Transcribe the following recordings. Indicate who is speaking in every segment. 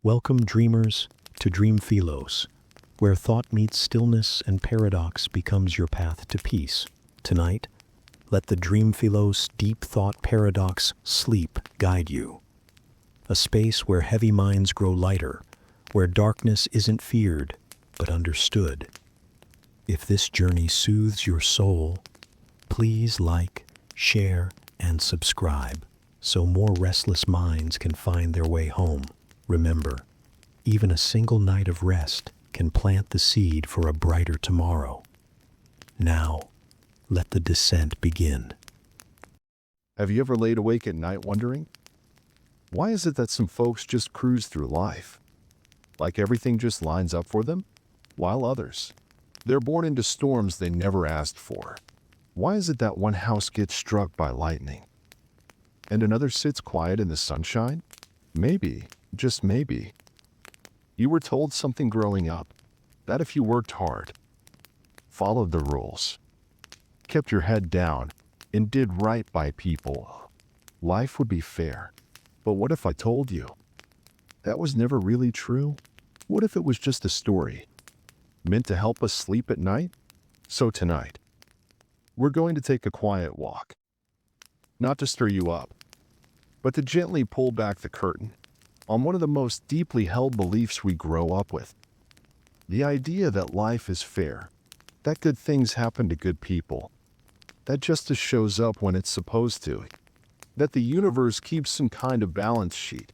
Speaker 1: Welcome, dreamers, to Dreamphilos, where thought meets stillness and paradox becomes your path to peace. Tonight, let the Dreamphilos deep thought paradox sleep guide you. A space where heavy minds grow lighter, where darkness isn't feared, but understood. If this journey soothes your soul, please like, share, and subscribe so more restless minds can find their way home. Remember, even a single night of rest can plant the seed for a brighter tomorrow. Now, let the descent begin.
Speaker 2: Have you ever laid awake at night wondering, why is it that some folks just cruise through life? Like everything just lines up for them, while others, they're born into storms they never asked for. Why is it that one house gets struck by lightning, and another sits quiet in the sunshine? Maybe, just maybe, you were told something growing up, that if you worked hard, followed the rules, kept your head down, and did right by people, life would be fair. But what if I told you that was never really true? What if it was just a story meant to help us sleep at night? So tonight, we're going to take a quiet walk, not to stir you up, but to gently pull back the curtain on one of the most deeply held beliefs we grow up with. The idea that life is fair, that good things happen to good people, that justice shows up when it's supposed to, that the universe keeps some kind of balance sheet.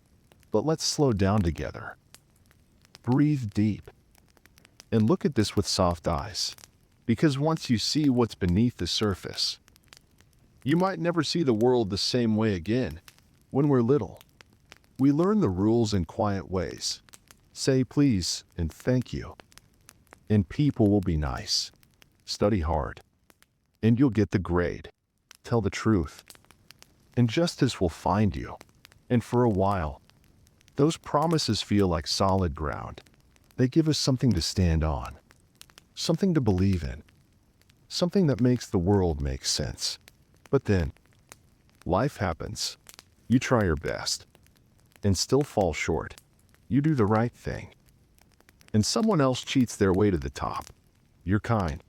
Speaker 2: But let's slow down together. Breathe deep, and look at this with soft eyes, because once you see what's beneath the surface, you might never see the world the same way again. When we're little, we learn the rules in quiet ways. Say please and thank you, and people will be nice. Study hard, and you'll get the grade. Tell the truth, and justice will find you. And for a while, those promises feel like solid ground. They give us something to stand on, something to believe in, something that makes the world make sense. But then, life happens. You try your best, and still fall short. You do the right thing, and someone else cheats their way to the top. You're kind,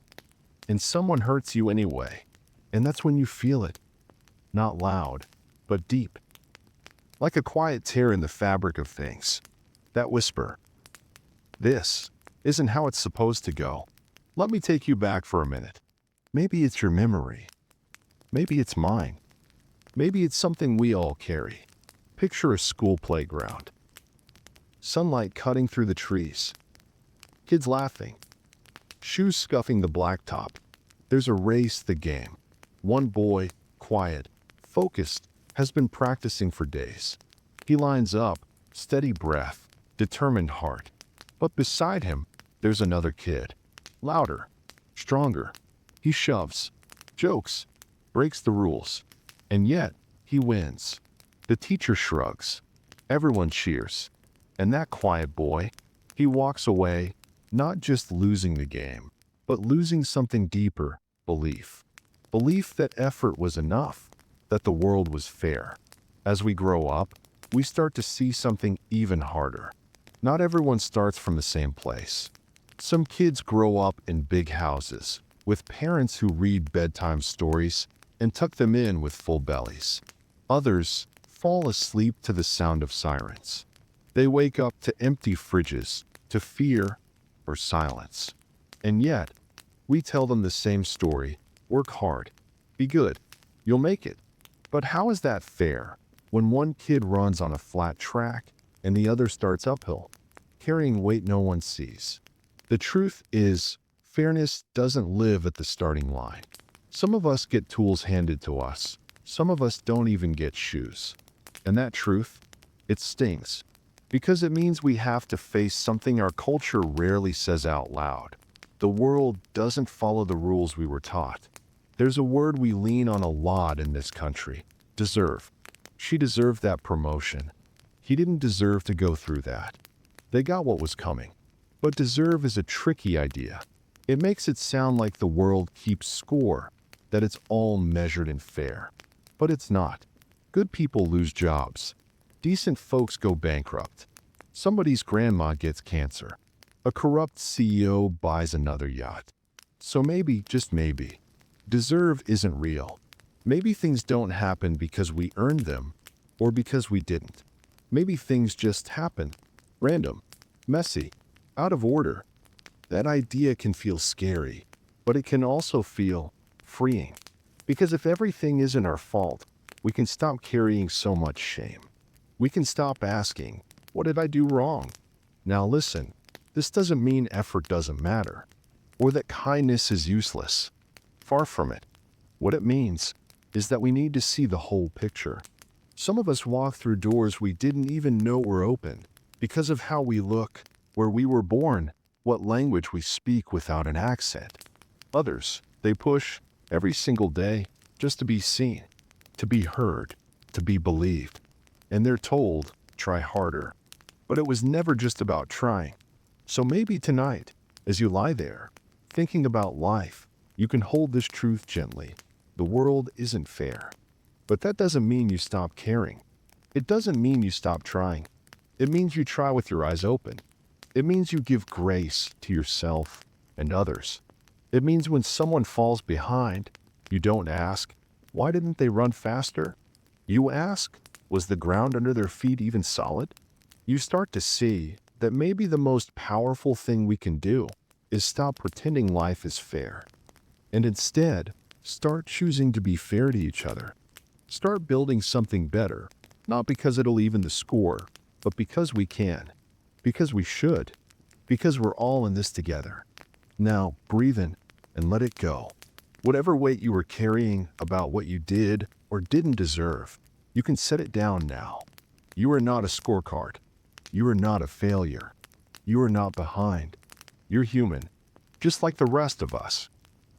Speaker 2: and someone hurts you anyway. And that's when you feel it. Not loud, but deep. Like a quiet tear in the fabric of things. That whisper, this isn't how it's supposed to go. Let me take you back for a minute. Maybe it's your memory. Maybe it's mine. Maybe it's something we all carry. Picture a school playground. Sunlight cutting through the trees. Kids laughing. Shoes scuffing the blacktop. There's a race, the game. One boy, quiet, focused, has been practicing for days. He lines up, steady breath, determined heart. But beside him, there's another kid. Louder, stronger. He shoves, jokes, breaks the rules. And yet, he wins. The teacher shrugs. Everyone cheers. And that quiet boy, he walks away, not just losing the game, but losing something deeper, belief. Belief that effort was enough, that the world was fair. As we grow up, we start to see something even harder. Not everyone starts from the same place. Some kids grow up in big houses, with parents who read bedtime stories and tuck them in with full bellies. Others fall asleep to the sound of sirens. They wake up to empty fridges, to fear or silence. And yet, we tell them the same story. Work hard. Be good. You'll make it. But how is that fair when one kid runs on a flat track and the other starts uphill, carrying weight no one sees? The truth is, fairness doesn't live at the starting line. Some of us get tools handed to us. Some of us don't even get shoes. And that truth, it stings. Because it means we have to face something our culture rarely says out loud. The world doesn't follow the rules we were taught. There's a word we lean on a lot in this country. Deserve. She deserved that promotion. He didn't deserve to go through that. They got what was coming. But deserve is a tricky idea. It makes it sound like the world keeps score, that it's all measured and fair. But it's not. Good people lose jobs. Decent folks go bankrupt. Somebody's grandma gets cancer. A corrupt CEO buys another yacht. So maybe, just maybe, deserve isn't real. Maybe things don't happen because we earned them or because we didn't. Maybe things just happen. Random, messy, out of order. That idea can feel scary, but it can also feel freeing. Because if everything isn't our fault, we can stop carrying so much shame. We can stop asking, what did I do wrong? Now listen, this doesn't mean effort doesn't matter, or that kindness is useless. Far from it. What it means is that we need to see the whole picture. Some of us walk through doors we didn't even know were open because of how we look, where we were born, what language we speak without an accent. Others, they push every single day just to be seen, to be heard, to be believed. And they're told, try harder. But it was never just about trying. So maybe tonight, as you lie there, thinking about life, you can hold this truth gently. The world isn't fair. But that doesn't mean you stop caring. It doesn't mean you stop trying. It means you try with your eyes open. It means you give grace to yourself and others. It means when someone falls behind, you don't ask, why didn't they run faster? You ask, was the ground under their feet even solid? You start to see that maybe the most powerful thing we can do is stop pretending life is fair, and instead start choosing to be fair to each other. Start building something better, not because it'll even the score, but because we can, because we should, because we're all in this together. Now, breathe in and let it go. Whatever weight you were carrying about what you did or didn't deserve, you can set it down now. You are not a scorecard. You are not a failure. You are not behind. You're human, just like the rest of us.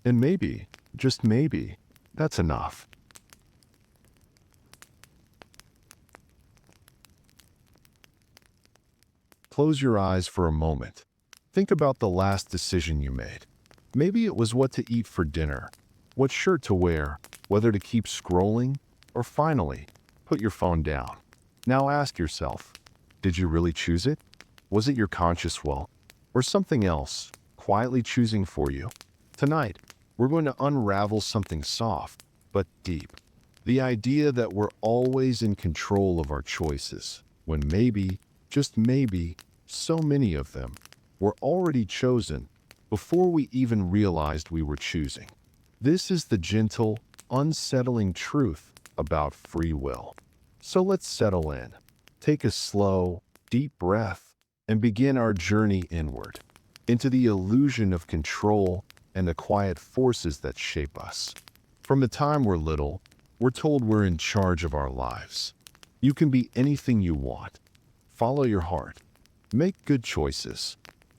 Speaker 2: And maybe, just maybe, that's enough. Close your eyes for a moment. Think about the last decision you made. Maybe it was what to eat for dinner, what shirt to wear, whether to keep scrolling, or finally, put your phone down. Now ask yourself, did you really choose it? Was it your conscious will, or something else, quietly choosing for you? Tonight, we're going to unravel something soft, but deep. The idea that we're always in control of our choices, when maybe, just maybe, so many of them were already chosen before we even realized we were choosing. This is the gentle, unsettling truth about free will. So let's settle in. Take a slow, deep breath and begin our journey inward, into the illusion of control and the quiet forces that shape us. From the time we're little, we're told we're in charge of our lives. You can be anything you want. Follow your heart. Make good choices.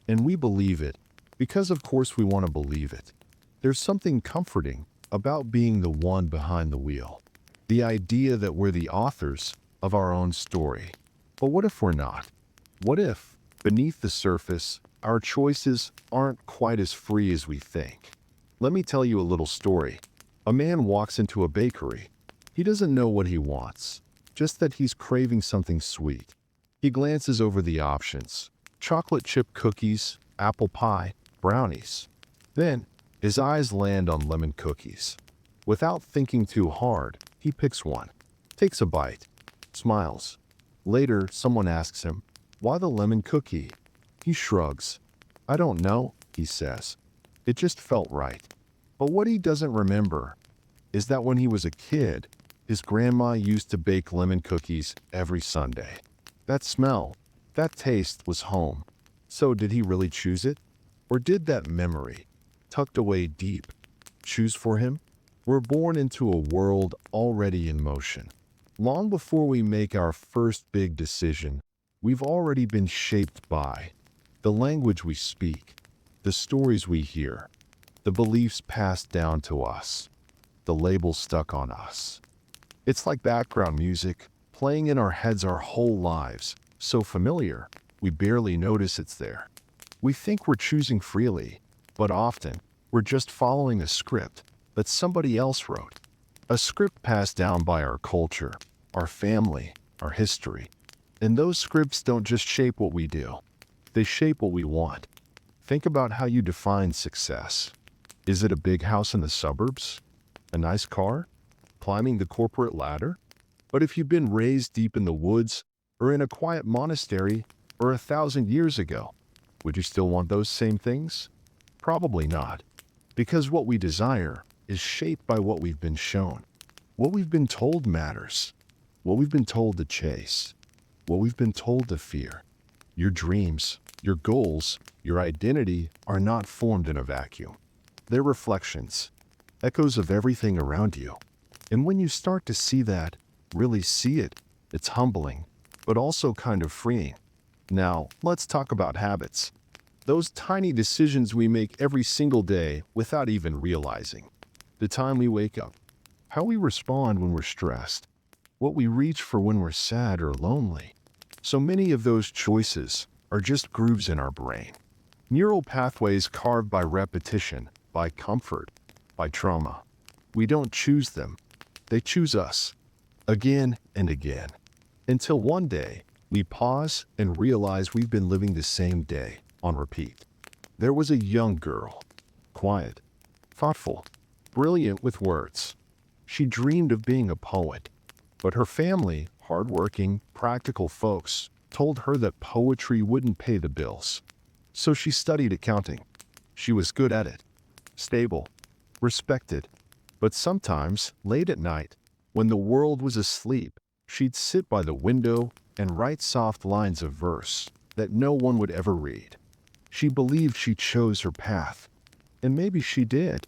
Speaker 2: And we believe it because, of course, we want to believe it. There's something comforting about being the one behind the wheel. The idea that we're the authors of our own story. But what if we're not? What if, beneath the surface, our choices aren't quite as free as we think? Let me tell you a little story. A man walks into a bakery. He doesn't know what he wants, just that he's craving something sweet. He glances over the options: chocolate chip cookies, apple pie, brownies. Then, his eyes land on lemon cookies. Without thinking too hard, he picks one, takes a bite, smiles. Later, someone asks him, "Why the lemon cookie?" He shrugs. "I don't know," he says. "It just felt right." But what he doesn't remember is that when he was a kid, his grandma used to bake lemon cookies every Sunday. That smell, that taste was home. So did he really choose it? Or did that memory, tucked away deep, choose for him? We're born into a world already in motion. Long before we make our first big decision, we've already been shaped by the language we speak, the stories we hear, the beliefs passed down to us, the labels stuck on us. It's like background music playing in our heads our whole lives, so familiar, we barely notice it's there. We think we're choosing freely, but often we're just following a script that somebody else wrote. A script passed down by our culture, our family, our history. And those scripts don't just shape what we do. They shape what we want. Think about how you define success. Is it a big house in the suburbs? A nice car? Climbing the corporate ladder? But if you've been raised deep in the woods, or in a quiet monastery, or 1,000 years ago, would you still want those same things? Probably not. Because what we desire is shaped by what we've been shown. What we've been told matters. What we've been told to chase. What we've been told to fear. Your dreams, your goals, your identity are not formed in a vacuum. They're reflections, echoes of everything around you. And when you start to see that, really see it, it's humbling, but also kind of freeing. Now, let's talk about habits. Those tiny decisions we make every single day without even realizing. The time we wake up, how we respond when we're stressed, what we reach for when we're sad or lonely. So many of those choices are just grooves in our brain. Neural pathways carved by repetition, by comfort, by trauma. We don't choose them. They choose us. Again and again. Until one day, we pause and realize we've been living the same day on repeat. There was a young girl, quiet, thoughtful, brilliant with words. She dreamed of being a poet, but her family, hardworking, practical folks, told her that poetry wouldn't pay the bills. So she studied accounting. She was good at it, stable, respected. But sometimes, late at night, when the world was asleep, she'd sit by the window and write soft lines of verse that no one would ever read. She believed she chose her path, and maybe she did,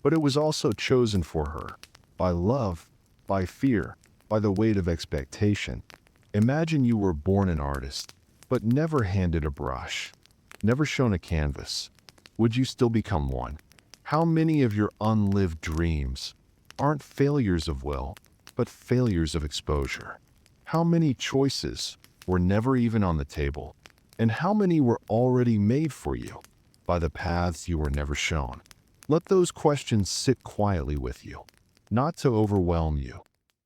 Speaker 2: but it was also chosen for her by love, by fear, by the weight of expectation. Imagine you were born an artist, but never handed a brush, never shown a canvas. Would you still become one? How many of your unlived dreams aren't failures of will, but failures of exposure? How many choices were never even on the table? And how many were already made for you by the paths you were never shown? Let those questions sit quietly with you, not to overwhelm you,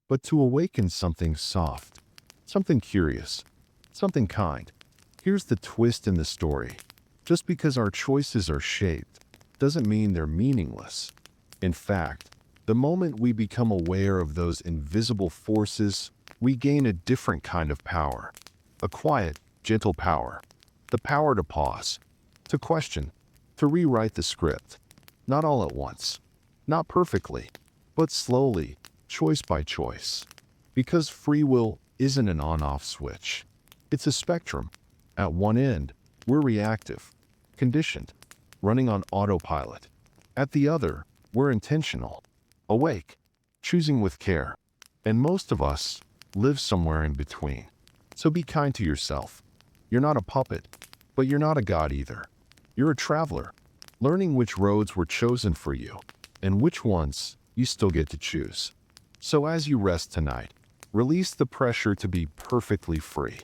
Speaker 2: but to awaken something soft, something curious, something kind. Here's the twist in the story. Just because our choices are shaped doesn't mean they're meaningless. In fact, the moment we become aware of those invisible forces, we gain a different kind of power. A quiet, gentle power. The power to pause, to question, to rewrite the script. Not all at once, not perfectly, but slowly, choice by choice. Because free will isn't an on-off switch. It's a spectrum. At one end, we're reactive, conditioned, running on autopilot. At the other, we're intentional, awake, choosing with care. And most of us live somewhere in between. So be kind to yourself. You're not a puppet, but you're not a god either. You're a traveler, learning which roads were chosen for you and which ones you still get to choose. So as you rest tonight, release the pressure to be perfectly free.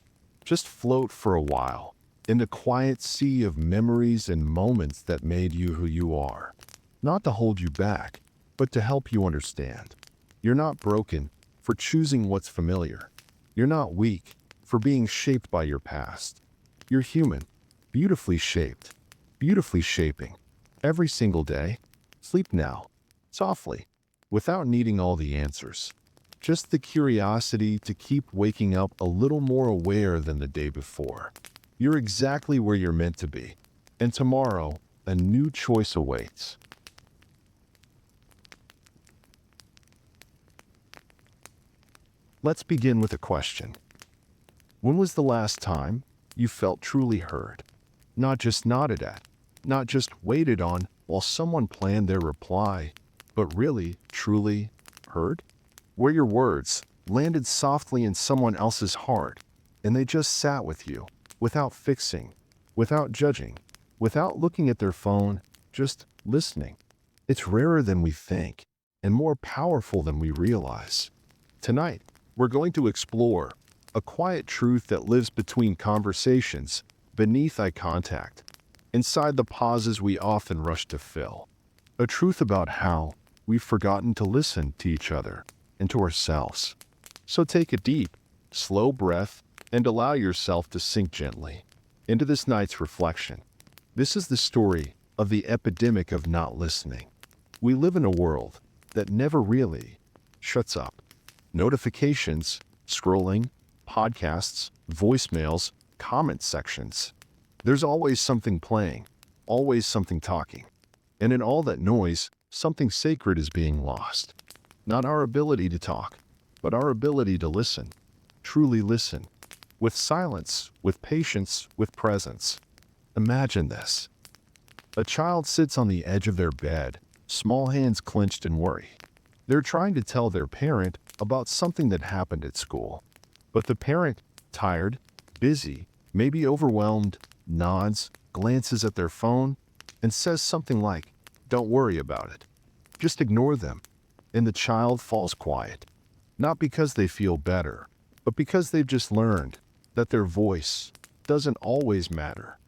Speaker 2: Just float for a while in the quiet sea of memories and moments that made you who you are. Not to hold you back, but to help you understand. You're not broken for choosing what's familiar. You're not weak for being shaped by your past. You're human, beautifully shaped, beautifully shaping. Every single day, sleep now, softly, without needing all the answers. Just the curiosity to keep waking up a little more aware than the day before. You're exactly where you're meant to be. And tomorrow, a new choice awaits. Let's begin with a question. When was the last time you felt truly heard? Not just nodded at, not just waited on while someone planned their reply, but really, truly heard? Where your words landed softly in someone else's heart, and they just sat with you, without fixing, without judging, without looking at their phone, just listening. It's rarer than we think, and more powerful than we realize. Tonight, we're going to explore a quiet truth that lives between conversations, beneath eye contact, inside the pauses we often rush to fill. A truth about how we've forgotten to listen to each other and to ourselves. So take a deep, slow breath and allow yourself to sink gently into this night's reflection. This is the story of the epidemic of not listening. We live in a world that never really shuts up. Notifications, scrolling, podcasts, voicemails, comment sections. There's always something playing, always something talking. And in all that noise, something sacred is being lost. Not our ability to talk, but our ability to listen. Truly listen. With silence, with patience, with presence. Imagine this. A child sits on the edge of their bed, small hands clenched in worry. They're trying to tell their parent about something that happened at school. But the parent, tired, busy, maybe overwhelmed, nods, glances at their phone, and says something like, "Don't worry about it. Just ignore them." And the child falls quiet. Not because they feel better, but because they've just learned that their voice doesn't always matter.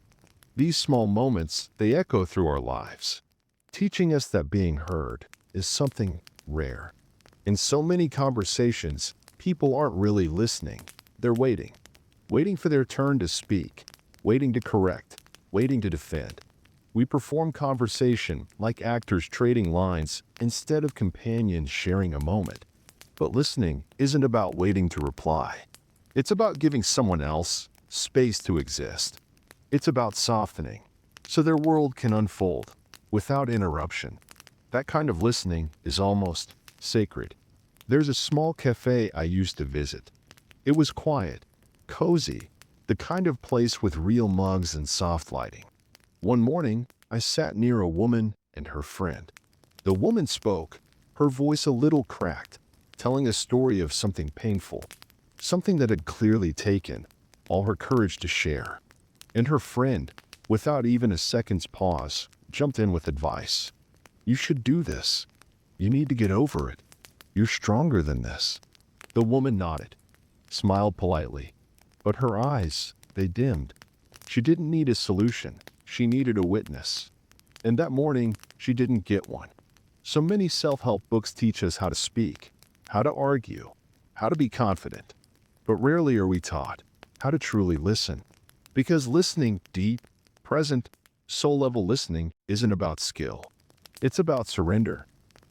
Speaker 2: These small moments, they echo through our lives, teaching us that being heard is something rare. In so many conversations, people aren't really listening. They're waiting. Waiting for their turn to speak, waiting to correct, waiting to defend. We perform conversation like actors trading lines instead of companions sharing a moment. But listening isn't about waiting to reply. It's about giving someone else space to exist. It's about softening so their world can unfold without interruption. That kind of listening is almost sacred. There's a small cafe I used to visit. It was quiet, cozy, the kind of place with real mugs and soft lighting. One morning, I sat near a woman and her friend. The woman spoke, her voice a little cracked, telling a story of something painful, something that had clearly taken all her courage to share. And her friend, without even a second's pause, jumped in with advice. "You should do this. You need to get over it. You're stronger than this." The woman nodded, smiled politely, but her eyes, they dimmed. She didn't need a solution. She needed a witness. And that morning, she didn't get one. So many self-help books teach us how to speak, how to argue, how to be confident. But rarely are we taught how to truly listen. Because listening, deep, present, soul-level listening, isn't about skill. It's about surrender.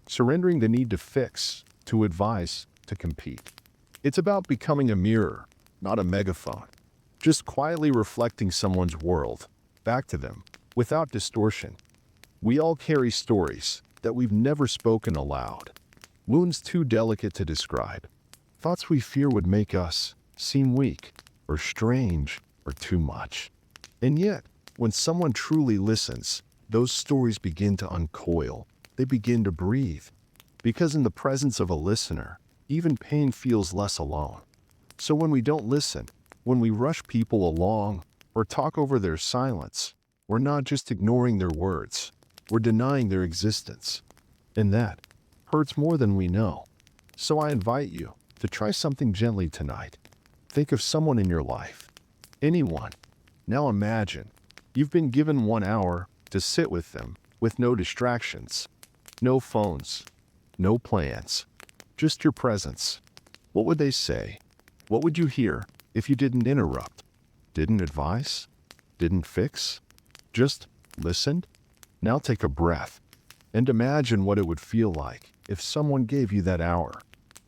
Speaker 2: Surrendering the need to fix, to advise, to compete. It's about becoming a mirror, not a megaphone. Just quietly reflecting someone's world back to them, without distortion. We all carry stories that we've never spoken aloud. Wounds too delicate to describe. Thoughts we fear would make us seem weak, or strange, or too much. And yet, when someone truly listens, those stories begin to uncoil. They begin to breathe. Because in the presence of a listener, even pain feels less alone. So when we don't listen, when we rush people along, or talk over their silence, we're not just ignoring their words, we're denying their existence. And that hurts more than we know. So I invite you to try something gently tonight. Think of someone in your life. Anyone. Now imagine you've been given 1 hour to sit with them with no distractions, no phones, no plans, just your presence. What would they say? What would you hear if you didn't interrupt? Didn't advise? Didn't fix? Just listened? Now take a breath and imagine what it would feel like if someone gave you that hour.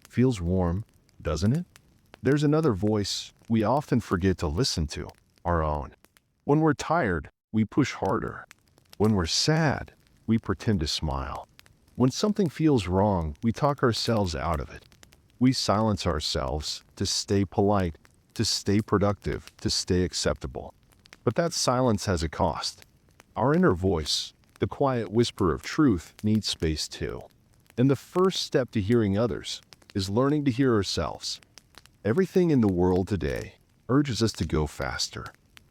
Speaker 2: Feels warm, doesn't it? There's another voice we often forget to listen to, our own. When we're tired, we push harder. When we're sad, we pretend to smile. When something feels wrong, we talk ourselves out of it. We silence ourselves to stay polite, to stay productive, to stay acceptable. But that silence has a cost. Our inner voice, the quiet whisper of truth, needs space too. And the first step to hearing others is learning to hear ourselves. Everything in the world today urges us to go faster.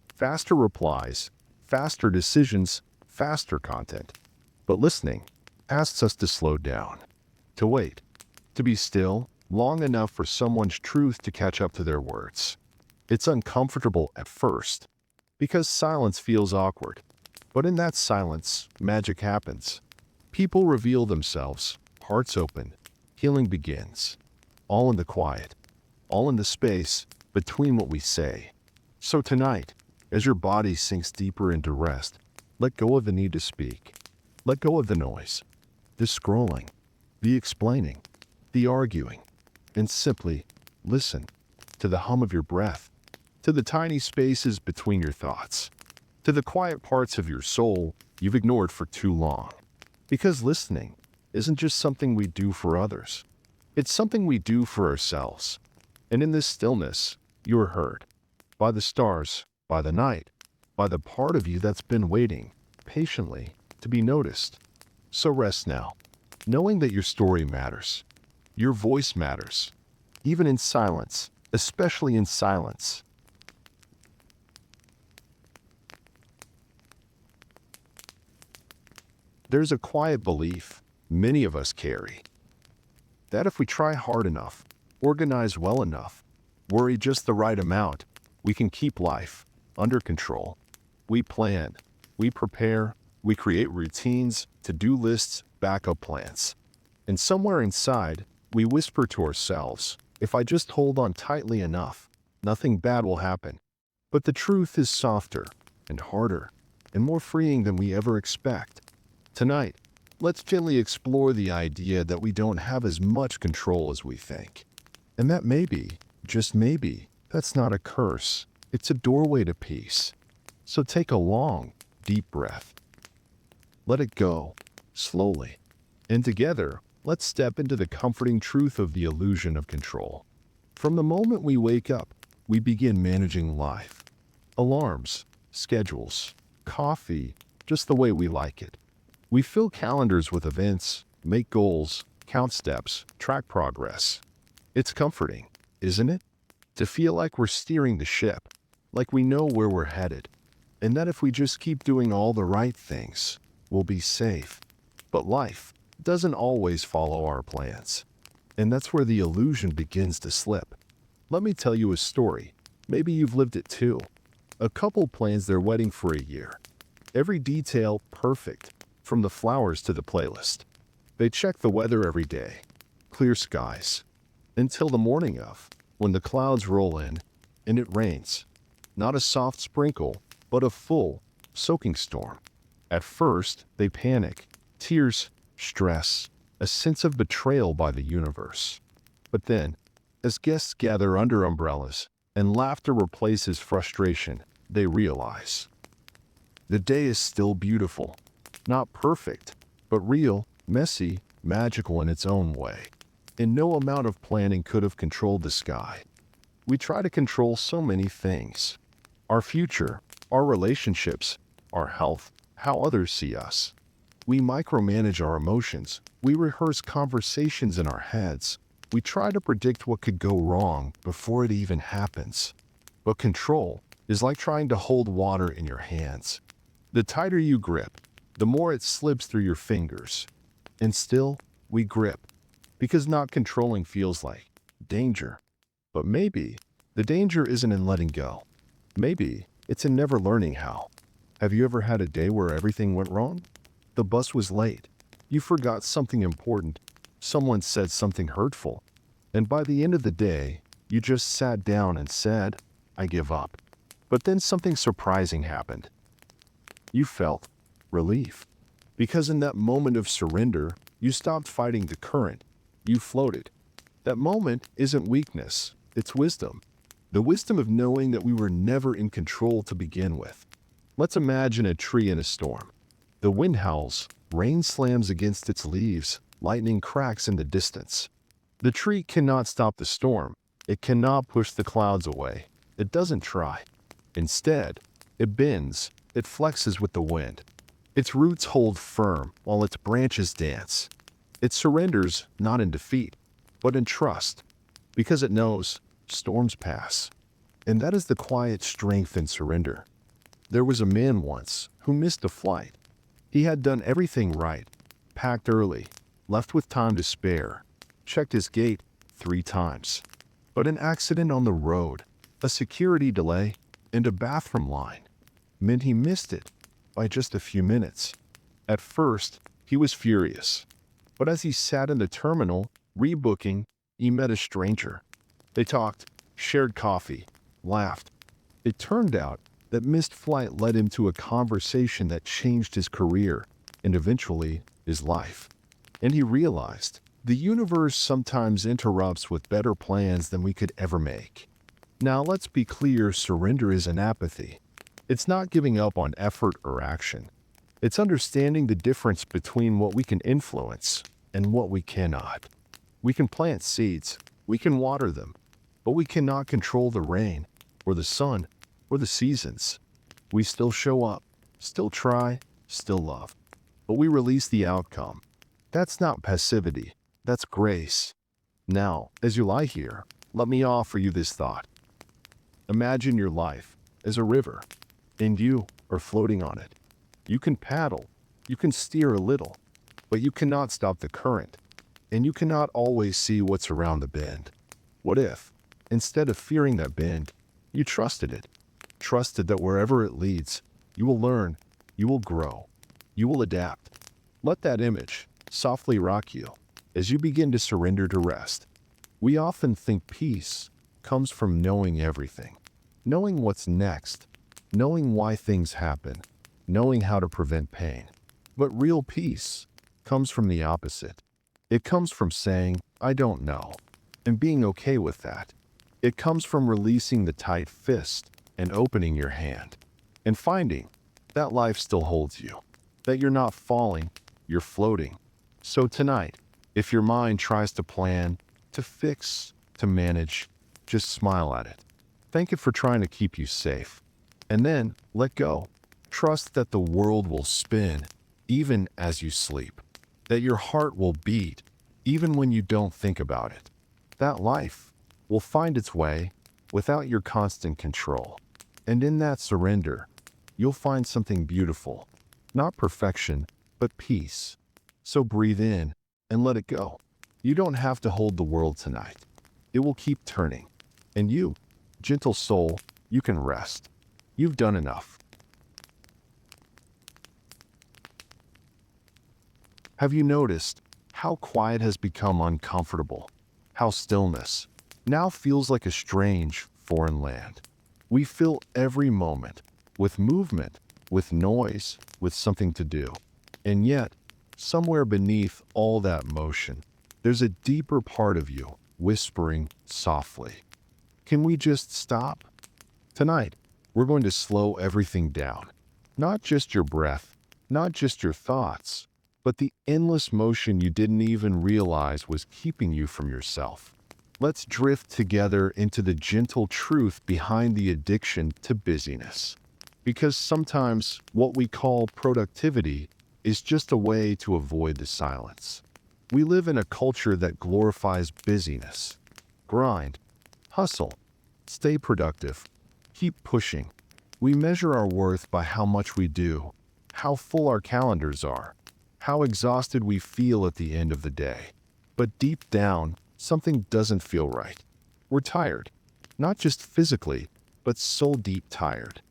Speaker 2: Faster replies, faster decisions, faster content. But listening asks us to slow down, to wait, to be still long enough for someone's truth to catch up to their words. It's uncomfortable at first, because silence feels awkward. But in that silence, magic happens. People reveal themselves, hearts open, healing begins. All in the quiet, all in the space between what we say. So tonight, as your body sinks deeper into rest, let go of the need to speak. Let go of the noise, the scrolling, the explaining, the arguing, and simply listen to the hum of your breath, to the tiny spaces between your thoughts, to the quiet parts of your soul you've ignored for too long. Because listening isn't just something we do for others. It's something we do for ourselves. And in this stillness, you are heard. By the stars, by the night, by the part of you that's been waiting patiently to be noticed. So rest now, knowing that your story matters. Your voice matters. Even in silence, especially in silence. There's a quiet belief many of us carry that if we try hard enough, organize well enough, worry just the right amount, we can keep life under control. We plan, we prepare, we create routines, to-do lists, backup plans. And somewhere inside, we whisper to ourselves, if I just hold on tightly enough, nothing bad will happen. But the truth is softer and harder and more freeing than we ever expect. Tonight, let's gently explore the idea that we don't have as much control as we think. And that maybe, just maybe, that's not a curse. It's a doorway to peace. So take a long, deep breath. Let it go, slowly. And together, let's step into the comforting truth of the illusion of control. From the moment we wake up, we begin managing life. Alarms, schedules, coffee, just the way we like it. We fill calendars with events, make goals, count steps, track progress. It's comforting, isn't it? To feel like we're steering the ship, like we know where we're headed, and that if we just keep doing all the right things, we'll be safe. But life doesn't always follow our plans, and that's where the illusion begins to slip. Let me tell you a story. Maybe you've lived it too. A couple plans their wedding for a year. Every detail perfect, from the flowers to the playlist. They check the weather every day. Clear skies. Until the morning of, when the clouds roll in and it rains. Not a soft sprinkle, but a full, soaking storm. At first, they panic. Tears, stress, a sense of betrayal by the universe. But then, as guests gather under umbrellas and laughter replaces frustration, they realize the day is still beautiful. Not perfect, but real, messy, magical in its own way. And no amount of planning could have controlled the sky. We try to control so many things. Our future, our relationships, our health, how others see us. We micromanage our emotions. We rehearse conversations in our heads. We try to predict what could go wrong before it even happens. But control is like trying to hold water in your hands. The tighter you grip, the more it slips through your fingers. And still, we grip, because not controlling feels like danger. But maybe the danger isn't in letting go. Maybe it's in never learning how. Have you ever had a day where everything went wrong? The bus was late. You forgot something important. Someone said something hurtful. And by the end of the day, you just sat down and said, I give up. But then something surprising happened. You felt relief. Because in that moment of surrender, you stopped fighting the current. You floated. That moment isn't weakness, it's wisdom. The wisdom of knowing that we were never in control to begin with. Let's imagine a tree in a storm. The wind howls, rain slams against its leaves, lightning cracks in the distance. The tree cannot stop the storm. It cannot push the clouds away. It doesn't try. Instead, it bends, it flexes with the wind. Its roots hold firm while its branches dance. It surrenders not in defeat, but in trust, because it knows storms pass. And that is the quiet strength in surrender. There was a man once who missed a flight. He had done everything right, packed early, left with time to spare, checked his gate 3 times. But an accident on the road, a security delay, and a bathroom line meant he missed it by just a few minutes. At first, he was furious. But as he sat in the terminal, rebooking, he met a stranger. They talked, shared coffee, laughed. It turned out that missed flight led him to a conversation that changed his career and eventually his life. And he realized the universe sometimes interrupts with better plans than we could ever make. Now let's be clear, surrender isn't apathy. It's not giving up on effort or action. It's understanding the difference between what we can influence and what we cannot. We can plant seeds, we can water them, but we cannot control the rain or the sun or the seasons. We still show up, still try, still love, but we release the outcome. That's not passivity, that's grace. Now, as you lie here, let me offer you this thought. Imagine your life as a river, and you are floating on it. You can paddle, you can steer a little, but you cannot stop the current, and you cannot always see what's around the bend. What if, instead of fearing that bend, you trusted it? Trusted that wherever it leads, you will learn, you will grow, you will adapt. Let that image softly rock you as you begin to surrender to rest. We often think peace comes from knowing everything, knowing what's next, knowing why things happen, knowing how to prevent pain. But real peace comes from the opposite. It comes from saying, I don't know, and being okay with that. It comes from releasing the tight fist and opening your hand, and finding that life still holds you, that you're not falling, you're floating. So tonight, if your mind tries to plan, to fix, to manage, just smile at it. Thank it for trying to keep you safe. And then let go. Trust that the world will spin even as you sleep, that your heart will beat even when you don't think about it, that life will find its way without your constant control. And in that surrender, you'll find something beautiful, not perfection, but peace. So breathe in and let it go. You don't have to hold the world tonight. It will keep turning. And you, gentle soul, you can rest. You've done enough. Have you noticed how quiet has become uncomfortable? How stillness now feels like a strange foreign land? We fill every moment with movement, with noise, with something to do. And yet, somewhere beneath all that motion, there's a deeper part of you whispering softly. Can we just stop? Tonight, we're going to slow everything down. Not just your breath, not just your thoughts, but the endless motion you didn't even realize was keeping you from yourself. Let's drift together into the gentle truth behind the addiction to busyness. Because sometimes what we call productivity is just a way to avoid the silence. We live in a culture that glorifies busyness. Grind, hustle, stay productive, keep pushing. We measure our worth by how much we do, how full our calendars are, how exhausted we feel at the end of the day. But deep down, something doesn't feel right. We're tired, not just physically, but soul deep tired.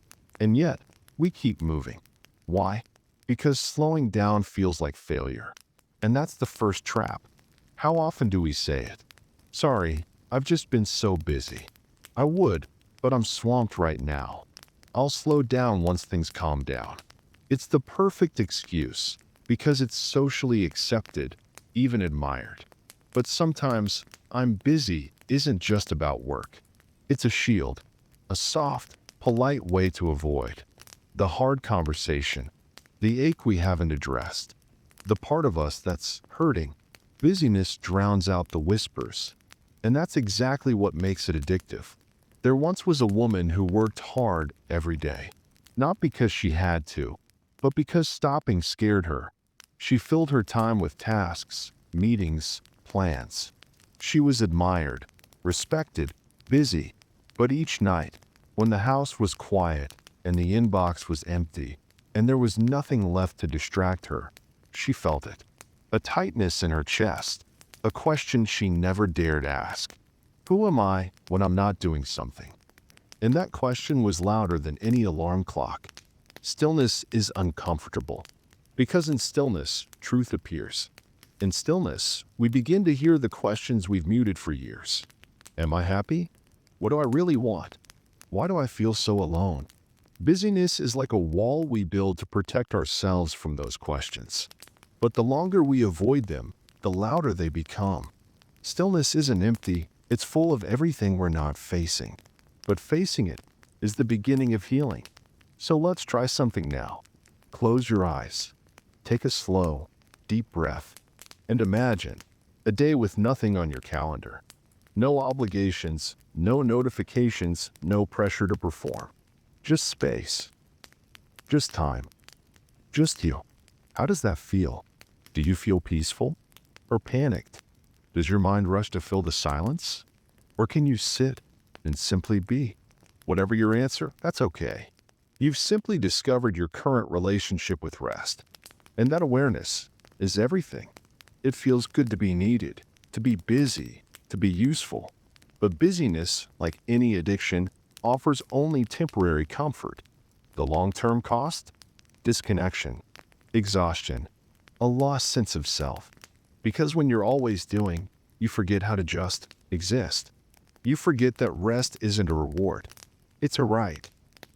Speaker 2: And yet, we keep moving. Why? Because slowing down feels like failure. And that's the first trap. How often do we say it? Sorry, I've just been so busy. I would, but I'm swamped right now. I'll slow down once things calm down. It's the perfect excuse because it's socially accepted, even admired. But sometimes, I'm busy isn't just about work. It's a shield, a soft, polite way to avoid the hard conversation, the ache we haven't addressed, the part of us that's hurting. Busyness drowns out the whispers, and that's exactly what makes it addictive. There once was a woman who worked hard every day, not because she had to, but because stopping scared her. She filled her time with tasks, meetings, plans. She was admired, respected, busy, but each night, when the house was quiet and the inbox was empty, and there was nothing left to distract her, she felt it. A tightness in her chest, a question she never dared ask. Who am I when I'm not doing something? And that question was louder than any alarm clock. Stillness is uncomfortable, because in stillness, truth appears. In stillness, we begin to hear the questions we've muted for years. Am I happy? What do I really want? Why do I feel so alone? Busyness is like a wall we build to protect ourselves from those questions. But the longer we avoid them, the louder they become. Stillness isn't empty, it's full of everything we're not facing. But facing it is the beginning of healing. So let's try something now. Close your eyes. Take a slow, deep breath. And imagine a day with nothing on your calendar. No obligations, no notifications, no pressure to perform. Just space. Just time. Just you. How does that feel? Do you feel peaceful or panicked? Does your mind rush to fill the silence? Or can you sit and simply be? Whatever your answer, that's okay. You've simply discovered your current relationship with rest. And that awareness is everything. It feels good to be needed, to be busy, to be useful. But busyness, like any addiction, offers only temporary comfort. The long-term cost? Disconnection, exhaustion, a lost sense of self. Because when you're always doing, you forget how to just exist. You forget that rest isn't a reward. It's a right.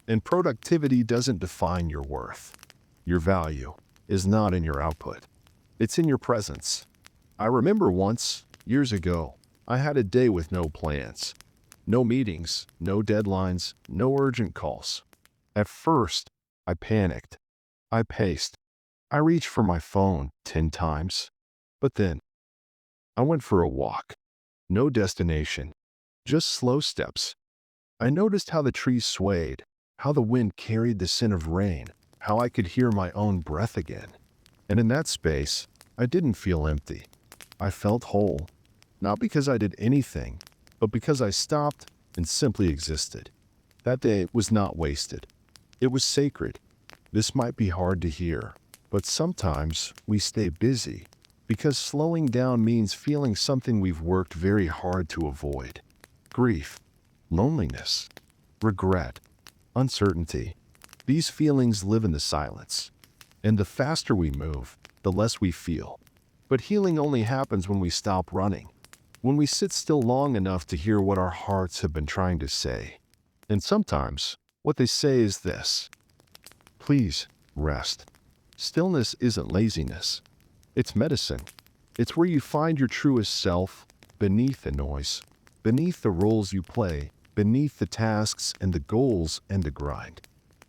Speaker 2: And productivity doesn't define your worth. Your value is not in your output. It's in your presence. I remember once, years ago, I had a day with no plans. No meetings, no deadlines, no urgent calls. At first, I panicked. I paced. I reached for my phone 10 times. But then, I went for a walk. No destination, just slow steps. I noticed how the trees swayed, how the wind carried the scent of rain, how I could hear my own breath again. And in that space, I didn't feel empty. I felt whole, not because I did anything, but because I stopped and simply existed. That day was not wasted. It was sacred. This might be hard to hear, but sometimes we stay busy because slowing down means feeling something we've worked very hard to avoid. Grief, loneliness, regret, uncertainty. These feelings live in the silence. And the faster we move, the less we feel. But healing only happens when we stop running, when we sit still long enough to hear what our hearts have been trying to say. And sometimes, what they say is this: please, rest. Stillness isn't laziness. It's medicine. It's where you find your truest self, beneath the noise, beneath the roles you play, beneath the tasks and the goals and the grind.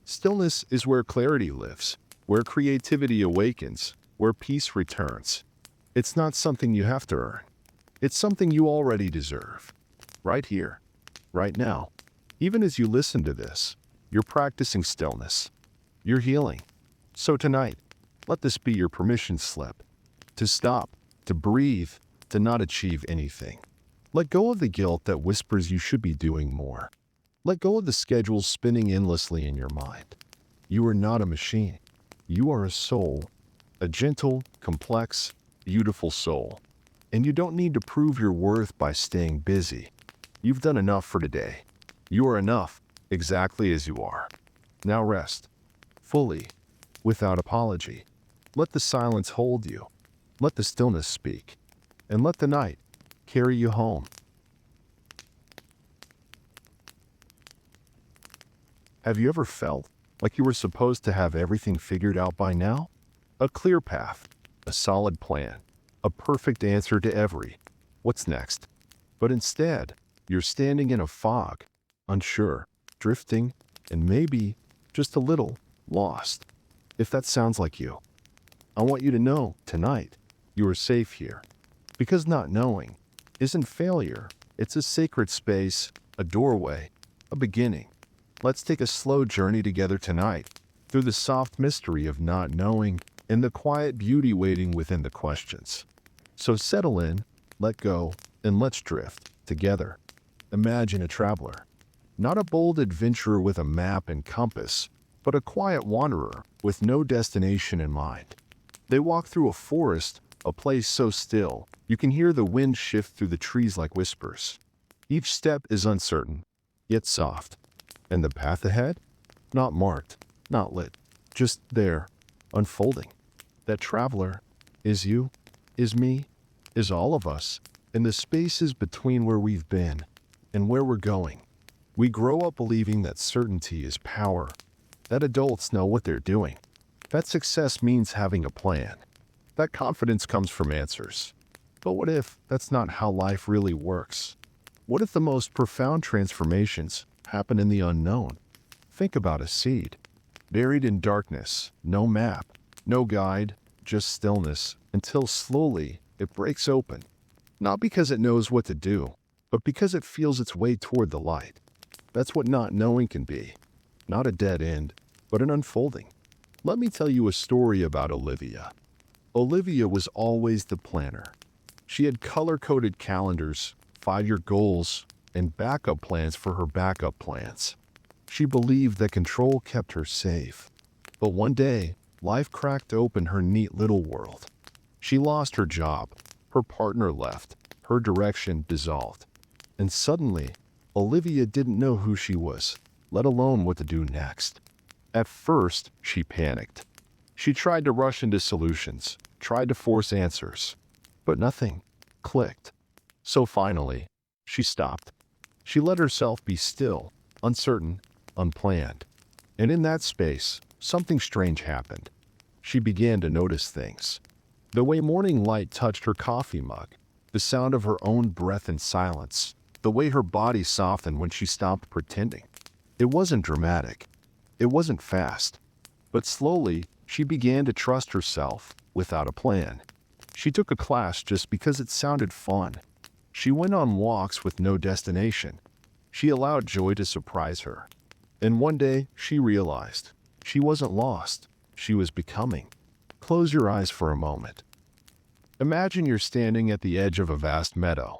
Speaker 2: Stillness is where clarity lives, where creativity awakens, where peace returns. It's not something you have to earn. It's something you already deserve. Right here, right now. Even as you listen to this, you're practicing stillness. You're healing. So tonight, let this be your permission slip. To stop, to breathe, to not achieve anything. Let go of the guilt that whispers you should be doing more. Let go of the schedule spinning endlessly in your mind. You are not a machine. You are a soul, a gentle, complex, beautiful soul. And you don't need to prove your worth by staying busy. You've done enough for today. You are enough, exactly as you are. Now rest, fully, without apology. Let the silence hold you. Let the stillness speak. And let the night carry you home. Have you ever felt like you were supposed to have everything figured out by now? A clear path, a solid plan, a perfect answer to every "what's next?" But instead, you're standing in a fog, unsure, drifting, and maybe just a little lost. If that sounds like you, I want you to know tonight you are safe here. Because not knowing isn't failure. It's a sacred space, a doorway, a beginning. Let's take a slow journey together tonight through the soft mystery of not knowing and the quiet beauty waiting within the questions. So settle in, let go, and let's drift together. Imagine a traveler, not a bold adventurer with a map and compass, but a quiet wanderer with no destination in mind. They walk through a forest, a place so still, you can hear the wind shift through the trees like whispers. Each step is uncertain, yet soft. And the path ahead? Not marked, not lit, just there, unfolding. That traveler is you, is me, is all of us, in the spaces between where we've been, and where we're going. We grow up believing that certainty is power, that adults know what they're doing, that success means having a plan, that confidence comes from answers. But what if that's not how life really works? What if the most profound transformations happen in the unknown? Think about a seed, buried in darkness, no map, no guide, just stillness, until slowly it breaks open. Not because it knows what to do, but because it feels its way toward the light. That's what not knowing can be. Not a dead end, but an unfolding. Let me tell you a story about Olivia. Olivia was always the planner. She had color-coded calendars, 5-year goals, and backup plans for her backup plans. She believed that control kept her safe. But one day, life cracked open her neat little world. She lost her job, her partner left, her direction dissolved. And suddenly, Olivia didn't know who she was, let alone what to do next. At first, she panicked. She tried to rush into solutions, tried to force answers, but nothing clicked. So finally, she stopped. She let herself be still, uncertain, unplanned. And in that space, something strange happened. She began to notice things. The way morning light touched her coffee mug, the sound of her own breath in silence, the way her body softened when she stopped pretending. It wasn't dramatic. It wasn't fast. But slowly, she began to trust herself without a plan. She took a class just because it sounded fun. She went on walks with no destination. She allowed joy to surprise her. And one day, she realized she wasn't lost. She was becoming. Close your eyes for a moment. Imagine you're standing at the edge of a vast meadow.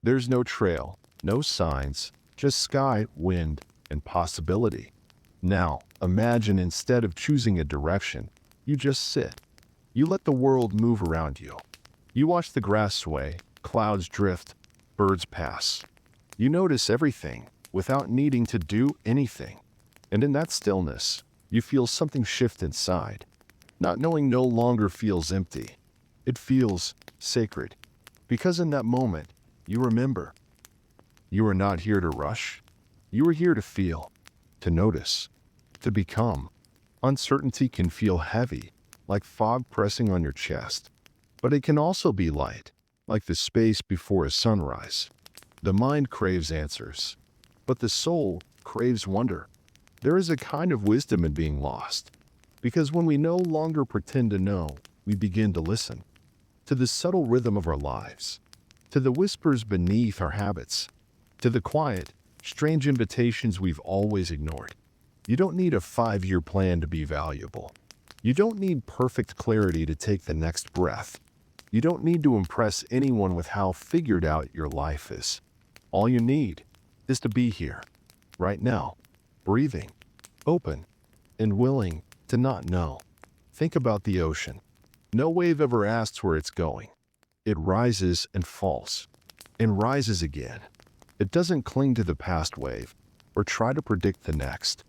Speaker 2: There's no trail, no signs, just sky, wind, and possibility. Now, imagine instead of choosing a direction, you just sit. You let the world move around you. You watch the grass sway, clouds drift, birds pass. You notice everything without needing to do anything. And in that stillness, you feel something shift inside. Not knowing no longer feels empty. It feels sacred. Because in that moment, you remember. You are not here to rush. You are here to feel, to notice, to become. Uncertainty can feel heavy, like fog pressing on your chest. But it can also be light, like the space before a sunrise. The mind craves answers, but the soul craves wonder. There is a kind of wisdom in being lost, because when we no longer pretend to know, we begin to listen to the subtle rhythm of our lives, to the whispers beneath our habits, to the quiet, strange invitations we've always ignored. You don't need a 5-year plan to be valuable. You don't need perfect clarity to take the next breath. You don't need to impress anyone with how figured out your life is. All you need is to be here, right now, breathing, open, and willing to not know. Think about the ocean. No wave ever asks where it's going. It rises and falls, and rises again. It doesn't cling to the past wave or try to predict the next.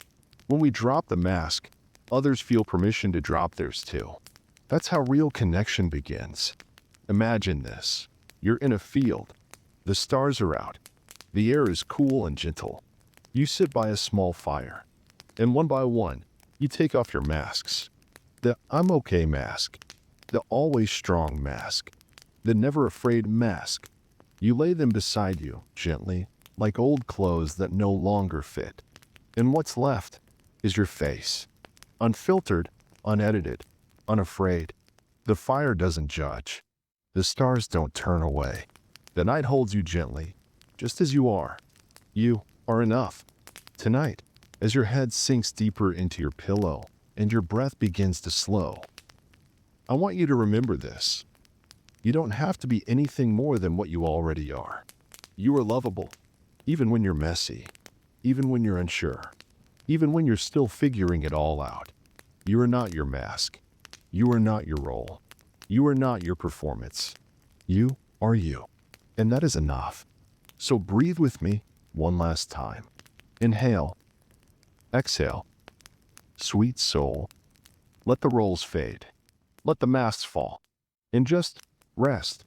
Speaker 2: When we drop the mask, others feel permission to drop theirs too. That's how real connection begins. Imagine this. You're in a field. The stars are out. The air is cool and gentle. You sit by a small fire, and one by one, you take off your masks. The I'm okay mask, the always strong mask, the never afraid mask. You lay them beside you, gently, like old clothes that no longer fit. And what's left is your face. Unfiltered, unedited, unafraid. The fire doesn't judge. The stars don't turn away. The night holds you gently, just as you are. You are enough. Tonight, as your head sinks deeper into your pillow and your breath begins to slow, I want you to remember this. You don't have to be anything more than what you already are. You are lovable, even when you're messy, even when you're unsure, even when you're still figuring it all out. You are not your mask. You are not your role. You are not your performance. You are you. And that is enough. So breathe with me one last time. Inhale. Exhale. Sweet soul. Let the roles fade. Let the masks fall. And just rest.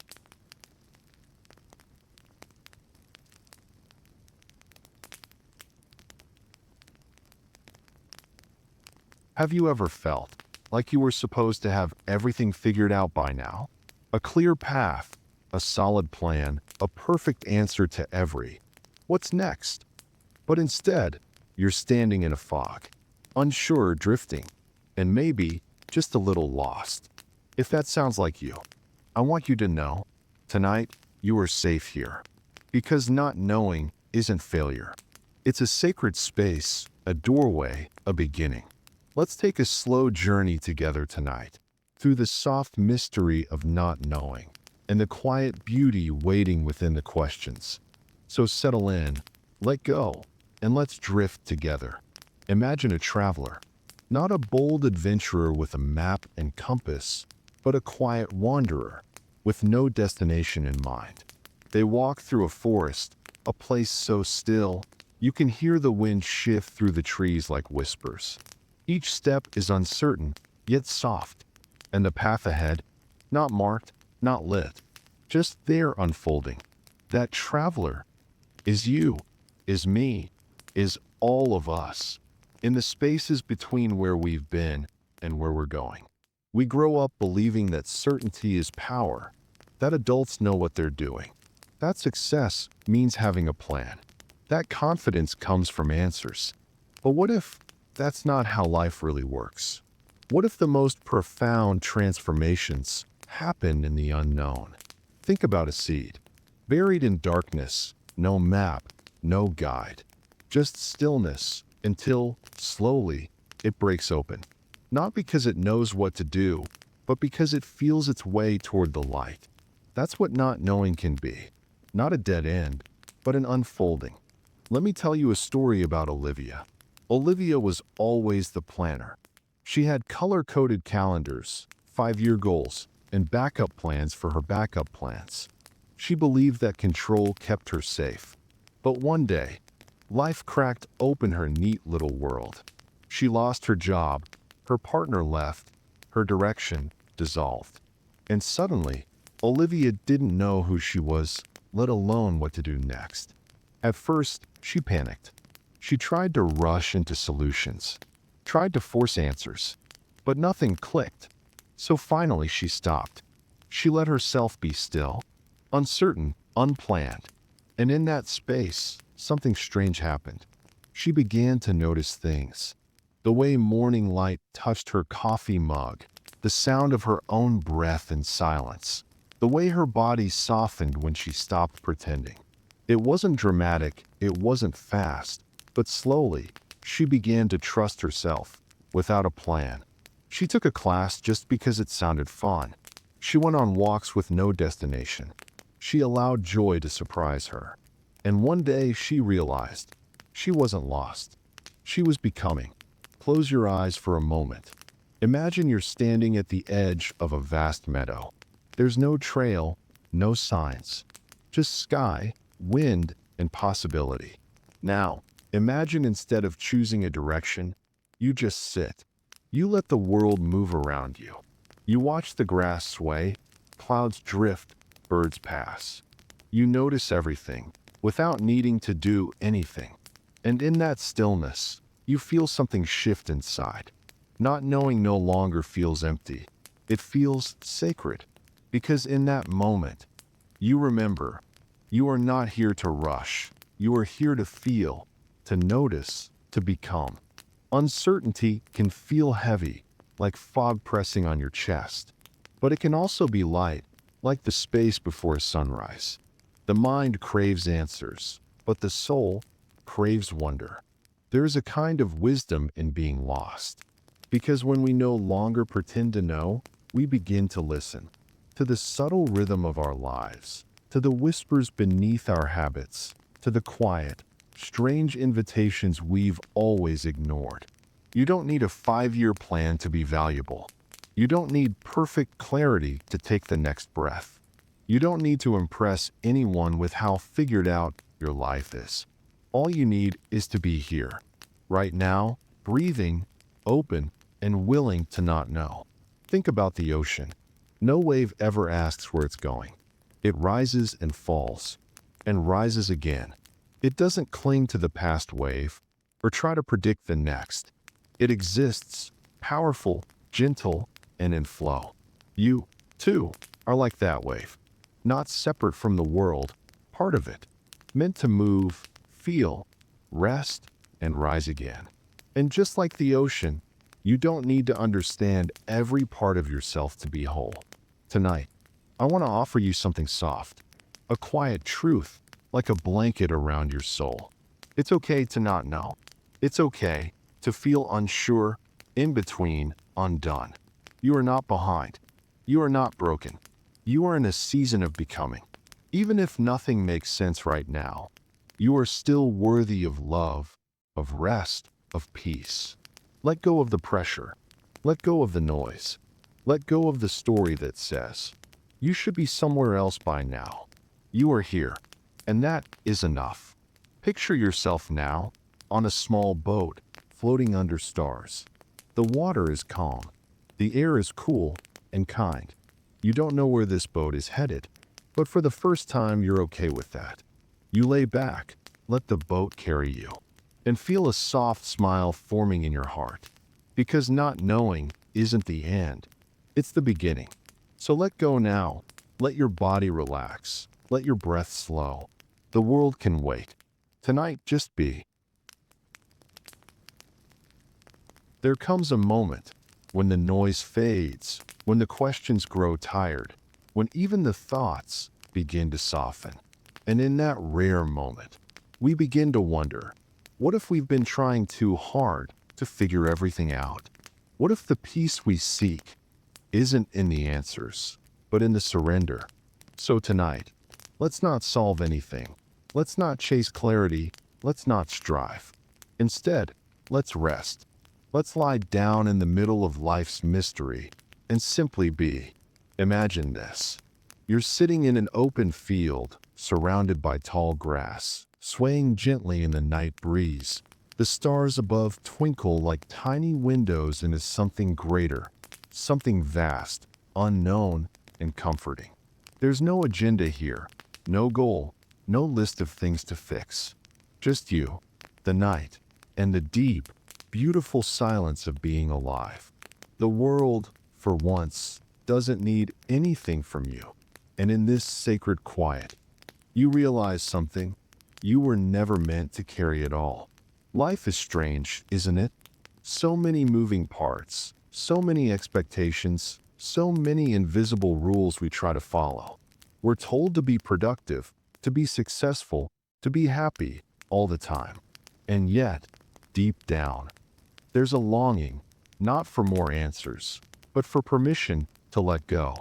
Speaker 2: Have you ever felt like you were supposed to have everything figured out by now? A clear path, a solid plan, a perfect answer to every "what's next?" But instead, you're standing in a fog, unsure, drifting, and maybe just a little lost. If that sounds like you, I want you to know, tonight, you are safe here. Because not knowing isn't failure. It's a sacred space, a doorway, a beginning. Let's take a slow journey together tonight, through the soft mystery of not knowing, and the quiet beauty waiting within the questions. So settle in, let go, and let's drift together. Imagine a traveler, not a bold adventurer with a map and compass, but a quiet wanderer with no destination in mind. They walk through a forest, a place so still, you can hear the wind shift through the trees like whispers. Each step is uncertain, yet soft, and the path ahead, not marked, not lit, just there unfolding. That traveler is you, is me, is all of us, in the spaces between where we've been and where we're going. We grow up believing that certainty is power, that adults know what they're doing, that success means having a plan, that confidence comes from answers. But what if that's not how life really works? What if the most profound transformations happen in the unknown? Think about a seed, buried in darkness, no map, no guide, just stillness until, slowly, it breaks open. Not because it knows what to do, but because it feels its way toward the light. That's what not knowing can be. Not a dead end, but an unfolding. Let me tell you a story about Olivia. Olivia was always the planner. She had color-coded calendars, 5-year goals, and backup plans for her backup plans. She believed that control kept her safe. But one day, life cracked open her neat little world. She lost her job, her partner left, her direction dissolved. And suddenly, Olivia didn't know who she was, let alone what to do next. At first, she panicked. She tried to rush into solutions, tried to force answers, but nothing clicked. So finally she stopped. She let herself be still, uncertain, unplanned. And in that space, something strange happened. She began to notice things. The way morning light touched her coffee mug, the sound of her own breath in silence, the way her body softened when she stopped pretending. It wasn't dramatic, it wasn't fast, but slowly, she began to trust herself, without a plan. She took a class just because it sounded fun. She went on walks with no destination. She allowed joy to surprise her. And one day she realized she wasn't lost. She was becoming. Close your eyes for a moment. Imagine you're standing at the edge of a vast meadow. There's no trail, no signs, just sky, wind, and possibility. Now, imagine instead of choosing a direction, you just sit. You let the world move around you. You watch the grass sway, clouds drift, birds pass. You notice everything, without needing to do anything. And in that stillness, you feel something shift inside. Not knowing no longer feels empty. It feels sacred. Because in that moment, you remember, you are not here to rush. You are here to feel, to notice, to become. Uncertainty can feel heavy, like fog pressing on your chest. But it can also be light, like the space before sunrise. The mind craves answers, but the soul craves wonder. There is a kind of wisdom in being lost. Because when we no longer pretend to know, we begin to listen. To the subtle rhythm of our lives, to the whispers beneath our habits, to the quiet, strange invitations we've always ignored. You don't need a 5-year plan to be valuable. You don't need perfect clarity to take the next breath. You don't need to impress anyone with how figured out your life is. All you need is to be here, right now, breathing, open, and willing to not know. Think about the ocean. No wave ever asks where it's going. It rises and falls, and rises again. It doesn't cling to the past wave, or try to predict the next. It exists, powerful, gentle, and in flow. You, too, are like that wave, not separate from the world, part of it, meant to move, feel, rest, and rise again. And just like the ocean, you don't need to understand every part of yourself to be whole. Tonight, I want to offer you something soft, a quiet truth, like a blanket around your soul. It's okay to not know. It's okay to feel unsure, in between, undone. You are not behind. You are not broken. You are in a season of becoming. Even if nothing makes sense right now, you are still worthy of love, of rest, of peace. Let go of the pressure. Let go of the noise. Let go of the story that says, you should be somewhere else by now. You are here, and that is enough. Picture yourself now on a small boat floating under stars. The water is calm. The air is cool and kind. You don't know where this boat is headed, but for the first time you're okay with that. You lay back, let the boat carry you, and feel a soft smile forming in your heart. Because not knowing isn't the end, it's the beginning. So let go now. Let your body relax. Let your breath slow. The world can wait. Tonight, just be. There comes a moment when the noise fades, when the questions grow tired, when even the thoughts begin to soften. And in that rare moment, we begin to wonder, what if we've been trying too hard to figure everything out? What if the peace we seek isn't in the answers, but in the surrender? So tonight, let's not solve anything. Let's not chase clarity. Let's not strive. Instead, let's rest. Let's lie down in the middle of life's mystery and simply be. Imagine this. You're sitting in an open field, surrounded by tall grass, swaying gently in the night breeze. The stars above twinkle like tiny windows into something greater, something vast, unknown, and comforting. There's no agenda here, no goal, no list of things to fix. Just you, the night, and the deep, beautiful silence of being alive. The world, for once, doesn't need anything from you. And in this sacred quiet, you realize something. You were never meant to carry it all. Life is strange, isn't it? So many moving parts, so many expectations, so many invisible rules we try to follow. We're told to be productive, to be successful, to be happy all the time. And yet, deep down, there's a longing, not for more answers, but for permission to let go,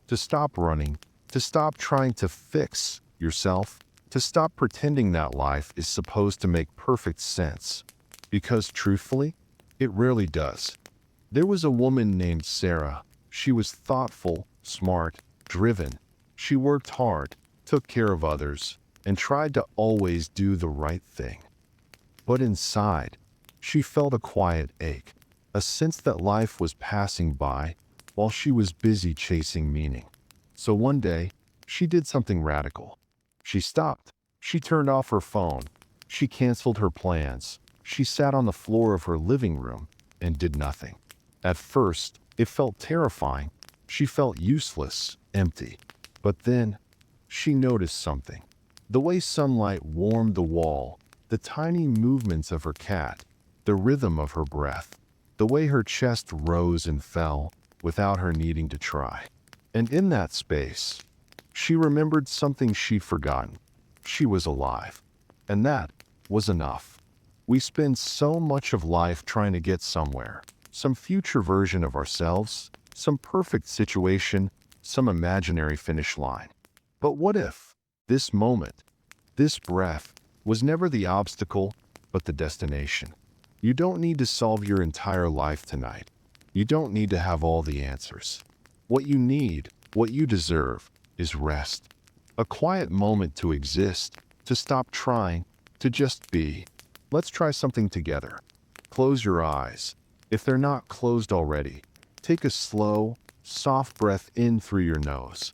Speaker 2: to stop running, to stop trying to fix yourself, to stop pretending that life is supposed to make perfect sense. Because truthfully, it rarely does. There was a woman named Sarah. She was thoughtful, smart, driven. She worked hard, took care of others, and tried to always do the right thing. But inside, she felt a quiet ache, a sense that life was passing by while she was busy chasing meaning. So one day, she did something radical. She stopped. She turned off her phone. She canceled her plans. She sat on the floor of her living room and did nothing. At first, it felt terrifying. She felt useless, empty. But then, she noticed something. The way sunlight warmed the wall, the tiny movements of her cat, the rhythm of her breath, the way her chest rose and fell without her needing to try. And in that space, she remembered something she'd forgotten. She was alive. And that was enough. We spend so much of life trying to get somewhere, some future version of ourselves, some perfect situation, some imaginary finish line. But what if this moment, this breath, was never the obstacle, but the destination? You don't need to solve your entire life tonight. You don't need to have all the answers. What you need, what you deserve, is rest. A quiet moment to exist, to stop trying, to just be. Let's try something together. Close your eyes. If they're not closed already, take a slow, soft breath in through your nose.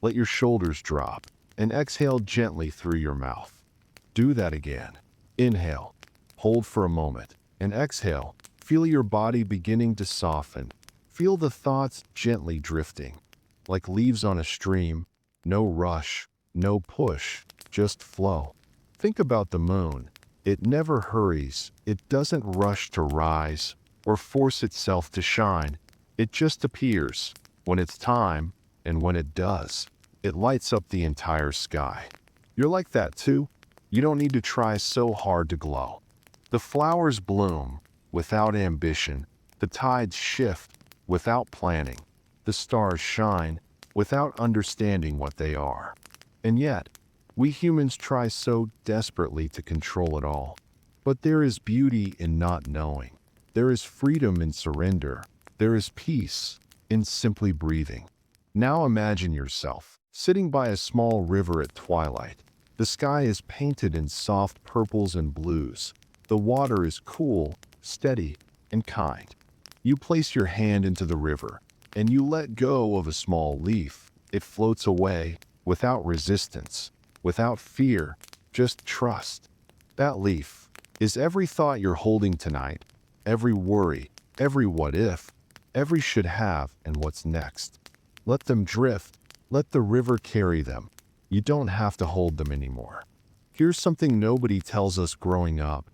Speaker 2: Let your shoulders drop and exhale gently through your mouth. Do that again. Inhale, hold for a moment, and exhale, Feel your body beginning to soften. Feel the thoughts gently drifting, like leaves on a stream. No rush, no push, just flow. Think about the moon. It never hurries. It doesn't rush to rise or force itself to shine. It just appears when it's time, and when it does, it lights up the entire sky. You're like that too. You don't need to try so hard to glow. The flowers bloom without ambition. The tides shift without planning. The stars shine without understanding what they are. And yet, we humans try so desperately to control it all. But there is beauty in not knowing. There is freedom in surrender. There is peace in simply breathing. Now imagine yourself sitting by a small river at twilight. The sky is painted in soft purples and blues. The water is cool, steady, and kind. You place your hand into the river, and you let go of a small leaf. It floats away without resistance, without fear, just trust. That leaf is every thought you're holding tonight, every worry, every what if, every should have, and what's next. Let them drift. Let the river carry them. You don't have to hold them anymore. Here's something nobody tells us growing up.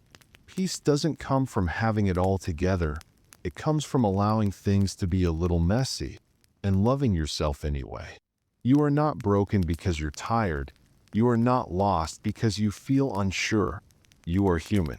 Speaker 2: Peace doesn't come from having it all together. It comes from allowing things to be a little messy and loving yourself anyway. You are not broken because you're tired. You are not lost because you feel unsure. You are human.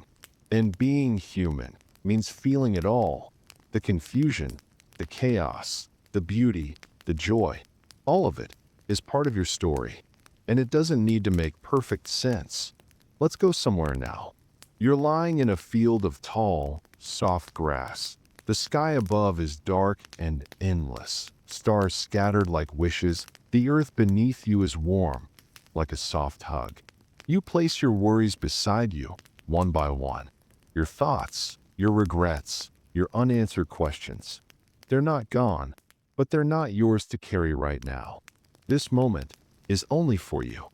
Speaker 2: And being human means feeling it all. The confusion, the chaos, the beauty, the joy. All of it is part of your story. And it doesn't need to make perfect sense. Let's go somewhere now. You're lying in a field of tall, soft grass. The sky above is dark and endless. Stars scattered like wishes. The earth beneath you is warm, like a soft hug. You place your worries beside you, one by one. Your thoughts, your regrets, your unanswered questions. They're not gone, but they're not yours to carry right now. This moment is only for you.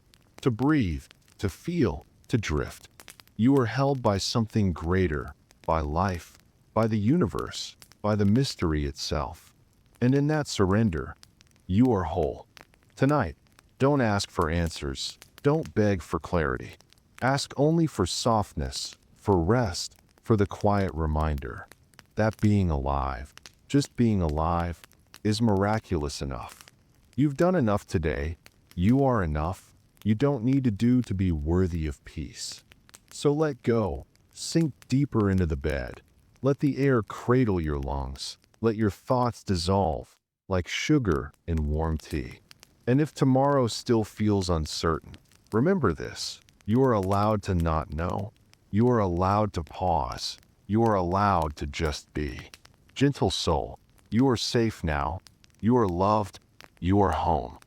Speaker 2: To breathe, to feel, to drift. You are held by something greater, by life, by the universe, by the mystery itself. And in that surrender, you are whole. Tonight, don't ask for answers. Don't beg for clarity. Ask only for softness, for rest, for the quiet reminder that being alive, just being alive, is miraculous enough. You've done enough today. You are enough. You don't need to do to be worthy of peace. So let go. Sink deeper into the bed. Let the air cradle your lungs. Let your thoughts dissolve like sugar in warm tea. And if tomorrow still feels uncertain, remember this. You are allowed to not know. You are allowed to pause. You are allowed to just be. Gentle soul, you are safe now. You are loved. You are home.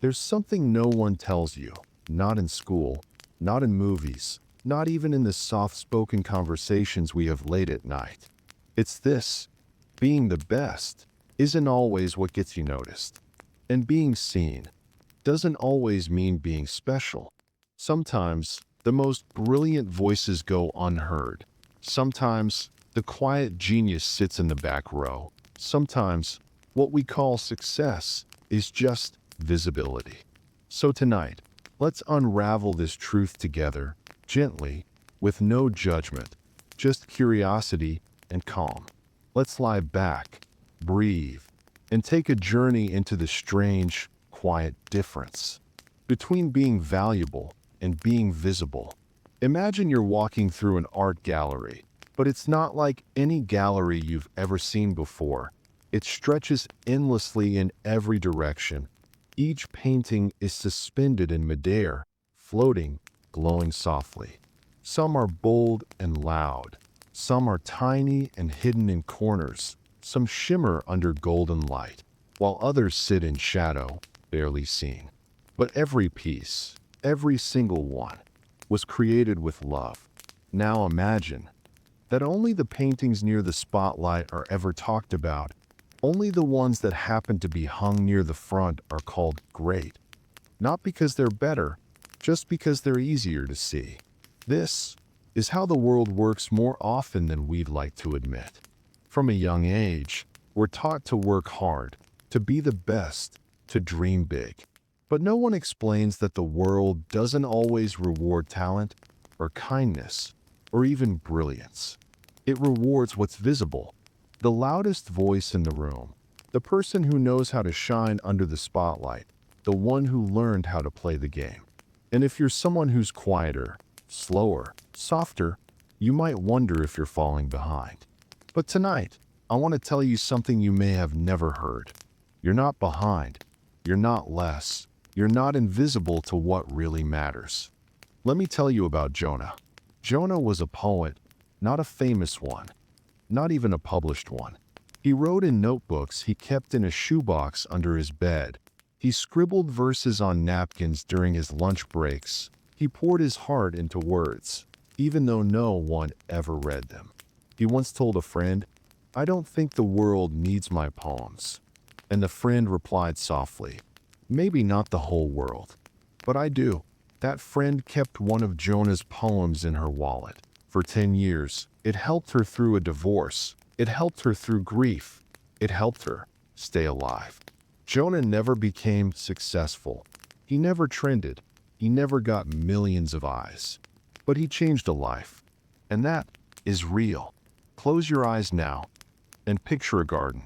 Speaker 2: There's something no one tells you, not in school, not in movies, not even in the soft-spoken conversations we have late at night. It's this: being the best isn't always what gets you noticed. And being seen doesn't always mean being special. Sometimes the most brilliant voices go unheard. Sometimes the quiet genius sits in the back row. Sometimes what we call success is just visibility. So tonight, let's unravel this truth together, gently, with no judgment, just curiosity and calm. Let's lie back, breathe, and take a journey into the strange, quiet difference between being valuable and being visible. Imagine you're walking through an art gallery, but it's not like any gallery you've ever seen before. It stretches endlessly in every direction. Each painting is suspended in midair, floating, glowing softly. Some are bold and loud. Some are tiny and hidden in corners. Some shimmer under golden light, while others sit in shadow, barely seen. But every piece, every single one, was created with love. Now imagine that only the paintings near the spotlight are ever talked about. Only the ones that happen to be hung near the front are called great. Not because they're better, just because they're easier to see. This is how the world works more often than we'd like to admit. From a young age, we're taught to work hard, to be the best, to dream big. But no one explains that the world doesn't always reward talent, or kindness, or even brilliance. It rewards what's visible, the loudest voice in the room, the person who knows how to shine under the spotlight, the one who learned how to play the game. And if you're someone who's quieter, slower, softer, you might wonder if you're falling behind. But tonight, I want to tell you something you may have never heard. You're not behind. You're not less. You're not invisible to what really matters. Let me tell you about Jonah. Jonah was a poet, not a famous one, not even a published one. He wrote in notebooks he kept in a shoebox under his bed. He scribbled verses on napkins during his lunch breaks. He poured his heart into words, even though no one ever read them. He once told a friend, "I don't think the world needs my poems." And the friend replied softly, "Maybe not the whole world, but I do." That friend kept one of Jonah's poems in her wallet. For 10 years, it helped her through a divorce. It helped her through grief. It helped her stay alive. Jonah never became successful. He never trended. He never got millions of eyes. But he changed a life. And that is real. Close your eyes now and picture a garden,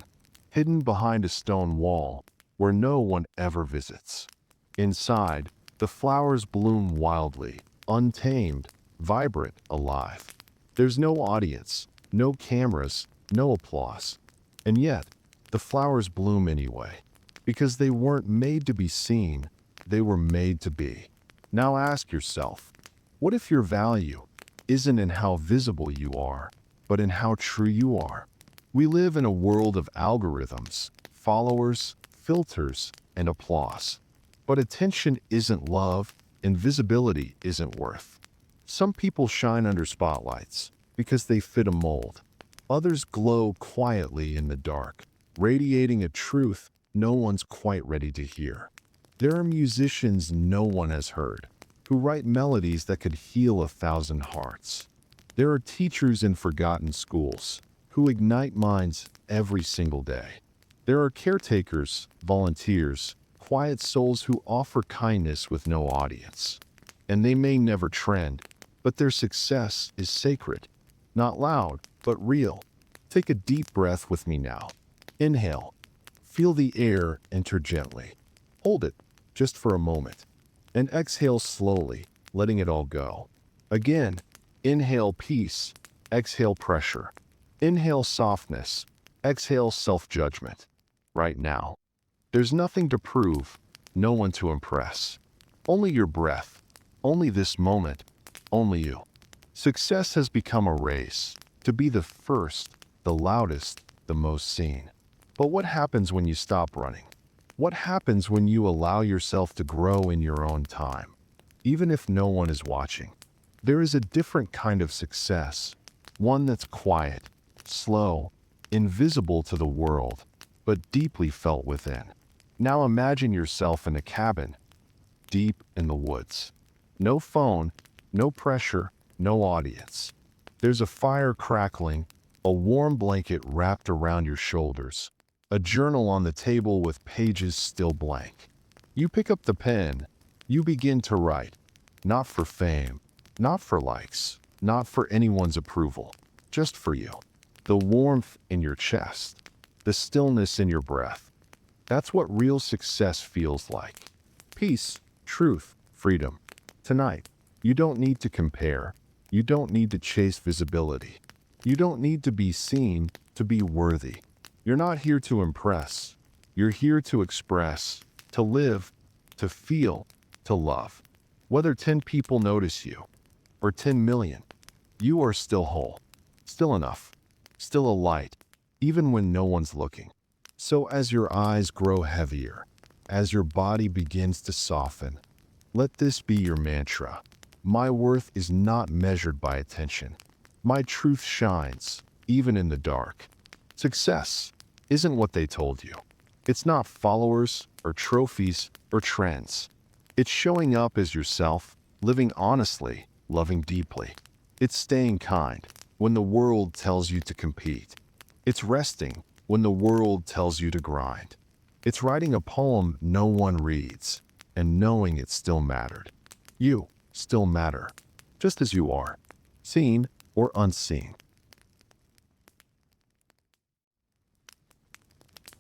Speaker 2: hidden behind a stone wall where no one ever visits. Inside, the flowers bloom wildly, untamed, vibrant, alive. There's no audience, no cameras, no applause. And yet, the flowers bloom anyway, because they weren't made to be seen, they were made to be. Now ask yourself, what if your value isn't in how visible you are, but in how true you are? We live in a world of algorithms, followers, filters, and applause. But attention isn't love, and visibility isn't worth. Some people shine under spotlights because they fit a mold. Others glow quietly in the dark, radiating a truth no one's quite ready to hear. There are musicians no one has heard, who write melodies that could heal 1,000 hearts. There are teachers in forgotten schools, who ignite minds every single day. There are caretakers, volunteers, quiet souls who offer kindness with no audience. And they may never trend, but their success is sacred. Not loud, but real. Take a deep breath with me now. Inhale. Feel the air enter gently. Hold it, just for a moment. And exhale slowly, letting it all go. Again, inhale peace. Exhale pressure. Inhale softness. Exhale self-judgment. Right now. There's nothing to prove, no one to impress. Only your breath, only this moment, only you. Success has become a race, to be the first, the loudest, the most seen. But what happens when you stop running? What happens when you allow yourself to grow in your own time, even if no one is watching? There is a different kind of success, one that's quiet, slow, invisible to the world, but deeply felt within. Now imagine yourself in a cabin, deep in the woods. No phone, no pressure, no audience. There's a fire crackling, a warm blanket wrapped around your shoulders, a journal on the table with pages still blank. You pick up the pen, you begin to write, not for fame, not for likes, not for anyone's approval, just for you. The warmth in your chest, the stillness in your breath. That's what real success feels like. Peace, truth, freedom. Tonight, you don't need to compare. You don't need to chase visibility. You don't need to be seen to be worthy. You're not here to impress. You're here to express, to live, to feel, to love. Whether 10 people notice you, or 10 million, you are still whole, still enough, still a light, even when no one's looking. So as your eyes grow heavier, as your body begins to soften, let this be your mantra. My worth is not measured by attention. My truth shines, even in the dark. Success isn't what they told you. It's not followers or trophies or trends. It's showing up as yourself, living honestly, loving deeply. It's staying kind when the world tells you to compete. It's resting when the world tells you to grind. It's writing a poem no one reads and knowing it still mattered. You still matter, just as you are, seen or unseen.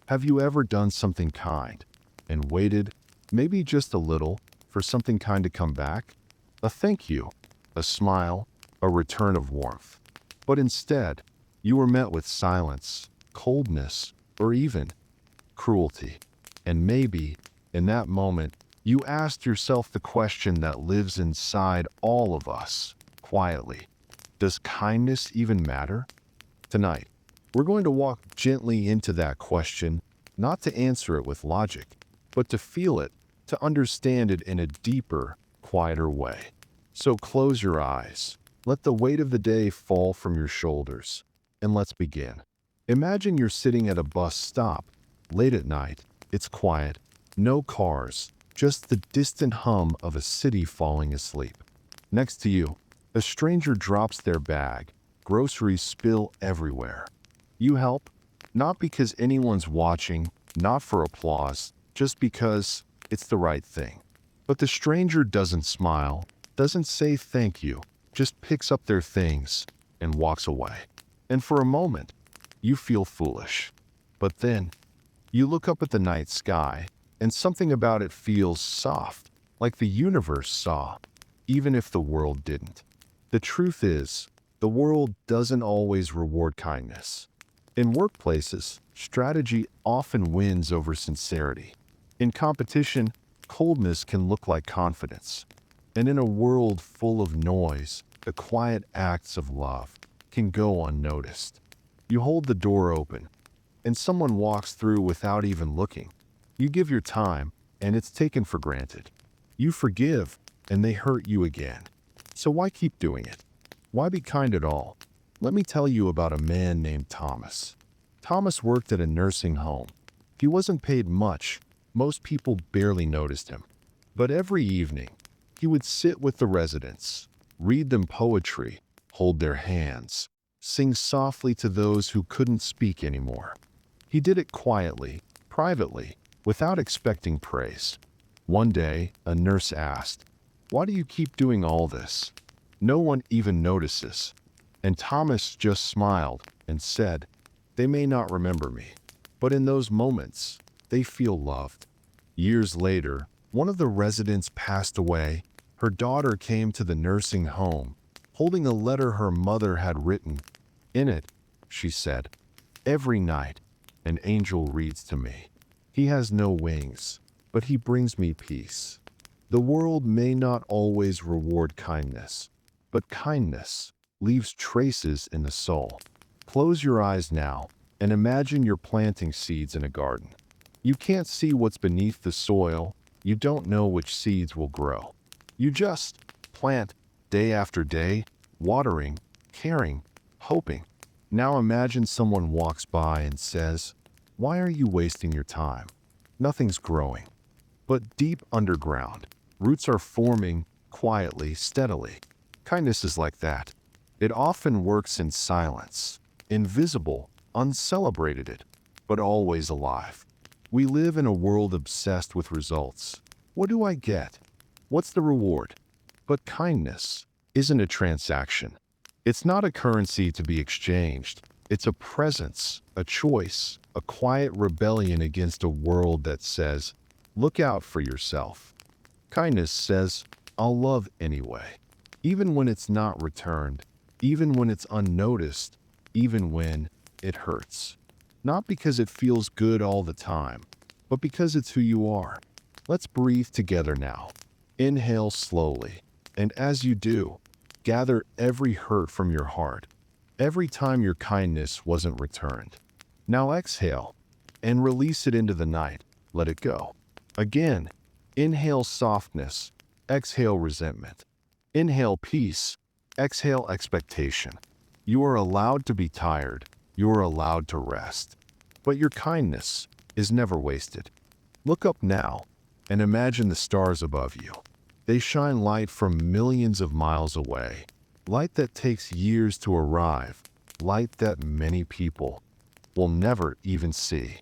Speaker 2: Have you ever done something kind and waited, maybe just a little, for something kind to come back? A thank you, a smile, a return of warmth. But instead, you were met with silence, coldness, or even cruelty. And maybe, in that moment, you asked yourself the question that lives inside all of us, quietly. Does kindness even matter? Tonight, we're going to walk gently into that question, not to answer it with logic, but to feel it, to understand it in a deeper, quieter way. So close your eyes, let the weight of the day fall from your shoulders, and let's begin. Imagine you're sitting at a bus stop, late at night. It's quiet, no cars, just the distant hum of a city falling asleep. Next to you, a stranger drops their bag, groceries spill everywhere. You help, not because anyone's watching, not for applause, just because it's the right thing. But the stranger doesn't smile, doesn't say thank you, just picks up their things and walks away. And for a moment, you feel foolish. But then, you look up at the night sky, and something about it feels soft, like the universe saw, even if the world didn't. The truth is, the world doesn't always reward kindness. In workplaces, strategy often wins over sincerity. In competition, coldness can look like confidence. And in a world full of noise, the quiet acts of love can go unnoticed. You hold the door open, and someone walks through without even looking. You give your time, and it's taken for granted. You forgive, and they hurt you again. So why keep doing it? Why be kind at all? Let me tell you about a man named Thomas. Thomas worked at a nursing home. He wasn't paid much. Most people barely noticed him. But every evening, he would sit with the residents, read them poetry, hold their hands, sing softly to those who couldn't speak anymore. He did it quietly, privately, without expecting praise. One day, a nurse asked, "Why do you keep doing all this? No one even notices." And Thomas just smiled and said, "They may not remember me, but in those moments, they feel loved." Years later, one of the residents passed away. Her daughter came to the nursing home, holding a letter her mother had written. In it, she said, "Every night, an angel reads to me. He has no wings, but he brings me peace." The world may not always reward kindness, but kindness leaves traces in the soul. Close your eyes now and imagine you're planting seeds in a garden. You can't see what's beneath the soil. You don't know which seeds will grow. You just plant day after day, watering, caring, hoping. Now imagine someone walks by and says, "Why are you wasting your time? Nothing's growing." But deep underground, roots are forming quietly, steadily. Kindness is like that. It often works in silence, invisible, uncelebrated, but always alive. We live in a world obsessed with results. What do I get? What's the reward? But kindness isn't a transaction. It's not a currency to be exchanged. It's a presence, a choice, a quiet rebellion against a world that says, "Look out for yourself." Kindness says, "I'll love anyway." Even when it's not returned, even when it's unnoticed, even when it hurts. Not because it feels good all the time, but because it's who you are. Let's breathe together now. Inhale slowly, and as you do, gather every hurt from your heart, every time your kindness wasn't returned. Now exhale, and release it into the night. Let it go. Again, inhale softness, exhale resentment. Inhale peace, exhale expectation. You are allowed to be tired. You are allowed to rest. But your kindness is never wasted. Look up now. And imagine the stars above you. They shine light from millions of miles away. Light that takes years to arrive. Light that many people will never even see.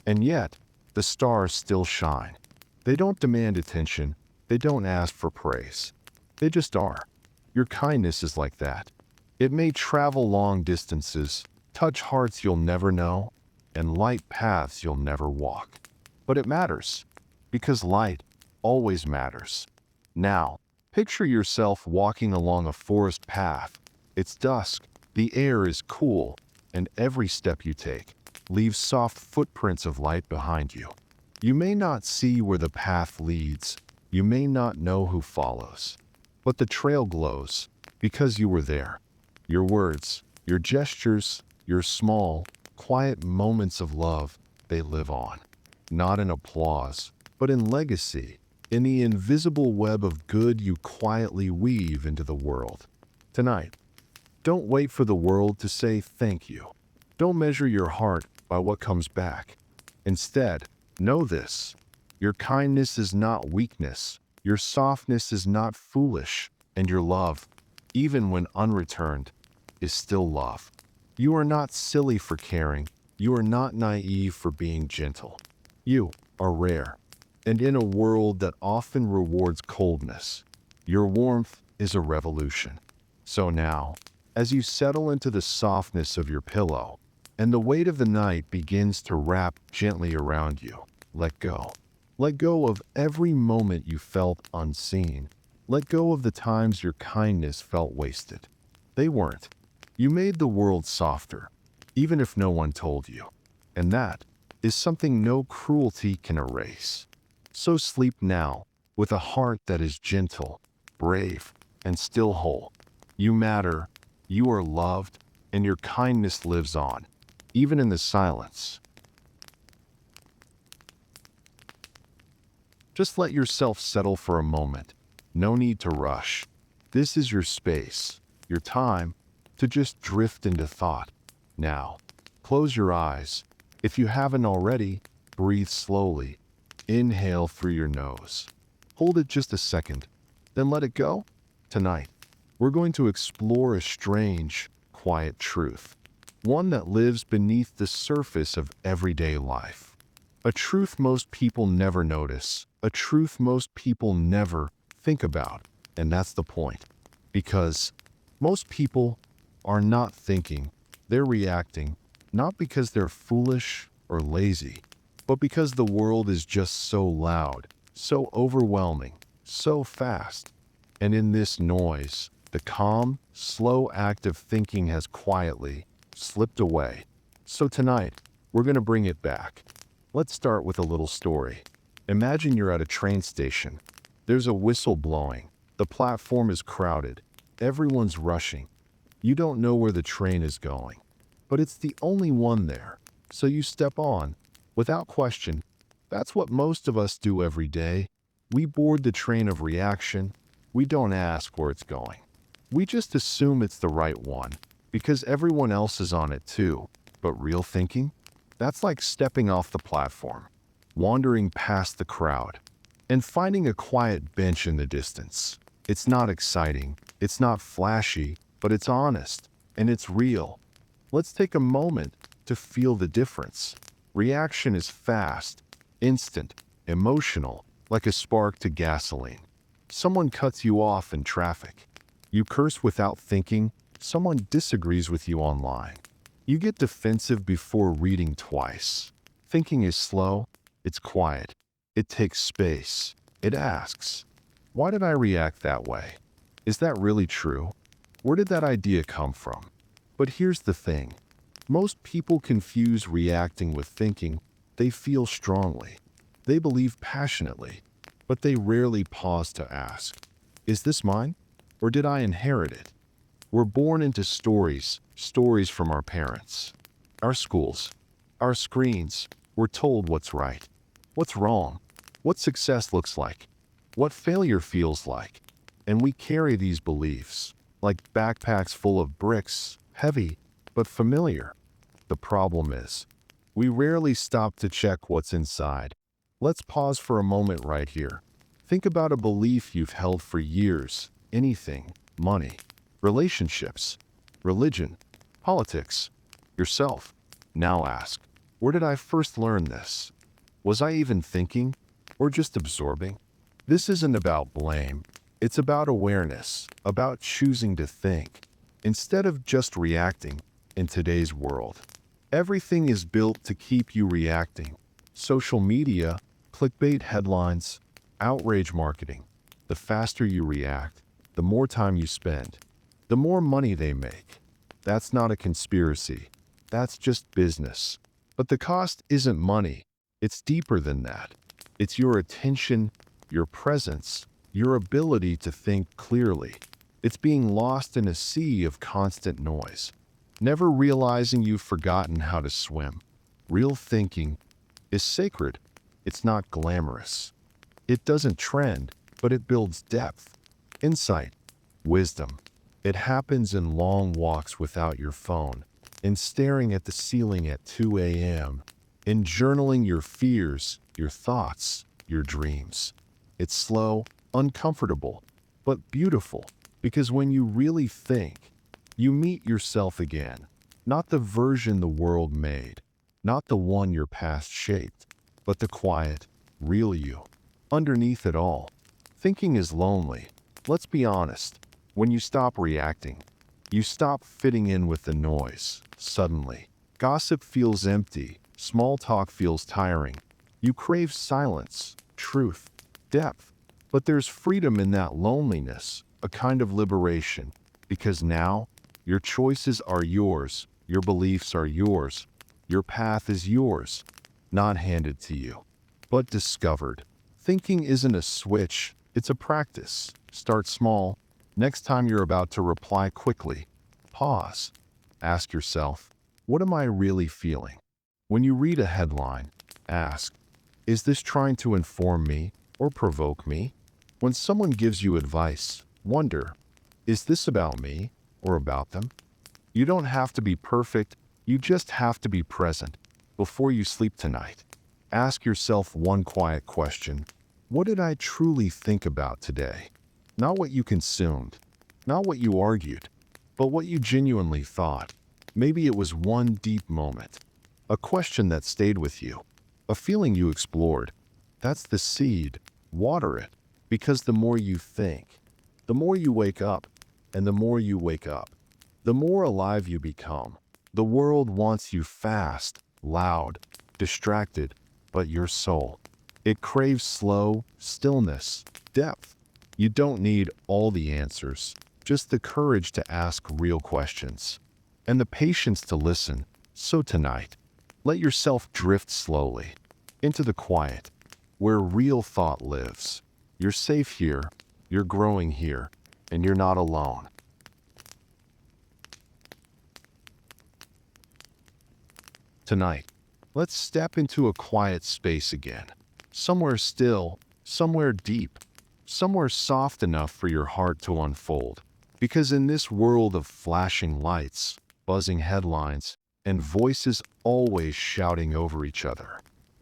Speaker 2: And yet, the stars still shine. They don't demand attention. They don't ask for praise. They just are. Your kindness is like that. It may travel long distances, touch hearts you'll never know, and light paths you'll never walk. But it matters, because light always matters. Now, picture yourself walking along a forest path. It's dusk, the air is cool, and every step you take leaves soft footprints of light behind you. You may not see where the path leads, you may not know who follows, but the trail glows because you were there. Your words, your gestures, your small, quiet moments of love, they live on. Not in applause, but in legacy, in the invisible web of good you quietly weave into the world. Tonight, don't wait for the world to say thank you. Don't measure your heart by what comes back. Instead, know this: your kindness is not weakness, your softness is not foolish, and your love, even when unreturned, is still love. You are not silly for caring. You are not naive for being gentle. You are rare. And in a world that often rewards coldness, your warmth is a revolution. So now, as you settle into the softness of your pillow, and the weight of the night begins to wrap gently around you, let go. Let go of every moment you felt unseen. Let go of the times your kindness felt wasted. They weren't. You made the world softer, even if no one told you. And that is something no cruelty can erase. So sleep now with a heart that is gentle, brave, and still whole. You matter, you are loved, and your kindness lives on, even in the silence. Just let yourself settle for a moment. No need to rush. This is your space, your time, to just drift into thought. Now, close your eyes. If you haven't already, breathe slowly. Inhale through your nose. Hold it just a second, then let it go. Tonight, we're going to explore a strange, quiet truth. One that lives beneath the surface of everyday life. A truth most people never notice. A truth most people never think about. And that's the point. Because most people are not thinking, they're reacting, not because they're foolish or lazy, but because the world is just so loud, so overwhelming, so fast. And in this noise, the calm, slow act of thinking has quietly slipped away. So tonight, we're going to bring it back. Let's start with a little story. Imagine you're at a train station. There's a whistle blowing. The platform is crowded. Everyone's rushing. You don't know where the train is going, but it's the only one there. So you step on, without question. That's what most of us do every day. We board the train of reaction. We don't ask where it's going. We just assume it's the right one, because everyone else is on it too. But real thinking? That's like stepping off the platform, wandering past the crowd, and finding a quiet bench in the distance. It's not exciting, it's not flashy, but it's honest, and it's real. Let's take a moment to feel the difference. Reaction is fast, instant, emotional, like a spark to gasoline. Someone cuts you off in traffic. You curse without thinking. Someone disagrees with you online. You get defensive before reading twice. Thinking is slow, it's quiet, it takes space. It asks, why did I react that way? Is that really true? Where did that idea come from? But here's the thing. Most people confuse reacting with thinking. They feel strongly. They believe passionately. But they rarely pause to ask, is this mine? Or did I inherit it? We're born into stories from our parents, our schools, our screens. We're told what's right, what's wrong, what success looks like, what failure feels like. And we carry these beliefs like backpacks full of bricks, heavy but familiar. The problem is, we rarely stop to check what's inside. Let's pause for a moment right here. Think about a belief you've held for years. Anything, money, relationships, religion, politics, yourself. Now ask, where did I first learn this? Was I even thinking or just absorbing? This isn't about blame. It's about awareness, about choosing to think instead of just reacting in today's world. Everything is built to keep you reacting. Social media, clickbait headlines, outrage marketing. The faster you react, the more time you spend, the more money they make. That's not a conspiracy. That's just business. But the cost isn't money. It's deeper than that. It's your attention, your presence, your ability to think clearly. It's being lost in a sea of constant noise, never realizing you've forgotten how to swim. Real thinking is sacred. It's not glamorous. It doesn't trend, but it builds depth, insight, wisdom. It happens in long walks without your phone, in staring at the ceiling at 2 a.m., in journaling your fears, your thoughts, your dreams. It's slow, uncomfortable, but beautiful, because when you really think, you meet yourself again, not the version the world made, not the one your past shaped, but the quiet, real you. Underneath it all, thinking is lonely. Let's be honest. When you stop reacting, you stop fitting in with the noise. Suddenly, gossip feels empty, small talk feels tiring. You crave silence, truth, depth. But there's freedom in that loneliness, a kind of liberation, because now your choices are yours, your beliefs are yours, your path is yours, not handed to you, but discovered. Thinking isn't a switch, it's a practice. Start small. Next time you're about to reply quickly, pause. Ask yourself, what am I really feeling? When you read a headline, ask, is this trying to inform me or provoke me? When someone gives you advice, wonder, is this about me or about them? You don't have to be perfect, you just have to be present. Before you sleep tonight, ask yourself one quiet question. What did I truly think about today? Not what you consumed, not what you argued, but what you genuinely thought. Maybe it was one deep moment, a question that stayed with you, a feeling you explored. That's the seed. Water it, because the more you think, the more you wake up, and the more you wake up, the more alive you become. The world wants you fast, loud, distracted, but your soul, it craves slow, stillness, depth. You don't need all the answers, just the courage to ask real questions, and the patience to listen. So tonight, let yourself drift slowly into the quiet, where real thought lives. You're safe here, you're growing here, and you're not alone. Tonight, let's step into a quiet space again. Somewhere still, somewhere deep, somewhere soft enough for your heart to unfold. Because in this world of flashing lights, buzzing headlines, and voices always shouting over each other,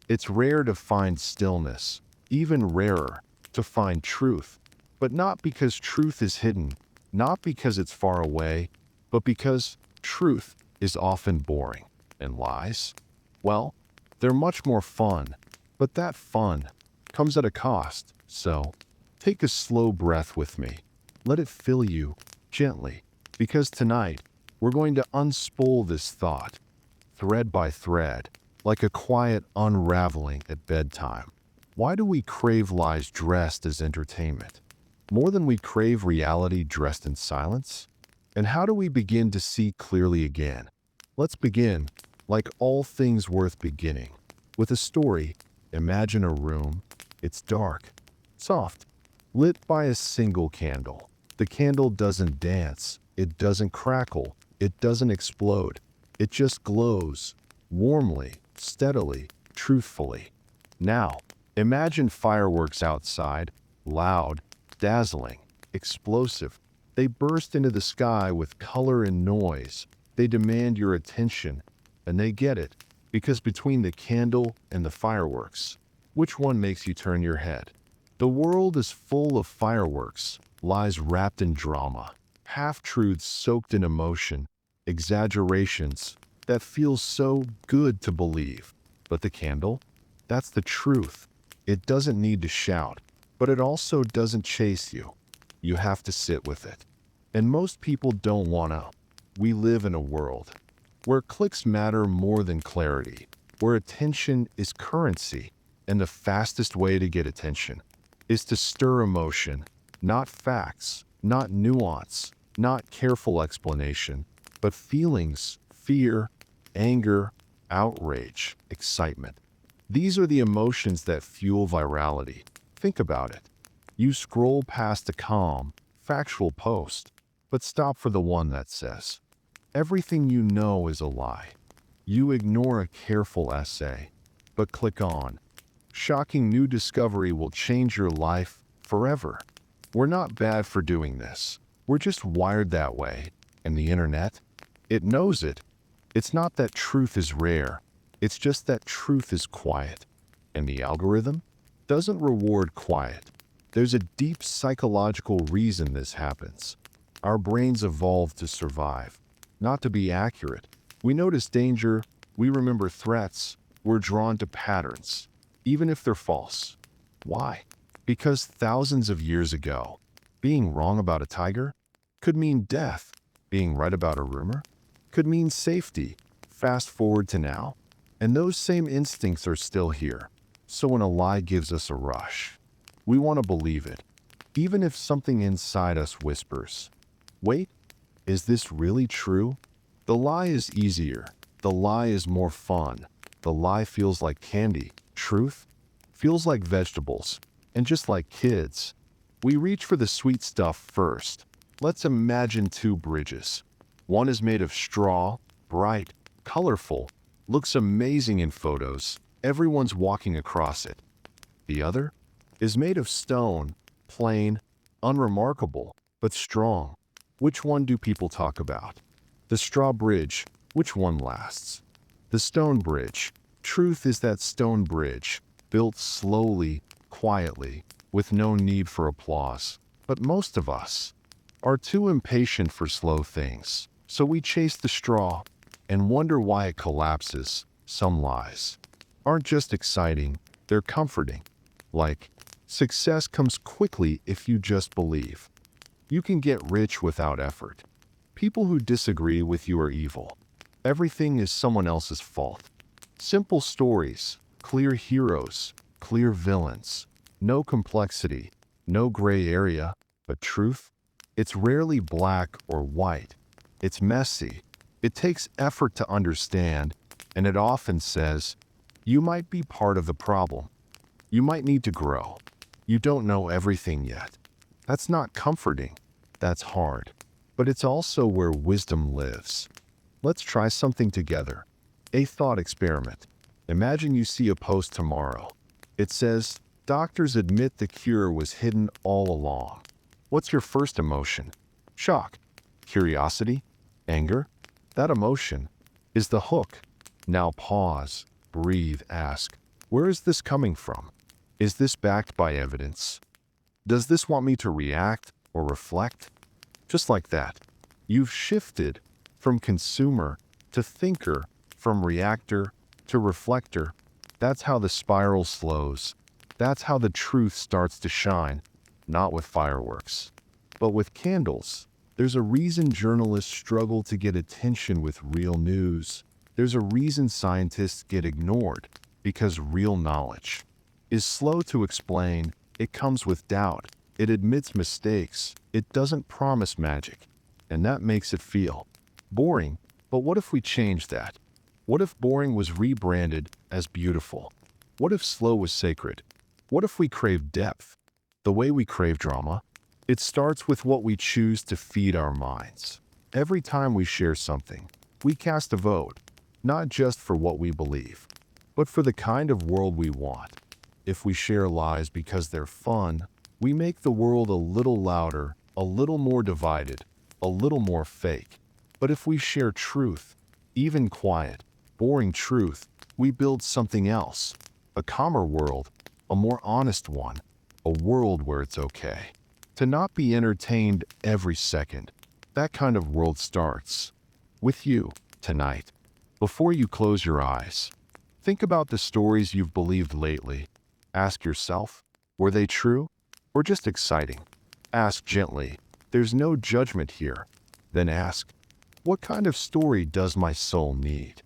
Speaker 2: it's rare to find stillness, even rarer to find truth. But not because truth is hidden, not because it's far away, but because truth is often boring. And lies? Well, they're much more fun. But that fun comes at a cost, so take a slow breath with me. Let it fill you gently, because tonight we're going to unspool this thought, thread by thread, like a quiet unraveling at bedtime. Why do we crave lies dressed as entertainment, more than we crave reality dressed in silence? And how do we begin to see clearly again? Let's begin, like all things worth beginning, with a story. Imagine a room. It's dark, soft, lit by a single candle. The candle doesn't dance, it doesn't crackle, it doesn't explode. It just glows, warmly, steadily, truthfully. Now, imagine fireworks outside, loud, dazzling, explosive. They burst into the sky with color and noise. They demand your attention, and they get it, because between the candle and the fireworks, Which one makes you turn your head? The world is full of fireworks, lies wrapped in drama, half-truths soaked in emotion, exaggerations that feel so good to believe. But the candle? That's the truth. It doesn't need to shout, but it also doesn't chase you. You have to sit with it. And most people don't want to. We live in a world where clicks matter more than clarity, where attention is currency, and the fastest way to get attention is to stir emotion, not facts, not nuance, not careful explanation, but feelings, fear, anger, outrage, excitement. These are the emotions that fuel virality. Think about it. You scroll past a calm, factual post, but stop for the one that says, "Everything you know is a lie." You ignore a careful essay, but click on. Shocking new discovery will change your life forever. We're not bad for doing this. We're just wired that way. And the internet? It knows it. It's not that truth is rare. It's just that truth is quiet. And the algorithm doesn't reward quiet. There's a deep psychological reason this happens. Our brains evolved to survive, not to be accurate. We notice danger, we remember threats, we're drawn to patterns, even if they're false. Why? Because thousands of years ago, being wrong about a tiger could mean death. Being right about a rumor could mean safety. Fast forward to now, and those same instincts are still here. So when a lie gives us a rush, we want to believe it, even if something inside us whispers, "Wait, is this really true?" The lie is easier. The lie is more fun. The lie feels like candy. Truth feels like vegetables. And just like kids, we reach for the sweet stuff first. Let's imagine two bridges. One is made of straw, bright, colorful, looks amazing in photos. Everyone's walking across it. The other is made of stone, plain, unremarkable, but strong. Which one do people talk about? The straw bridge. Which one lasts? The stone bridge. Truth is that stone bridge, built slowly, quietly, with no need for applause. But most of us are too impatient for slow things, so we chase the straw and wonder why it collapses. Some lies aren't just exciting, they're comforting. Like, success comes quickly if you just believe. You can get rich without effort. People who disagree with you are evil. Everything is someone else's fault. Simple stories, clear heroes, clear villains. No complexity, no gray area, but truth? It's rarely black or white. It's messy. It takes effort to understand, and it often says, you might be part of the problem. You might need to grow. You don't know everything yet. That's not comforting. That's hard. But it's also where wisdom lives. Let's try something together. A thought experiment. Imagine you see a post tomorrow. It says, "Doctors admit the cure was hidden all along." What's your first emotion? Shock? Curiosity? Anger? That emotion is the hook. Now pause, breathe, ask, where is this coming from? Is this backed by evidence? Does this want me to react or reflect? Just like that, you've shifted from consumer to thinker, from reactor to reflector. That's how the spiral slows. That's how the truth starts to shine, not with fireworks, but with candles. There's a reason journalists struggle to get attention with real news. There's a reason scientists get ignored, because real knowledge is slow to explain. It comes with doubt. It admits mistakes. It doesn't promise magic. And that makes it feel boring. But what if we change that? What if boring was rebranded as beautiful? What if slow was sacred? What if we crave depth, the way we crave drama? It starts with what we choose to feed our minds. Every time we share something, we cast a vote, not just for what we believe, but for the kind of world we want. If we share lies because they're fun, we make the world a little louder, a little more divided, a little more fake. But if we share truth, even quiet, boring truth, we build something else, a calmer world, a more honest one, a world where it's okay to not be entertained every second. That kind of world starts with you tonight. Before you close your eyes, think about the stories you've believed lately. Ask yourself, were they true or just exciting? Ask gently. There's no judgment here. Then ask, what kind of story does my soul need?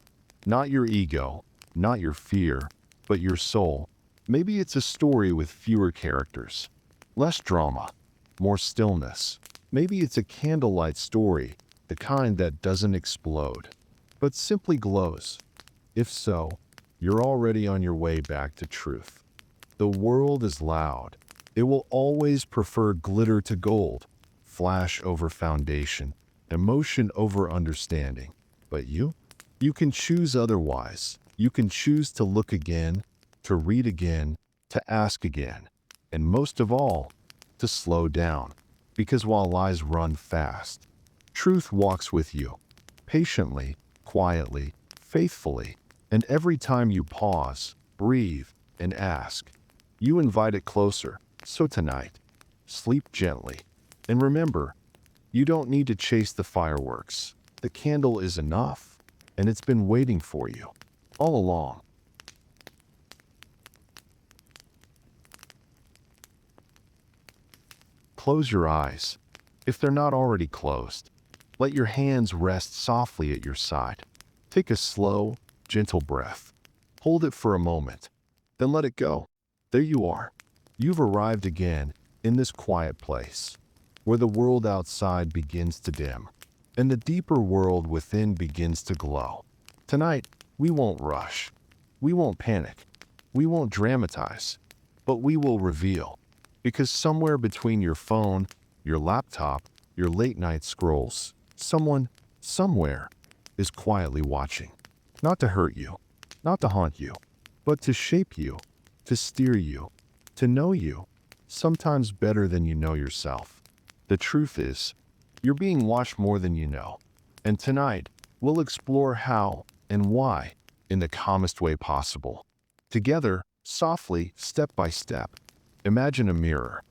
Speaker 2: Not your ego, not your fear, but your soul. Maybe it's a story with fewer characters, less drama, more stillness. Maybe it's a candlelight story, the kind that doesn't explode, but simply glows. If so, you're already on your way back to truth. The world is loud. It will always prefer glitter to gold, flash over foundation, emotion over understanding. But you can choose otherwise. You can choose to look again, to read again, to ask again, and most of all, to slow down. Because while lies run fast, truth walks with you, patiently, quietly, faithfully, and every time you pause, breathe, and ask, you invite it closer. So tonight, sleep gently. And remember, you don't need to chase the fireworks. The candle is enough, and it's been waiting for you all along. Close your eyes, if they're not already closed. Let your hands rest softly at your side. Take a slow, gentle breath. Hold it for a moment, then let it go. There you are. You've arrived again in this quiet place, where the world outside begins to dim, and the deeper world within begins to glow. Tonight, we won't rush. We won't panic. We won't dramatize. But we will reveal. Because somewhere between your phone, your laptop, your late-night scrolls, someone, somewhere, is quietly watching. Not to hurt you, not to haunt you, but to shape you, to steer you, to know you, sometimes better than you know yourself. The truth is, you're being watched more than you know. And tonight, we'll explore how and why in the calmest way possible. Together, softly, step by step. Imagine a mirror.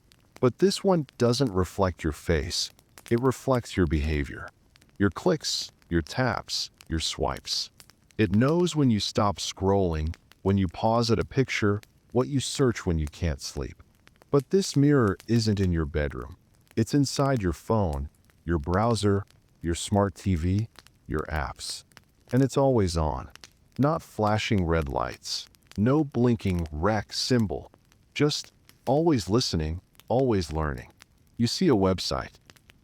Speaker 2: But this one doesn't reflect your face. It reflects your behavior. Your clicks, your taps, your swipes. It knows when you stop scrolling, when you pause at a picture, what you search when you can't sleep. But this mirror isn't in your bedroom. It's inside your phone, your browser, your smart TV, your apps. And it's always on. Not flashing red lights. No blinking rec symbol. Just always listening, always learning. You see a website.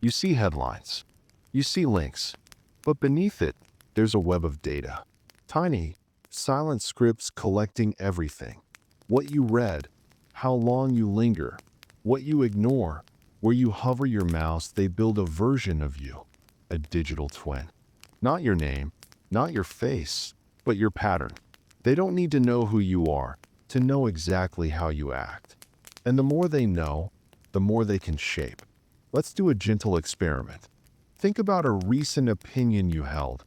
Speaker 2: You see headlines. You see links. But beneath it, there's a web of data. Tiny, silent scripts collecting everything. What you read, how long you linger, what you ignore. Where you hover your mouse, they build a version of you, a digital twin. Not your name, not your face, but your pattern. They don't need to know who you are to know exactly how you act. And the more they know, the more they can shape. Let's do a gentle experiment. Think about a recent opinion you held.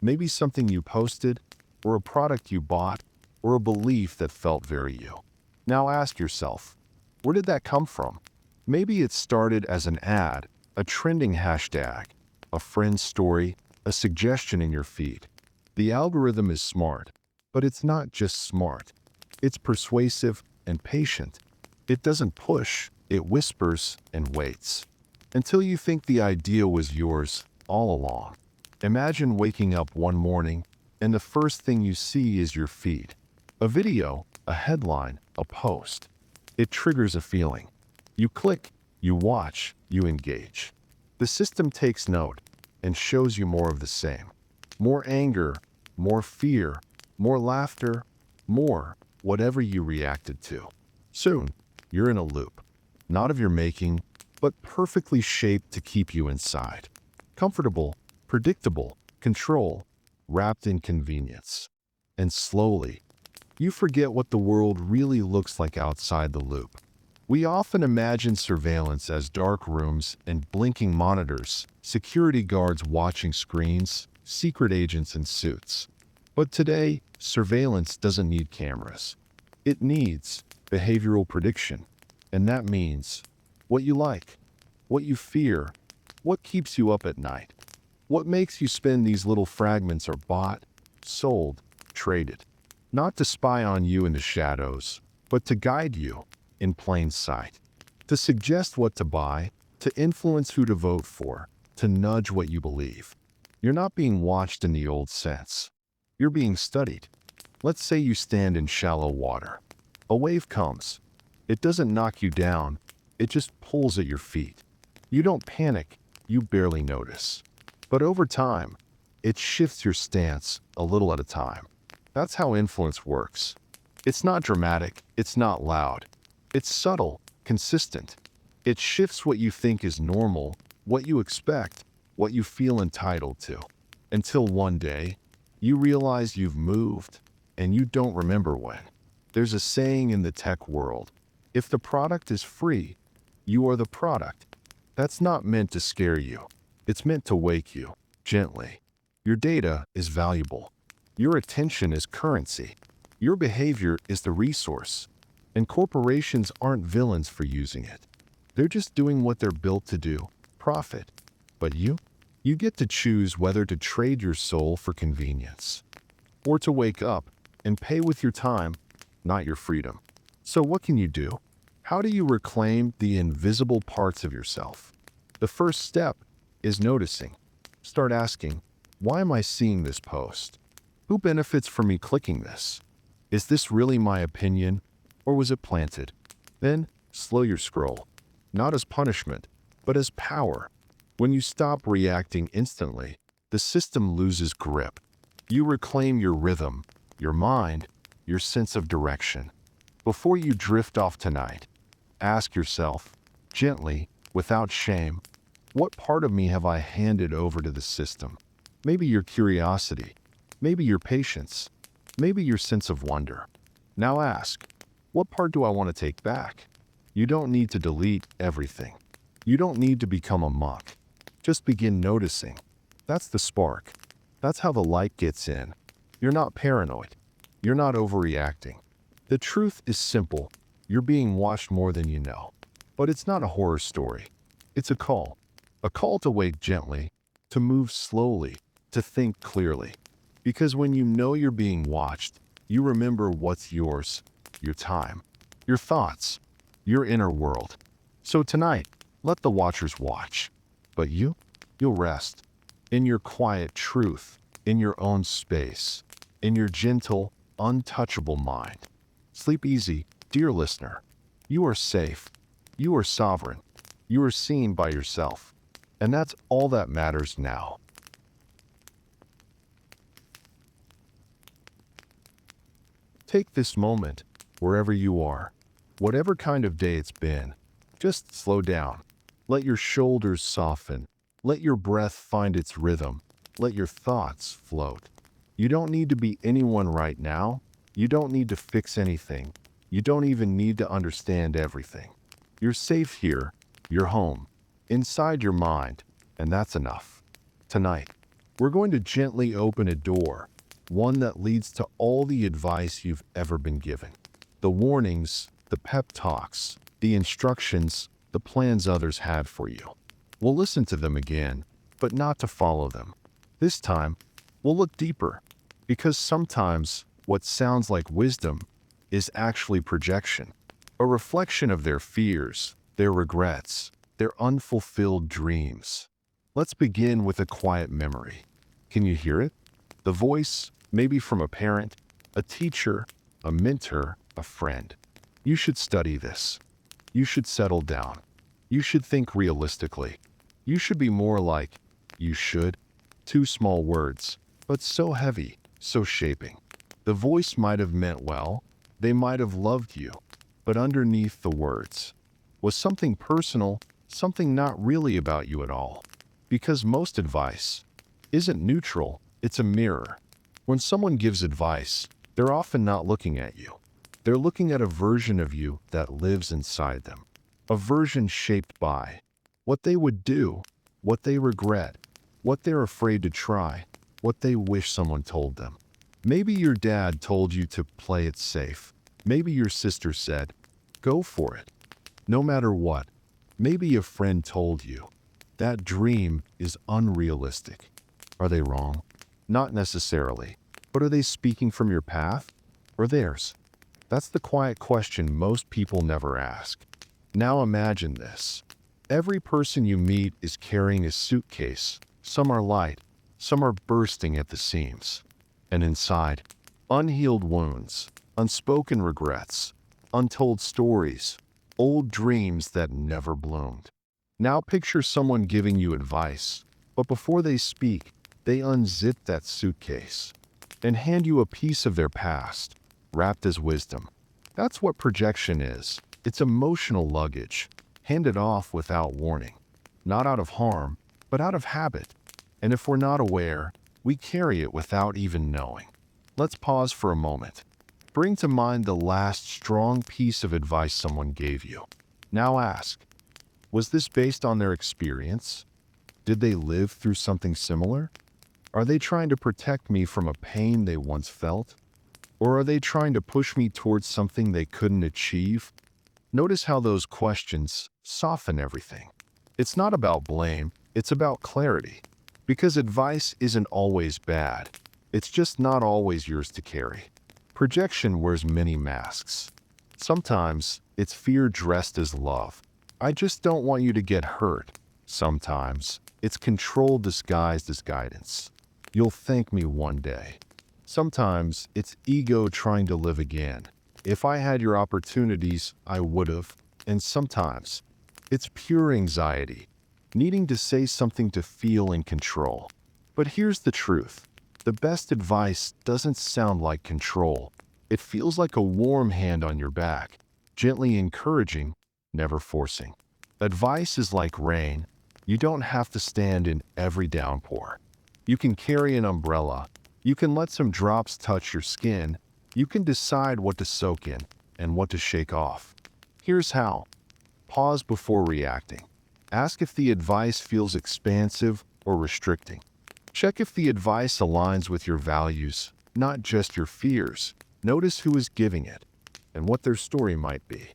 Speaker 2: Maybe something you posted, or a product you bought, or a belief that felt very you. Now ask yourself, where did that come from? Maybe it started as an ad, a trending hashtag, a friend's story, a suggestion in your feed. The algorithm is smart, but it's not just smart. It's persuasive and patient. It doesn't push, it whispers and waits. Until you think the idea was yours all along. Imagine waking up one morning and the first thing you see is your feed. A video, a headline, a post. It triggers a feeling. You click, you watch, you engage. The system takes note and shows you more of the same. More anger, more fear, more laughter, more whatever you reacted to. Soon, you're in a loop. Not of your making, but perfectly shaped to keep you inside. Comfortable, predictable, control, wrapped in convenience. And slowly, you forget what the world really looks like outside the loop. We often imagine surveillance as dark rooms and blinking monitors, security guards watching screens, secret agents in suits. But today, surveillance doesn't need cameras. It needs behavioral prediction. And that means what you like, what you fear, what keeps you up at night, what makes you spend these little fragments are bought, sold, traded. Not to spy on you in the shadows, but to guide you in plain sight. To suggest what to buy, to influence who to vote for, to nudge what you believe. You're not being watched in the old sense. You're being studied. Let's say you stand in shallow water. A wave comes. It doesn't knock you down. It just pulls at your feet. You don't panic. You barely notice. But over time, it shifts your stance a little at a time. That's how influence works. It's not dramatic. It's not loud. It's subtle, consistent. It shifts what you think is normal, what you expect, what you feel entitled to. Until one day, you realize you've moved, and you don't remember when. There's a saying in the tech world, if the product is free, you are the product. That's not meant to scare you. It's meant to wake you, gently. Your data is valuable. Your attention is currency. Your behavior is the resource. And corporations aren't villains for using it. They're just doing what they're built to do, profit. But you get to choose whether to trade your soul for convenience, or to wake up and pay with your time, not your freedom. So what can you do? How do you reclaim the invisible parts of yourself? The first step is noticing. Start asking, why am I seeing this post? Who benefits from me clicking this? Is this really my opinion, or was it planted? Then, slow your scroll, not as punishment, but as power. When you stop reacting instantly, the system loses grip. You reclaim your rhythm, your mind, your sense of direction. Before you drift off tonight, ask yourself, gently, without shame, what part of me have I handed over to the system? Maybe your curiosity, maybe your patience, maybe your sense of wonder. Now ask, what part do I want to take back? You don't need to delete everything. You don't need to become a monk. Just begin noticing. That's the spark. That's how the light gets in. You're not paranoid. You're not overreacting. The truth is simple. You're being watched more than you know. But it's not a horror story. It's a call. A call to wake gently, to move slowly, to think clearly. Because when you know you're being watched, you remember what's yours, your time, your thoughts, your inner world. So tonight, let the watchers watch. But you'll rest in your quiet truth, in your own space, in your gentle, untouchable mind. Sleep easy, dear listener. You are safe. You are sovereign. You are seen by yourself. And that's all that matters now. Take this moment, wherever you are, whatever kind of day it's been. Just slow down. Let your shoulders soften. Let your breath find its rhythm. Let your thoughts float. You don't need to be anyone right now. You don't need to fix anything. You don't even need to understand everything. You're safe here. You're home. Inside your mind. And that's enough. Tonight, we're going to gently open a door. One that leads to all the advice you've ever been given. The warnings, the pep talks, the instructions, the plans others had for you. We'll listen to them again, but not to follow them. This time, we'll look deeper, because sometimes what sounds like wisdom is actually projection, a reflection of their fears, their regrets, their unfulfilled dreams. Let's begin with a quiet memory. Can you hear it? The voice, maybe from a parent, a teacher, a mentor, a friend. You should study this. You should settle down. You should think realistically. You should be more like, you should. Two small words, but so heavy, so shaping. The voice might have meant well. They might have loved you. But underneath the words was something personal, something not really about you at all. Because most advice isn't neutral, it's a mirror. When someone gives advice, they're often not looking at you. They're looking at a version of you that lives inside them. A version shaped by what they would do, what they regret, what they're afraid to try, what they wish someone told them. Maybe your dad told you to play it safe. Maybe your sister said, Go for it. No matter what. Maybe a friend told you that dream is unrealistic. Are they wrong? Not necessarily. But are they speaking from your path or theirs? That's the quiet question most people never ask. Now imagine this. Every person you meet is carrying a suitcase. Some are light, some are bursting at the seams. And inside, unhealed wounds, unspoken regrets, untold stories, old dreams that never bloomed. Now picture someone giving you advice, but before they speak, they unzip that suitcase and hand you a piece of their past, wrapped as wisdom. That's what projection is. It's emotional luggage, handed off without warning. Not out of harm, but out of habit. And if we're not aware, we carry it without even knowing. Let's pause for a moment. Bring to mind the last strong piece of advice someone gave you. Now ask, was this based on their experience? Did they live through something similar? Are they trying to protect me from a pain they once felt? Or are they trying to push me towards something they couldn't achieve? Notice how those questions soften everything. It's not about blame, it's about clarity. Because advice isn't always bad. It's just not always yours to carry. Projection wears many masks. Sometimes it's fear dressed as love. I just don't want you to get hurt. Sometimes it's control disguised as guidance. You'll thank me one day. Sometimes it's ego trying to live again. If I had your opportunities, I would've. And sometimes it's pure anxiety, needing to say something to feel in control. But here's the truth. The best advice doesn't sound like control. It feels like a warm hand on your back, gently encouraging, never forcing. Advice is like rain. You don't have to stand in every downpour. You can carry an umbrella. You can let some drops touch your skin. You can decide what to soak in and what to shake off. Here's how. Pause before reacting. Ask if the advice feels expansive or restricting. Check if the advice aligns with your values, not just your fears. Notice who is giving it and what their story might be.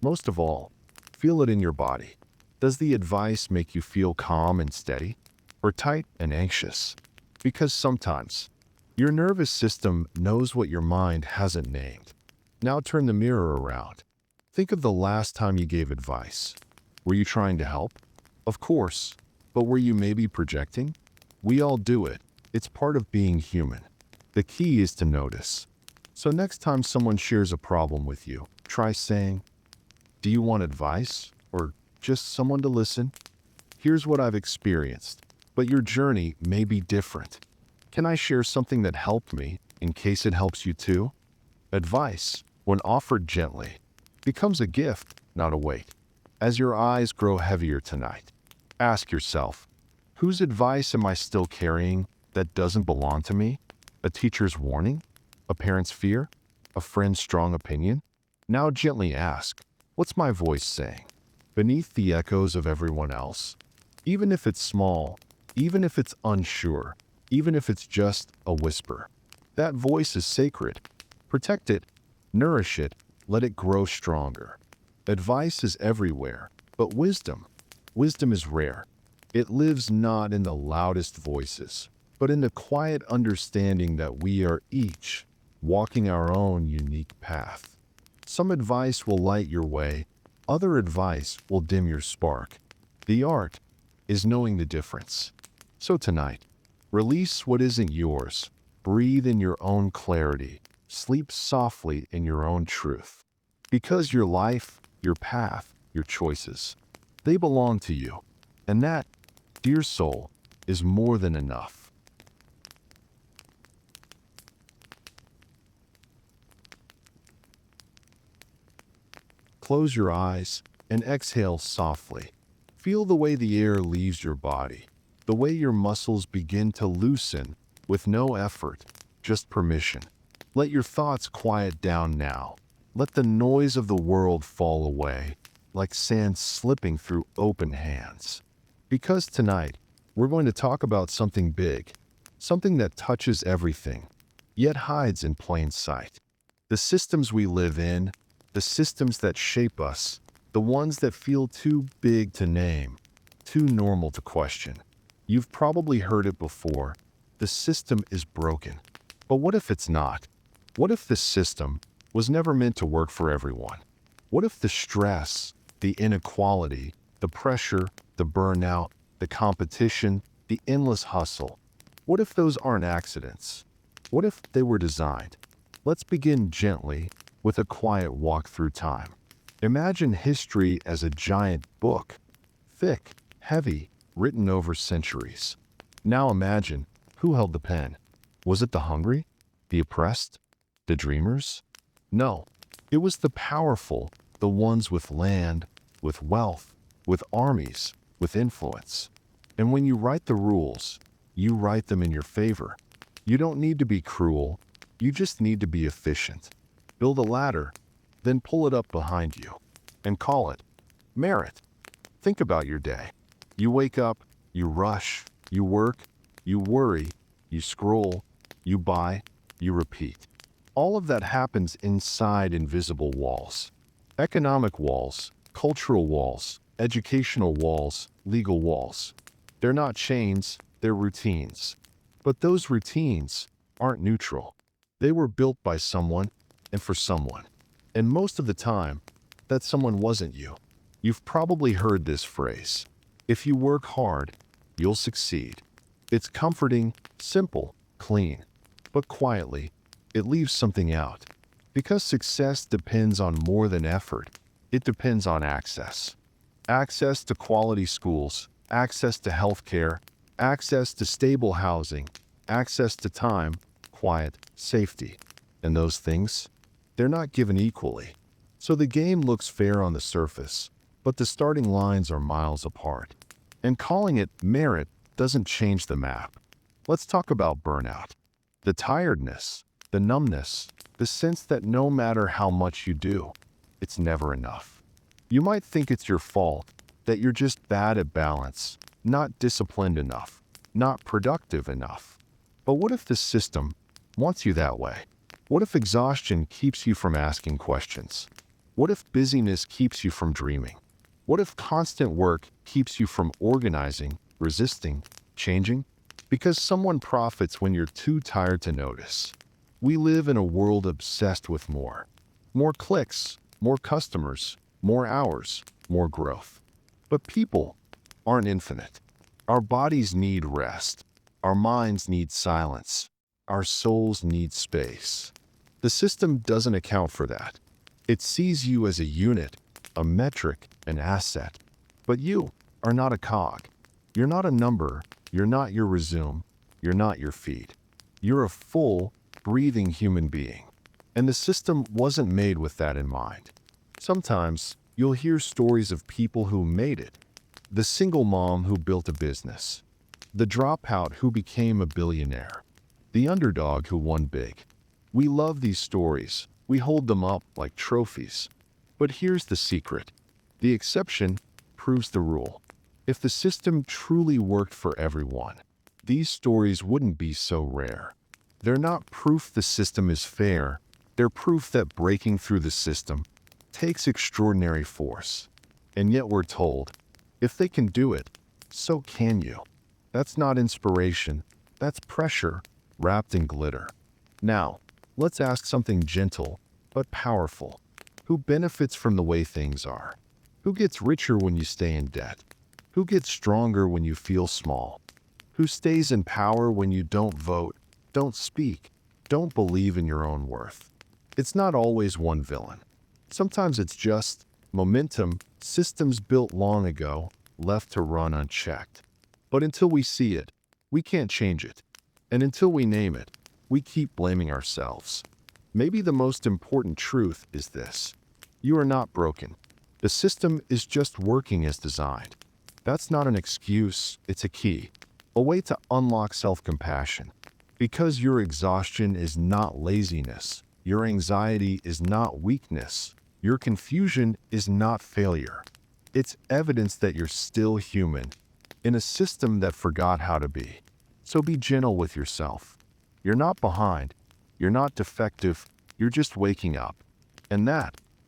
Speaker 2: Most of all, feel it in your body. Does the advice make you feel calm and steady, or tight and anxious? Because sometimes your nervous system knows what your mind hasn't named. Now turn the mirror around. Think of the last time you gave advice. Were you trying to help? Of course, but were you maybe projecting? We all do it. It's part of being human. The key is to notice. So next time someone shares a problem with you, try saying, "Do you want advice or just someone to listen? Here's what I've experienced, but your journey may be different. Can I share something that helped me in case it helps you too?" Advice, when offered gently, becomes a gift, not a weight. As your eyes grow heavier tonight, ask yourself, whose advice am I still carrying that doesn't belong to me? A teacher's warning? A parent's fear? A friend's strong opinion? Now gently ask, what's my voice saying? Beneath the echoes of everyone else? Even if it's small, even if it's unsure, even if it's just a whisper. That voice is sacred. Protect it, nourish it, let it grow stronger. Advice is everywhere, but wisdom is rare. It lives not in the loudest voices, but in the quiet understanding that we are each walking our own unique path. Some advice will light your way, other advice will dim your spark. The art is knowing the difference. So tonight, release what isn't yours, breathe in your own clarity, sleep softly in your own truth. Because your life, your path, your choices, they belong to you. And that, dear soul, is more than enough. Close your eyes and exhale softly. Feel the way the air leaves your body, the way your muscles begin to loosen with no effort, just permission. Let your thoughts quiet down now. Let the noise of the world fall away, like sand slipping through open hands. Because tonight, we're going to talk about something big, something that touches everything, yet hides in plain sight. The systems we live in, The systems that shape us, the ones that feel too big to name, too normal to question. You've probably heard it before. The system is broken. But what if it's not? What if the system was never meant to work for everyone? What if the stress, the inequality, the pressure, the burnout, the competition, the endless hustle, what if those aren't accidents? What if they were designed? Let's begin gently with a quiet walk through time. Imagine history as a giant book, thick, heavy, written over centuries. Now imagine who held the pen. Was it the hungry? The oppressed? The dreamers? No, it was the powerful, the ones with land, with wealth, with armies, with influence. And when you write the rules, you write them in your favor. You don't need to be cruel, you just need to be efficient. Build a ladder, then pull it up behind you, and call it merit. Think about your day. You wake up, you rush, you work, you worry, you scroll, you buy, you repeat. All of that happens inside invisible walls. Economic walls, cultural walls, educational walls, legal walls. They're not chains, they're routines. But those routines aren't neutral. They were built by someone and for someone. And most of the time, that someone wasn't you. You've probably heard this phrase. If you work hard, you'll succeed. It's comforting, simple, clean. But quietly, it leaves something out. Because success depends on more than effort. It depends on access. Access to quality schools, access to healthcare, access to stable housing, access to time, quiet, safety. And those things, they're not given equally. So the game looks fair on the surface, but the starting lines are miles apart. And calling it merit doesn't change the map. Let's talk about burnout. The tiredness, the numbness, the sense that no matter how much you do, it's never enough. You might think it's your fault, that you're just bad at balance, not disciplined enough, not productive enough. But what if the system wants you that way? What if exhaustion keeps you from asking questions? What if busyness keeps you from dreaming? What if constant work keeps you from organizing, resisting, changing? Because someone profits when you're too tired to notice. We live in a world obsessed with more. More clicks, more customers, more hours, more growth. But people aren't infinite. Our bodies need rest. Our minds need silence. Our souls need space. The system doesn't account for that. It sees you as a unit, a metric, an asset. But you are not a cog. You're not a number. You're not your resume. You're not your feed. You're a full, breathing human being. And the system wasn't made with that in mind. Sometimes you'll hear stories of people who made it. The single mom who built a business. The dropout who became a billionaire. The underdog who won big. We love these stories. We hold them up like trophies. But here's the secret. The exception proves the rule. If the system truly worked for everyone, these stories wouldn't be so rare. They're not proof the system is fair. They're proof that breaking through the system takes extraordinary force. And yet we're told, if they can do it, so can you. That's not inspiration. That's pressure wrapped in glitter. Now, let's ask something gentle but powerful. Who benefits from the way things are? Who gets richer when you stay in debt? Who gets stronger when you feel small? Who stays in power when you don't vote, don't speak, don't believe in your own worth? It's not always one villain. Sometimes it's just momentum, systems built long ago, left to run unchecked. But until we see it, we can't change it. And until we name it, we keep blaming ourselves. Maybe the most important truth is this. You are not broken. The system is just working as designed. That's not an excuse, it's a key. A way to unlock self-compassion. Because your exhaustion is not laziness. Your anxiety is not weakness. Your confusion is not failure. It's evidence that you're still human, in a system that forgot how to be. So be gentle with yourself. You're not behind. You're not defective. You're just waking up. And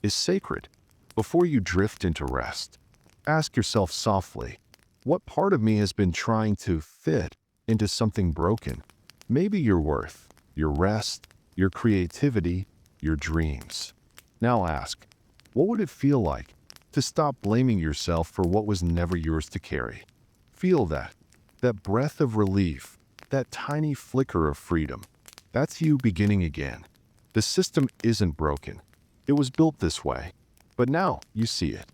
Speaker 2: is sacred. Before you drift into rest, ask yourself softly, what part of me has been trying to fit into something broken? Maybe your worth, your rest, your creativity, your dreams. Now ask, what would it feel like to stop blaming yourself for what was never yours to carry? Feel that breath of relief, that tiny flicker of freedom. That's you beginning again. The system isn't broken. It was built this way. But now you see it.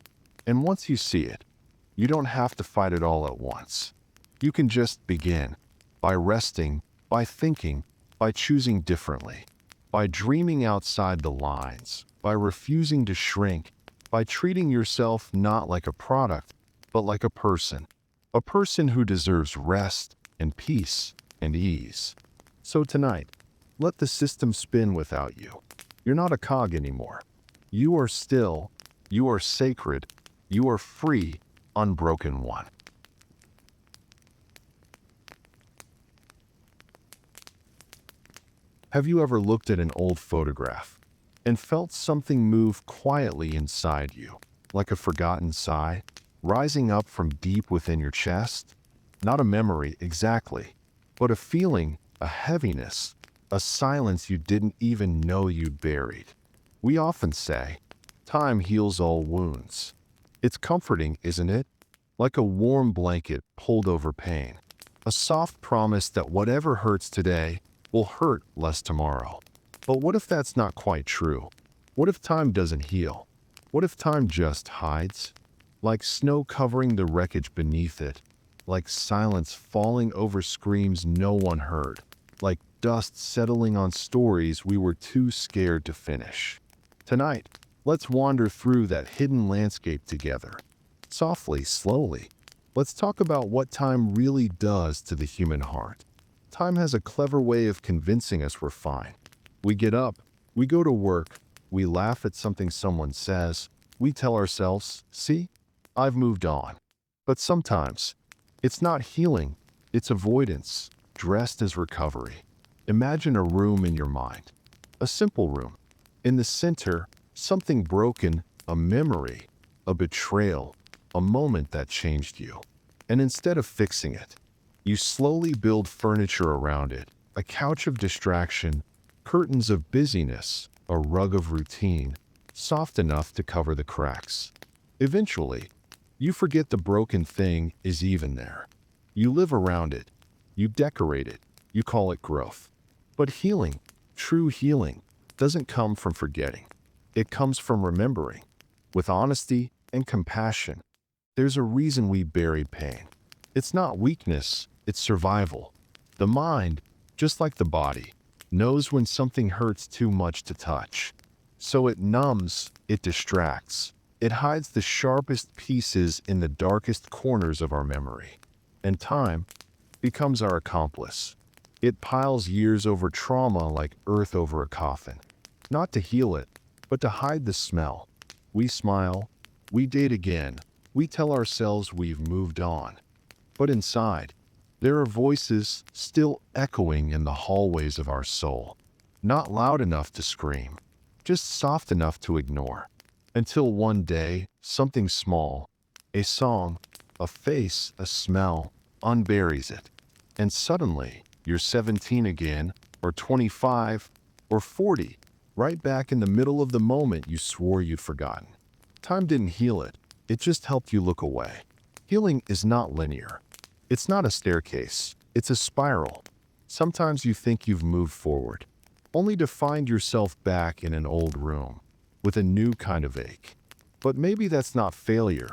Speaker 2: And once you see it, you don't have to fight it all at once. You can just begin by resting, by thinking, by choosing differently, by dreaming outside the lines, by refusing to shrink, by treating yourself not like a product, but like a person who deserves rest and peace and ease. So tonight, let the system spin without you. You're not a cog anymore. You are still, you are sacred, you are free, unbroken one. Have you ever looked at an old photograph and felt something move quietly inside you, like a forgotten sigh, rising up from deep within your chest? Not a memory exactly, but a feeling, a heaviness, a silence you didn't even know you'd buried. We often say, time heals all wounds. It's comforting, isn't it? Like a warm blanket pulled over pain. A soft promise that whatever hurts today will hurt less tomorrow. But what if that's not quite true? What if time doesn't heal? What if time just hides? Like snow covering the wreckage beneath it, like silence falling over screams no one heard, like dust settling on stories we were too scared to finish. Tonight, let's wander through that hidden landscape together. Softly, slowly. Let's talk about what time really does to the human heart. Time has a clever way of convincing us we're fine. We get up, we go to work, we laugh at something someone says, we tell ourselves, see, I've moved on. But sometimes, it's not healing, it's avoidance, dressed as recovery. Imagine a room in your mind. A simple room. In the center, something broken, a memory, a betrayal, a moment that changed you. And instead of fixing it, you slowly build furniture around it, a couch of distraction, curtains of busyness, a rug of routine, soft enough to cover the cracks. Eventually, you forget the broken thing is even there. You live around it, you decorate it, you call it growth. But healing, true healing, doesn't come from forgetting. It comes from remembering. With honesty and compassion, there's a reason we bury pain. It's not weakness, it's survival. The mind, just like the body, knows when something hurts too much to touch. So it numbs, it distracts. It hides the sharpest pieces in the darkest corners of our memory. And time becomes our accomplice. It piles years over trauma like earth over a coffin. Not to heal it, but to hide the smell. We smile, we date again, we tell ourselves we've moved on. But inside, there are voices still echoing in the hallways of our soul. Not loud enough to scream, just soft enough to ignore. Until one day, something small, a song, a face, a smell, unburies it. And suddenly, you're 17 again, or 25, or 40, right back in the middle of the moment you swore you'd forgotten. Time didn't heal it, it just helped you look away. Healing is not linear. It's not a staircase, it's a spiral. Sometimes you think you've moved forward, only to find yourself back in an old room, with a new kind of ache. But maybe that's not failure.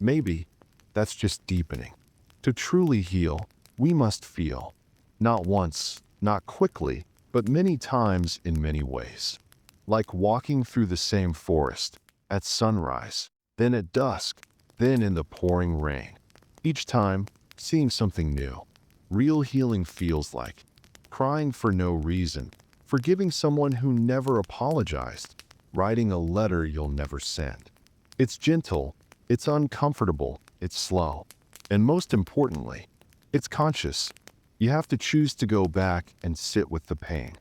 Speaker 2: Maybe that's just deepening. To truly heal, we must feel. Not once, not quickly, but many times in many ways. Like walking through the same forest, at sunrise, then at dusk, then in the pouring rain. Each time, seeing something new. Real healing feels like crying for no reason, forgiving someone who never apologized, writing a letter you'll never send. It's gentle, it's uncomfortable, it's slow, and most importantly, it's conscious. You have to choose to go back and sit with the pain,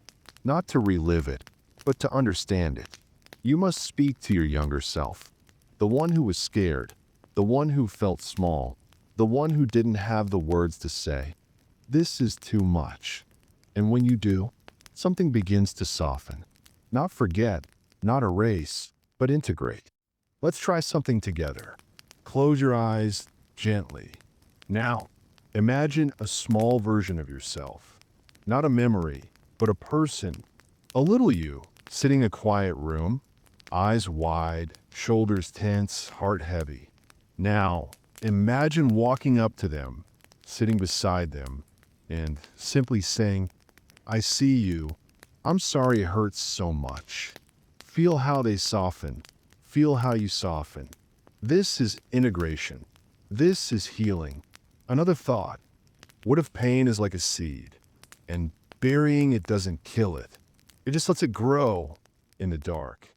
Speaker 2: not to relive it, but to understand it. You must speak to your younger self, the one who was scared, the one who felt small, the one who didn't have the words to say. This is too much. And when you do, something begins to soften. Not forget, not erase, but integrate. Let's try something together. Close your eyes gently. Now, imagine a small version of yourself. Not a memory, but a person. A little you, sitting in a quiet room, eyes wide, shoulders tense, heart heavy. Now, imagine walking up to them, sitting beside them, and simply saying, I see you. I'm sorry it hurts so much. Feel how they soften. Feel how you soften. This is integration. This is healing. Another thought. What if pain is like a seed, and burying it doesn't kill it? It just lets it grow in the dark.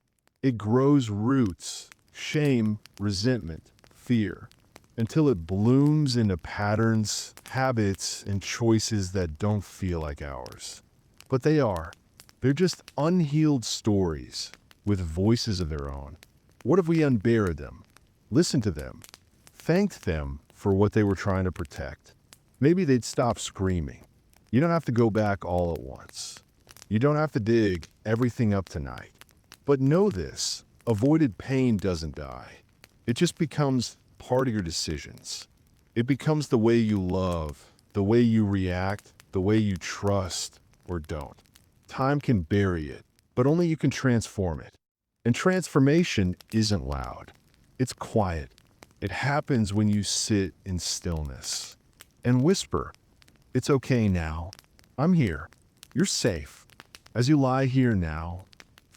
Speaker 2: It grows roots, shame, resentment, fear, until it blooms into patterns, habits, and choices that don't feel like ours. But they are. They're just unhealed stories with voices of their own. What if we unburied them, listened to them, thanked them for what they were trying to protect? Maybe they'd stop screaming. You don't have to go back all at once. You don't have to dig everything up tonight. But know this, avoided pain doesn't die. It just becomes part of your decisions. It becomes the way you love, the way you react, the way you trust or don't. Time can bury it, but only you can transform it. And transformation isn't loud. It's quiet. It happens when you sit in stillness and whisper, it's okay now. I'm here. You're safe. As you lie here now,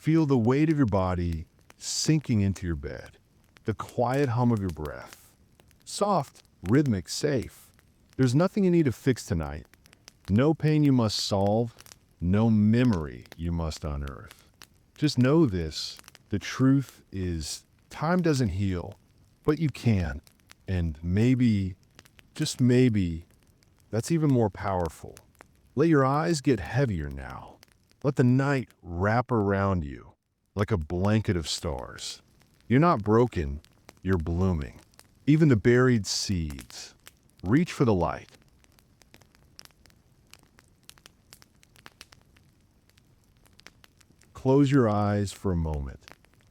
Speaker 2: feel the weight of your body sinking into your bed, the quiet hum of your breath. Soft, rhythmic, safe. There's nothing you need to fix tonight. No pain you must solve, no memory you must unearth. Just know this, the truth is time doesn't heal, but you can. And maybe, just maybe, that's even more powerful. Let your eyes get heavier now. Let the night wrap around you like a blanket of stars. You're not broken, you're blooming. Even the buried seeds. Reach for the light. Close your eyes for a moment.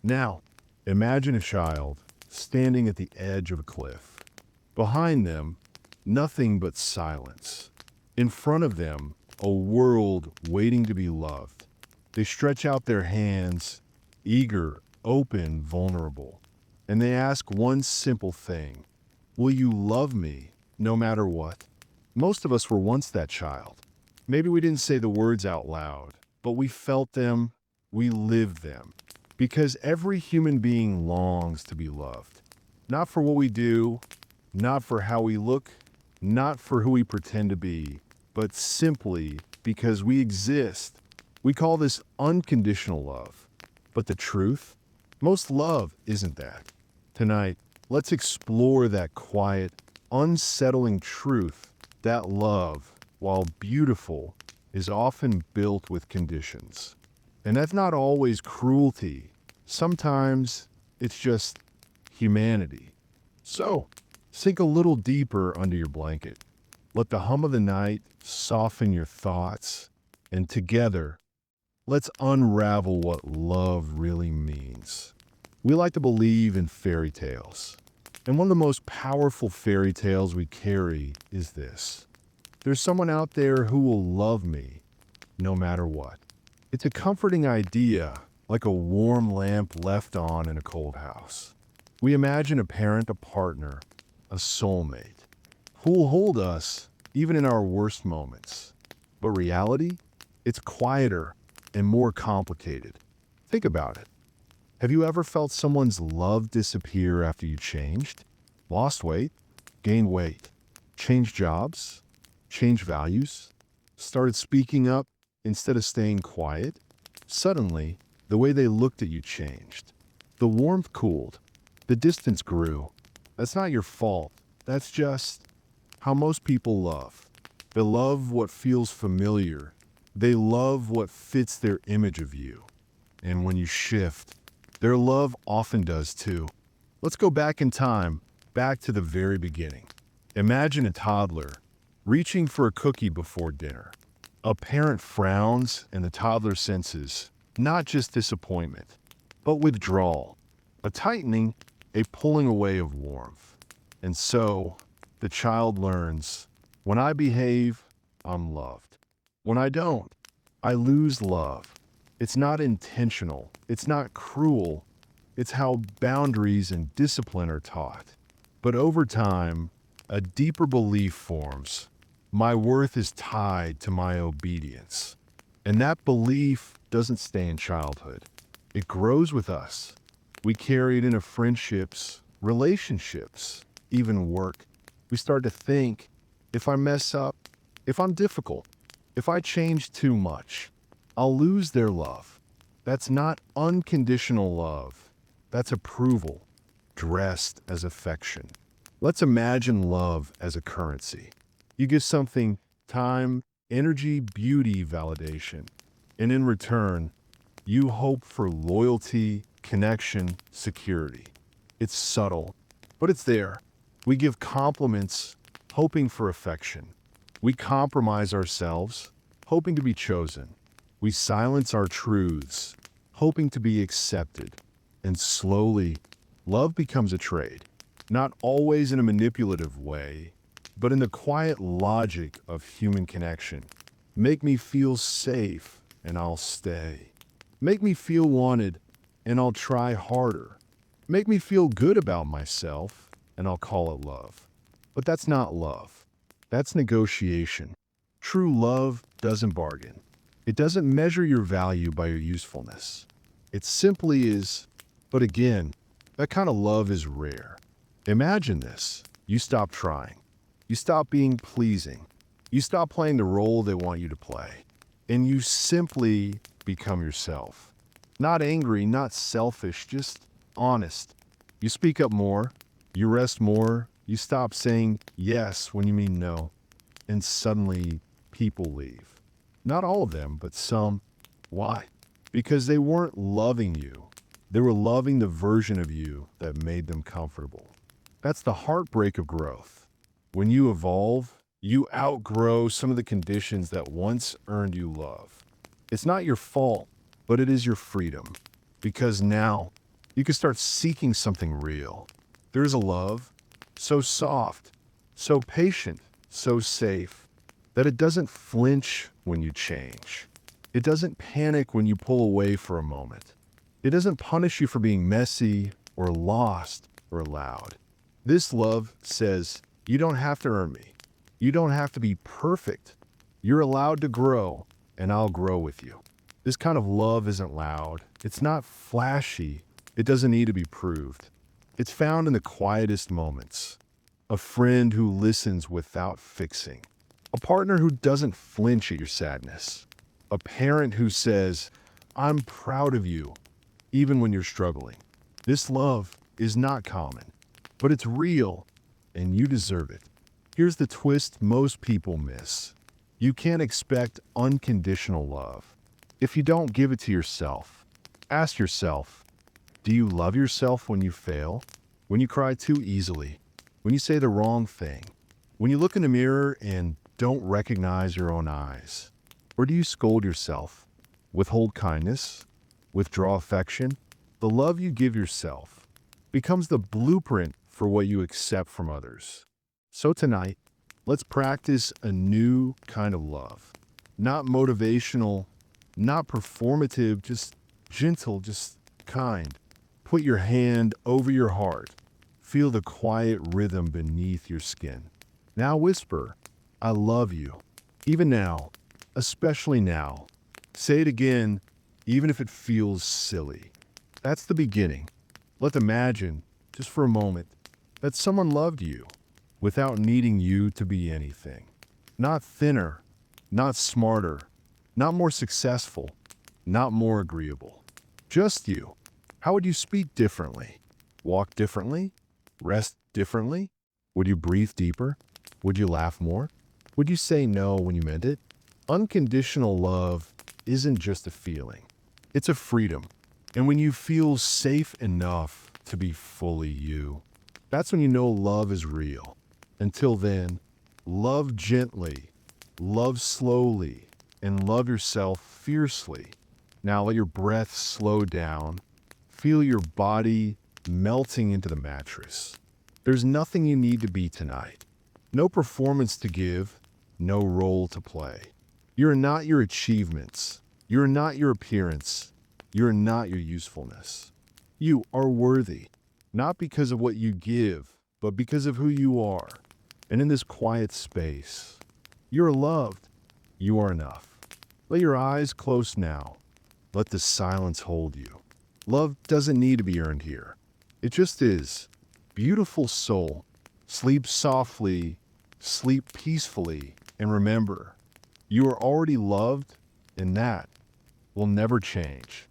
Speaker 2: Now, imagine a child standing at the edge of a cliff. Behind them, nothing but silence. In front of them, a world waiting to be loved. They stretch out their hands, eager, open, vulnerable. And they ask one simple thing. Will you love me no matter what? Most of us were once that child. Maybe we didn't say the words out loud, but we felt them, we lived them. Because every human being longs to be loved. Not for what we do, not for how we look, not for who we pretend to be, but simply because we exist. We call this unconditional love. But the truth? Most love isn't that. Tonight, let's explore that quiet, unsettling truth that love, while beautiful, is often built with conditions. And that's not always cruelty. Sometimes it's just humanity. So, sink a little deeper under your blanket. Let the hum of the night soften your thoughts, and together, let's unravel what love really means. We like to believe in fairy tales, and one of the most powerful fairy tales we carry is this. There's someone out there who will love me no matter what. It's a comforting idea, like a warm lamp left on in a cold house. We imagine a parent, a partner, a soulmate, who will hold us even in our worst moments. But reality? It's quieter and more complicated. Think about it. Have you ever felt someone's love disappear after you changed? Lost weight? Gained weight? Changed jobs? Changed values? Started speaking up instead of staying quiet? Suddenly, the way they looked at you changed. The warmth cooled. The distance grew. That's not your fault. That's just how most people love. They love what feels familiar. They love what fits their image of you. And when you shift, Their love often does too. Let's go back in time, back to the very beginning. Imagine a toddler reaching for a cookie before dinner. A parent frowns and the toddler senses not just disappointment, but withdrawal, a tightening, a pulling away of warmth. And so, the child learns, when I behave, I'm loved. When I don't, I lose love. It's not intentional, it's not cruel, it's how boundaries and discipline are taught. But over time, a deeper belief forms. My worth is tied to my obedience. And that belief doesn't stay in childhood. It grows with us. We carry it into friendships, relationships, even work. We start to think, if I mess up, if I'm difficult, if I change too much, I'll lose their love. That's not unconditional love. That's approval, dressed as affection. Let's imagine love as a currency. You give something time, energy, beauty, validation. And in return, you hope for loyalty, connection, security. It's subtle, but it's there. We give compliments, hoping for affection. We compromise ourselves, hoping to be chosen. We silence our truths, hoping to be accepted. And slowly, love becomes a trade. Not always in a manipulative way, but in the quiet logic of human connection. Make me feel safe, and I'll stay. Make me feel wanted, and I'll try harder. Make me feel good about myself, and I'll call it love. But that's not love. That's negotiation. True love doesn't bargain. It doesn't measure your value by your usefulness. It simply is, but again, that kind of love is rare. Imagine this. You stop trying. You stop being pleasing. You stop playing the role they want you to play. And you simply become yourself. Not angry, not selfish, just honest. You speak up more. You rest more. You stop saying yes when you mean no. And suddenly, people leave. Not all of them, but some. Why? Because they weren't loving you. They were loving the version of you that made them comfortable. That's the heartbreak of growth. When you evolve, you outgrow some of the conditions that once earned you love. It's not your fault, but it is your freedom. Because now, you can start seeking something real. There's a love, so soft, so patient, so safe, that it doesn't flinch when you change. It doesn't panic when you pull away for a moment. It doesn't punish you for being messy or lost or loud. This love says, you don't have to earn me. You don't have to be perfect. You're allowed to grow, and I'll grow with you. This kind of love isn't loud. It's not flashy. It doesn't need to be proved. It's found in the quietest moments. A friend who listens without fixing. A partner who doesn't flinch at your sadness. A parent who says, I'm proud of you, even when you're struggling. This love is not common, but it's real, and you deserve it. Here's the twist most people miss. You can't expect unconditional love if you don't give it to yourself. Ask yourself, do you love yourself when you fail? When you cry too easily? When you say the wrong thing? When you look in the mirror and don't recognize your own eyes? Or do you scold yourself? Withhold kindness? Withdraw affection? The love you give yourself becomes the blueprint for what you accept from others. So tonight, let's practice a new kind of love. Not motivational, not performative, just gentle, just kind. Put your hand over your heart. Feel the quiet rhythm beneath your skin. Now whisper, I love you. Even now, especially now. Say it again, even if it feels silly. That's the beginning. Let's imagine, just for a moment, that someone loved you without needing you to be anything. Not thinner, not smarter, not more successful, not more agreeable. Just you. How would you speak differently? Walk differently? Rest differently? Would you breathe deeper? Would you laugh more? Would you say no when you meant it? Unconditional love isn't just a feeling. It's a freedom. And when you feel safe enough to be fully you, that's when you know love is real. Until then, love gently, love slowly, and love yourself fiercely. Now let your breath slow down. Feel your body melting into the mattress. There's nothing you need to be tonight. No performance to give, no role to play. You're not your achievements. You're not your appearance. You're not your usefulness. You are worthy, not because of what you give, but because of who you are. And in this quiet space, you're loved. You are enough. Let your eyes close now. Let the silence hold you. Love doesn't need to be earned here. It just is. Beautiful soul, sleep softly, sleep peacefully, and remember, you are already loved, and that will never change.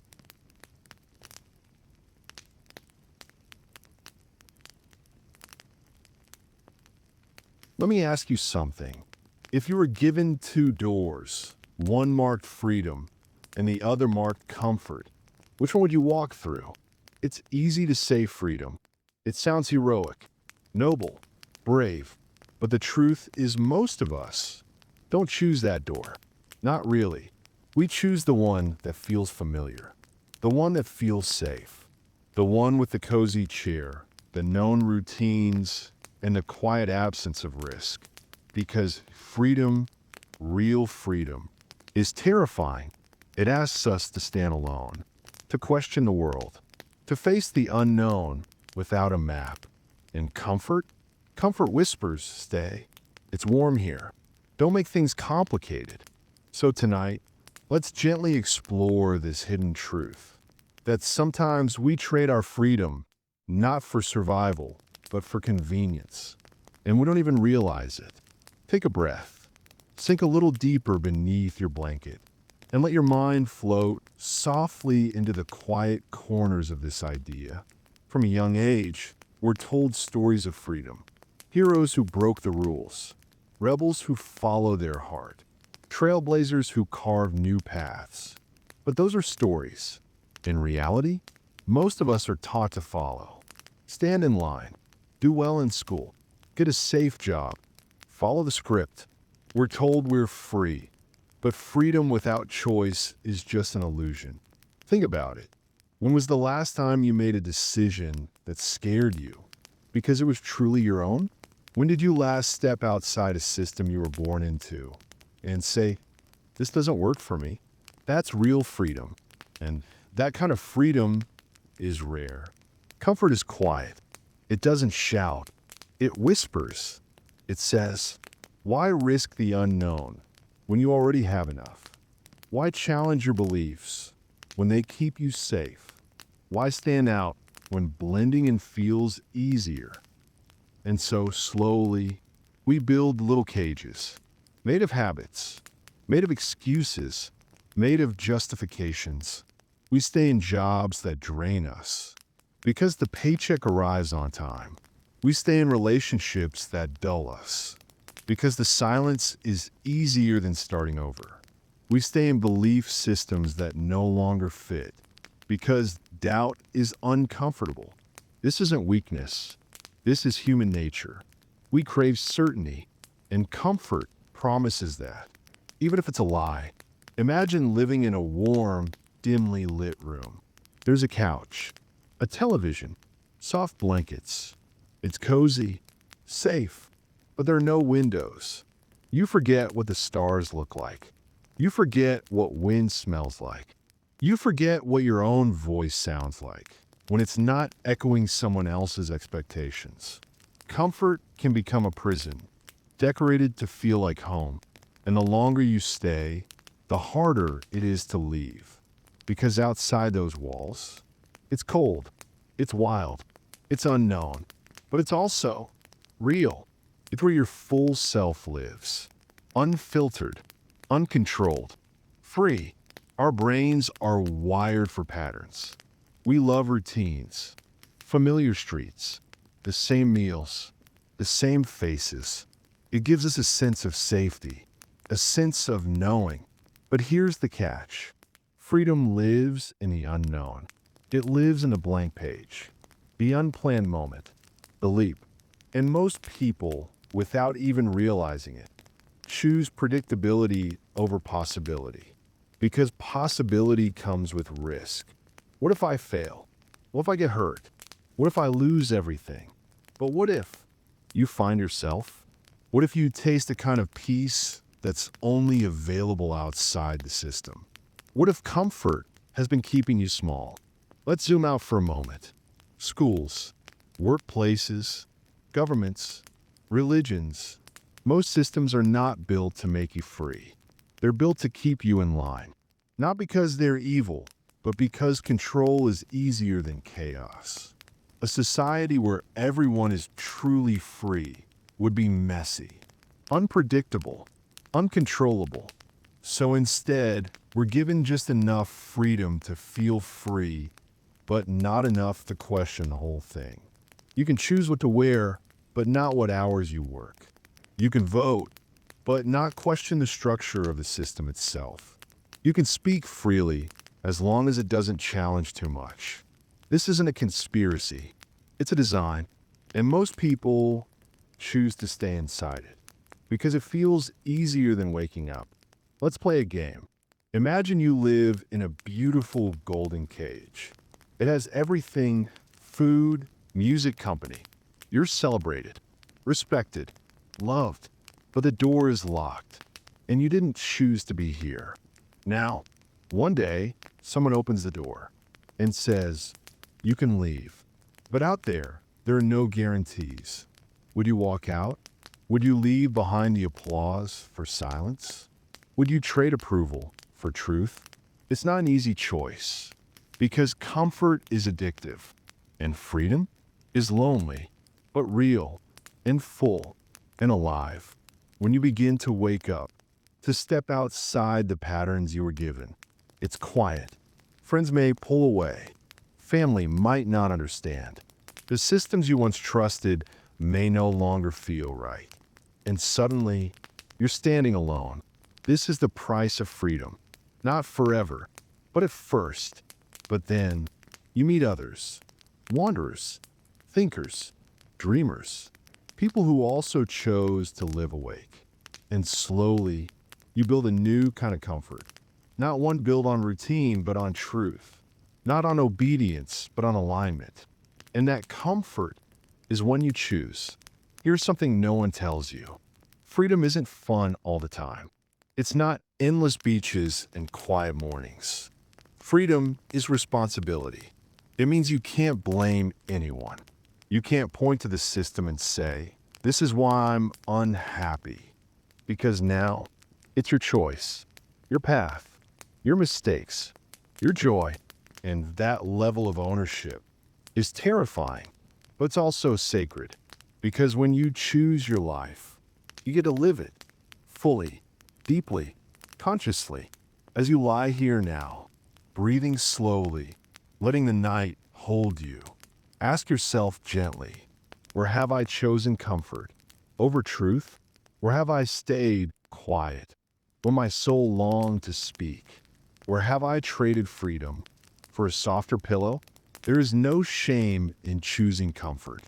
Speaker 2: Let me ask you something. If you were given two doors, one marked freedom and the other marked comfort, which one would you walk through? It's easy to say freedom. It sounds heroic, noble, brave, but the truth is most of us don't choose that door. Not really. We choose the one that feels familiar, the one that feels safe, the one with the cozy chair, the known routines, and the quiet absence of risk. Because freedom, real freedom, is terrifying. It asks us to stand alone, to question the world, to face the unknown without a map. And comfort? Comfort whispers, stay. It's warm here. Don't make things complicated. So tonight, let's gently explore this hidden truth, that sometimes we trade our freedom not for survival, but for convenience. And we don't even realize it. Take a breath. Sink a little deeper beneath your blanket and let your mind float softly into the quiet corners of this idea. From a young age, we're told stories of freedom. Heroes who broke the rules, rebels who follow their heart, trailblazers who carve new paths. But those are stories. In reality, most of us are taught to follow. Stand in line, do well in school, get a safe job, follow the script. We're told we're free, but freedom without choice is just an illusion. Think about it. When was the last time you made a decision that scared you because it was truly your own? When did you last step outside a system you were born into and say, this doesn't work for me? That's real freedom. And that kind of freedom is rare. Comfort is quiet. It doesn't shout. It whispers. It says, why risk the unknown when you already have enough? Why challenge your beliefs when they keep you safe? Why stand out when blending in feels easier? And so slowly, we build little cages, made of habits, made of excuses, made of justifications. We stay in jobs that drain us because the paycheck arrives on time. We stay in relationships that dull us because the silence is easier than starting over. We stay in belief systems that no longer fit because doubt is uncomfortable. This isn't weakness. This is human nature. We crave certainty, and comfort promises that, even if it's a lie. Imagine living in a warm, dimly lit room. There's a couch, a television, soft blankets. It's cozy, safe, but there are no windows. You forget what the stars look like. You forget what wind smells like. You forget what your own voice sounds like when it's not echoing someone else's expectations. Comfort can become a prison, decorated to feel like home. And the longer you stay, the harder it is to leave. Because outside those walls, it's cold, it's wild, it's unknown, but it's also real. It's where your full self lives, unfiltered, uncontrolled, free. Our brains are wired for patterns. We love routines, familiar streets, the same meals, the same faces. It gives us a sense of safety, a sense of knowing. But here's the catch. Freedom lives in the unknown. It lives in a blank page, the unplanned moment, the leap. And most people, without even realizing it, choose predictability over possibility. Because possibility comes with risk. What if I fail? What if I get hurt? What if I lose everything? But what if you find yourself? What if you taste a kind of peace that's only available outside the system? What if comfort has been keeping you small? Let's zoom out for a moment. Schools, workplaces, governments, religions. Most systems are not built to make you free. They're built to keep you in line. Not because they're evil, but because control is easier than chaos. A society where everyone is truly free would be messy, unpredictable, uncontrollable. So instead, we're given just enough freedom to feel free, but not enough to question the whole thing. You can choose what to wear, but not what hours you work. You can vote, but not question the structure of the system itself. You can speak freely, as long as it doesn't challenge too much. This isn't a conspiracy. It's a design. And most people choose to stay inside it because it feels easier than waking up. Let's play a game. Imagine you live in a beautiful golden cage. It has everything: food, music, company. You're celebrated, respected, loved, but the door is locked, and you didn't choose to be here. Now, one day, someone opens the door and says, you can leave. But out there are no guarantees. Would you walk out? Would you leave behind the applause for silence? Would you trade approval for truth? It's not an easy choice, because comfort is addictive, and freedom is lonely, but real and full and alive. When you begin to wake up, to step outside the patterns you were given, it's quiet. Friends may pull away. Family might not understand. The systems you once trusted may no longer feel right. And suddenly, you're standing alone. This is the price of freedom. Not forever, but at first. But then, you meet others. Wanderers, thinkers, dreamers. People who also chose to live awake. And slowly, you build a new kind of comfort. Not one built on routine, but on truth. Not on obedience, but on alignment. And that comfort is when you choose. Here's something no one tells you. Freedom isn't fun all the time. It's not endless beaches and quiet mornings. Freedom is responsibility. It means you can't blame anyone. You can't point to the system and say, this is why I'm unhappy. Because now, it's your choice, your path, your mistakes, your joy. And that level of ownership is terrifying, but it's also sacred. Because when you choose your life, you get to live it fully, deeply, consciously. As you lie here now, breathing slowly, letting the night hold you, ask yourself gently, where have I chosen comfort over truth? Where have I stayed quiet when my soul longed to speak? Where have I traded freedom for a softer pillow? There is no shame in choosing comfort.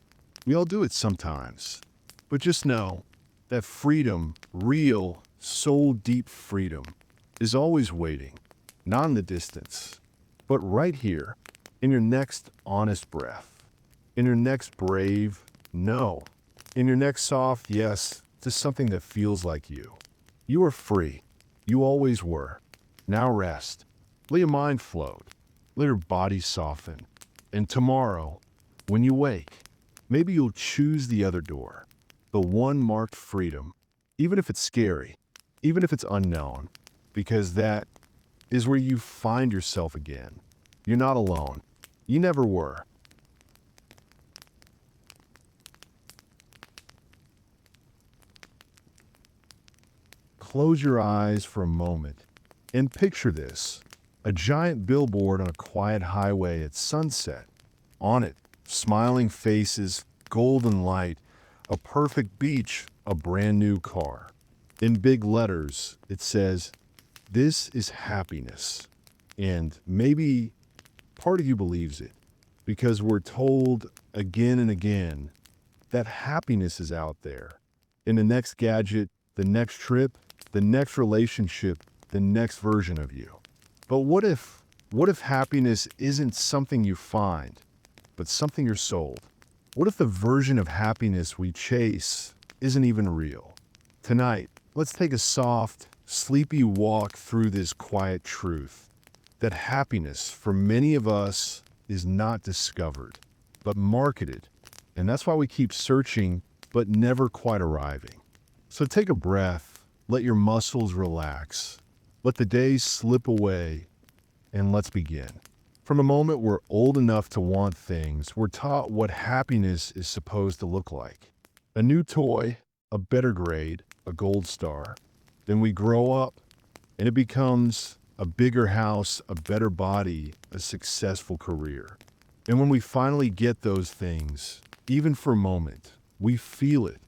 Speaker 2: We all do it sometimes. But just know that freedom, real, soul-deep freedom, is always waiting, not in the distance, but right here, in your next honest breath, in your next brave no, in your next soft yes to something that feels like you. You are free. You always were. Now rest. Let your mind float. Let your body soften. And tomorrow, when you wake, maybe you'll choose the other door, the one marked freedom, even if it's scary, even if it's unknown, because that is where you find yourself again. You're not alone. You never were. Close your eyes for a moment and picture this: a giant billboard on a quiet highway at sunset. On it, smiling faces, golden light, a perfect beach, a brand new car. In big letters, it says, "This is happiness." And maybe Part of you believes it because we're told again and again that happiness is out there in the next gadget, the next trip, the next relationship, the next version of you. But what if happiness isn't something you find, but something you're sold? What if the version of happiness we chase isn't even real? Tonight, let's take a soft, sleepy walk through this quiet truth that happiness for many of us is not discovered, but marketed. And that's why we keep searching, but never quite arriving. So take a breath, let your muscles relax, let the days slip away, and let's begin. From the moment we're old enough to want things, we're taught what happiness is supposed to look like. A new toy, a better grade, a gold star. Then we grow up, and it becomes a bigger house, a better body, a successful career. And when we finally get those things, even for a moment, we feel it.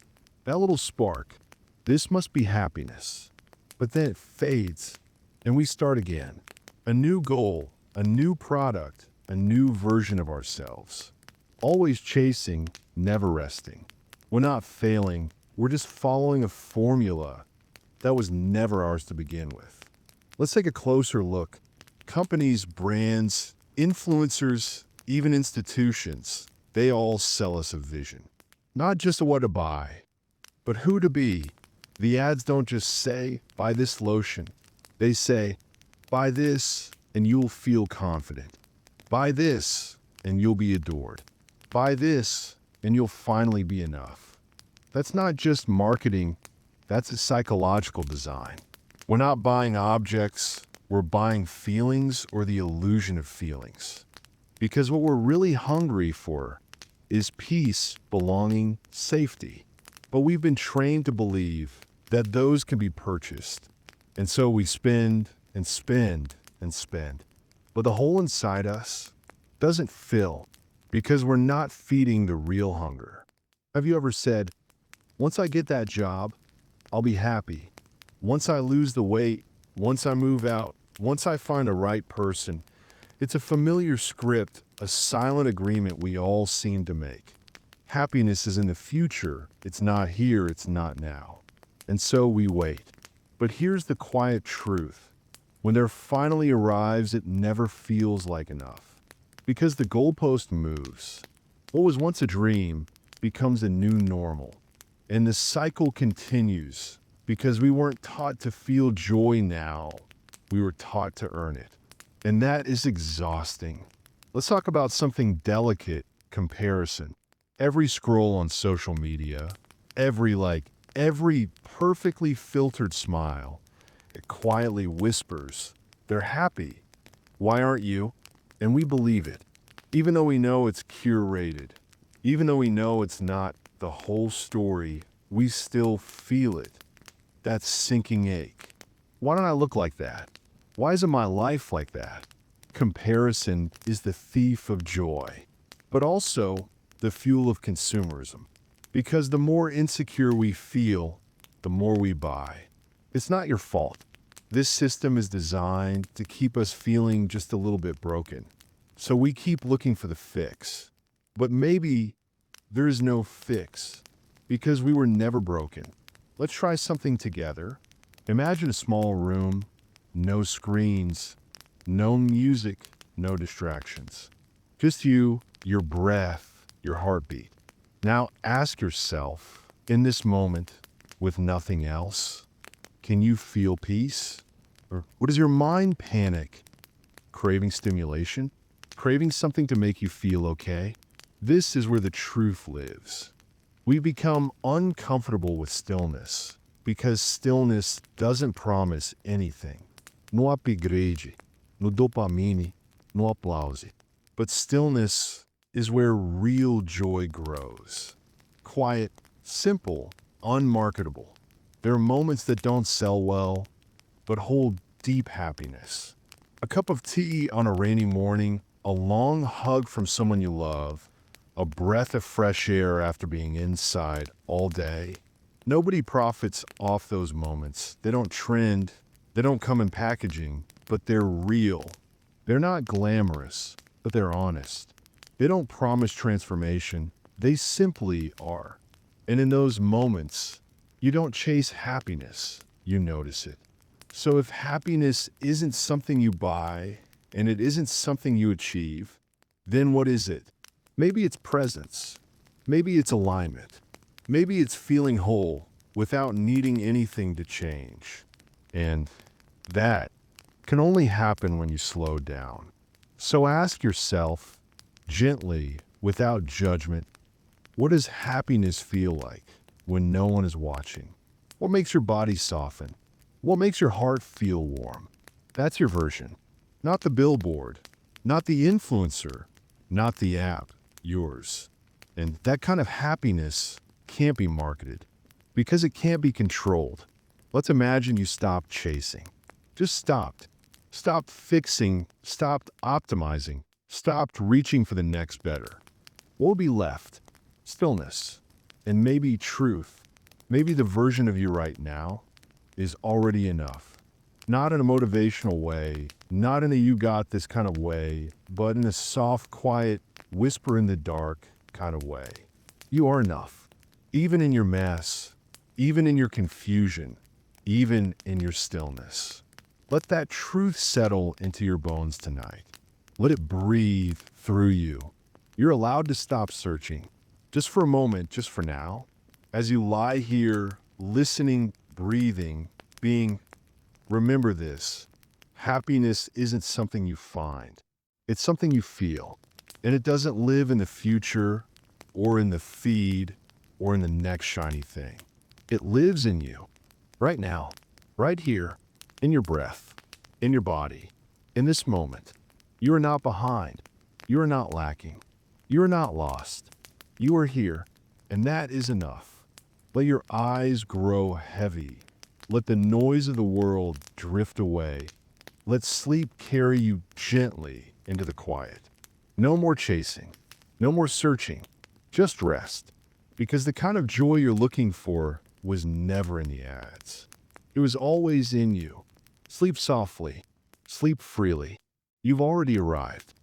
Speaker 2: That little spark. This must be happiness. But then it fades, and we start again. A new goal, a new product, a new version of ourselves. Always chasing, never resting. We're not failing, we're just following a formula that was never ours to begin with. Let's take a closer look. Companies, brands, influencers, even institutions, they all sell us a vision. Not just what to buy, but who to be. The ads don't just say, buy this lotion. They say, buy this and you'll feel confident. Buy this and you'll be adored. Buy this and you'll finally be enough. That's not just marketing, that's a psychological design. We're not buying objects, we're buying feelings or the illusion of feelings. Because what we're really hungry for is peace, belonging, safety. But we've been trained to believe that those can be purchased. And so we spend and spend and spend. But the hole inside us doesn't fill because we're not feeding the real hunger. Have you ever said, once I get that job, I'll be happy. Once I lose the weight, once I move out, once I find a right person? It's a familiar script, a silent agreement we all seem to make. Happiness is in the future. It's not here, it's not now. And so we wait. But here's the quiet truth. When there finally arrives, it never feels like enough. Because the goalpost moves. What was once a dream becomes a new normal. And the cycle continues because we weren't taught to feel joy now. We were taught to earn it. And that is exhausting. Let's talk about something delicate, comparison. Every scroll on social media, every like, every perfectly filtered smile, it quietly whispers, they're happy. Why aren't you? And we believe it, even though we know it's curated, even though we know it's not the whole story, we still feel it. That sinking ache. Why don't I look like that? Why isn't my life like that? Comparison is the thief of joy, but also the fuel of consumerism. Because the more insecure we feel, the more we buy. It's not your fault. This system is designed to keep us feeling just a little bit broken. So we keep looking for the fix. But maybe there is no fix because we were never broken. Let's try something together. Imagine a small room, no screens, no music, no distractions. Just you, your breath, your heartbeat. Now ask yourself, in this moment, with nothing else, can you feel peace? Or does your mind panic? Craving stimulation? Craving something to make you feel okay? This is where the truth lives. We become uncomfortable with stillness because stillness doesn't promise anything. No upgrade, no dopamine, no applause. But stillness is where real joy grows. Quiet, simple, unmarketable. There are moments that don't sell well, but hold deep happiness. A cup of tea on a rainy morning, a long hug from someone you love, a breath of fresh air after being inside all day. Nobody profits off those moments. They don't trend, they don't come in packaging, but they're real. They're not glamorous, but they're honest. They don't promise transformation, they simply are. And in those moments, you don't chase happiness, you notice it. So if happiness isn't something you buy, and it isn't something you achieve, then what is it? Maybe it's presence. Maybe it's alignment. Maybe it's feeling whole without needing anything to change. And that can only happen when you slow down. So ask yourself, gently, without judgment, what does happiness feel like when no one is watching? What makes your body soften? What makes your heart feel warm? That's your version. Not the billboard, not the influencer, not the app, yours. And that kind of happiness can't be marketed because it can't be controlled. Let's imagine you stopped chasing. Just stopped. Stopped fixing, stopped optimizing, stopped reaching for the next better. What would be left? Stillness. And maybe truth. Maybe the version of you right now is already enough. Not in a motivational way, not in a you got this kind of way, but in a soft, quiet, whisper in the dark kind of way. You are enough. Even in your mess, even in your confusion, even in your stillness. Let that truth settle into your bones tonight. Let it breathe through you. You're allowed to stop searching. Just for a moment, just for now. As you lie here, listening, breathing, being, remember this. Happiness isn't something you find. It's something you feel. And it doesn't live in the future, or in the feed, or in the next shiny thing. It lives in you. Right now. Right here. In your breath. In your body. In this moment. You are not behind. You are not lacking. You are not lost. You are here. And that is enough. Let your eyes grow heavy. Let the noise of the world drift away. Let sleep carry you gently into the quiet. No more chasing. No more searching. Just rest. Because the kind of joy you're looking for was never in the ads. It was always in you. Sleep softly. Sleep freely. You've already arrived.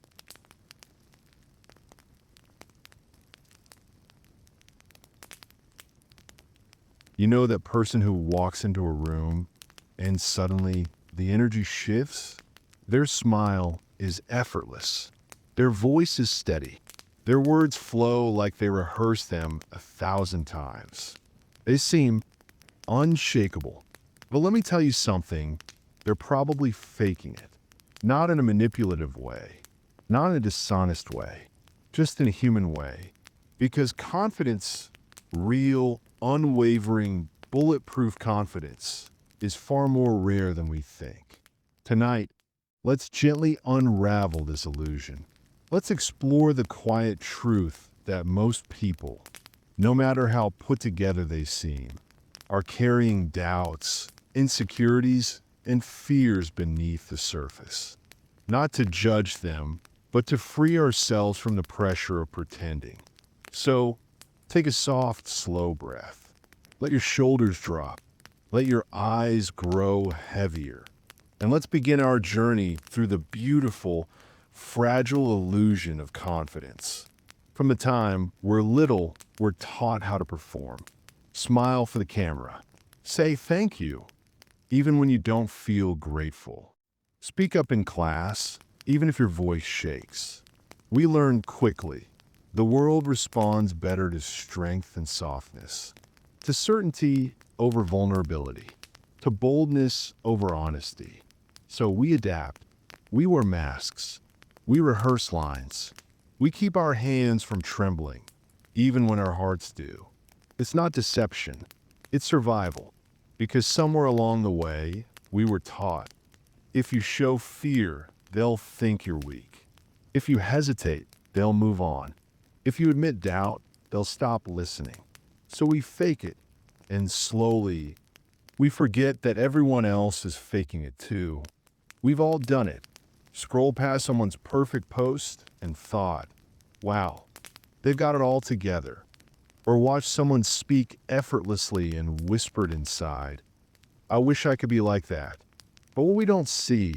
Speaker 2: You know that person who walks into a room and suddenly the energy shifts? Their smile is effortless. Their voice is steady. Their words flow like they rehearsed them 1,000 times. They seem unshakable. But let me tell you something, they're probably faking it. Not in a manipulative way, not in a dishonest way, just in a human way. Because confidence, real, unwavering, bulletproof confidence, is far more rare than we think. Tonight, let's gently unravel this illusion. Let's explore the quiet truth that most people, no matter how put together they seem, are carrying doubts, insecurities, and fears beneath the surface. Not to judge them, but to free ourselves from the pressure of pretending. So, take a soft, slow breath. Let your shoulders drop. Let your eyes grow heavier. And let's begin our journey through the beautiful, fragile illusion of confidence. From the time we're little, we're taught how to perform. Smile for the camera. Say thank you, even when you don't feel grateful. Speak up in class, even if your voice shakes. We learn quickly. The world responds better to strength and softness, to certainty over vulnerability, to boldness over honesty. So we adapt. We wear masks. We rehearse lines. We keep our hands from trembling, even when our hearts do. It's not deception. It's survival. Because somewhere along the way, we were taught, if you show fear, they'll think you're weak. If you hesitate, they'll move on. If you admit doubt, they'll stop listening. So we fake it, and slowly, we forget that everyone else is faking it too. We've all done it. Scroll past someone's perfect post and thought, wow, they've got it all together. Or watch someone speak effortlessly and whispered inside, I wish I could be like that. But what we don't see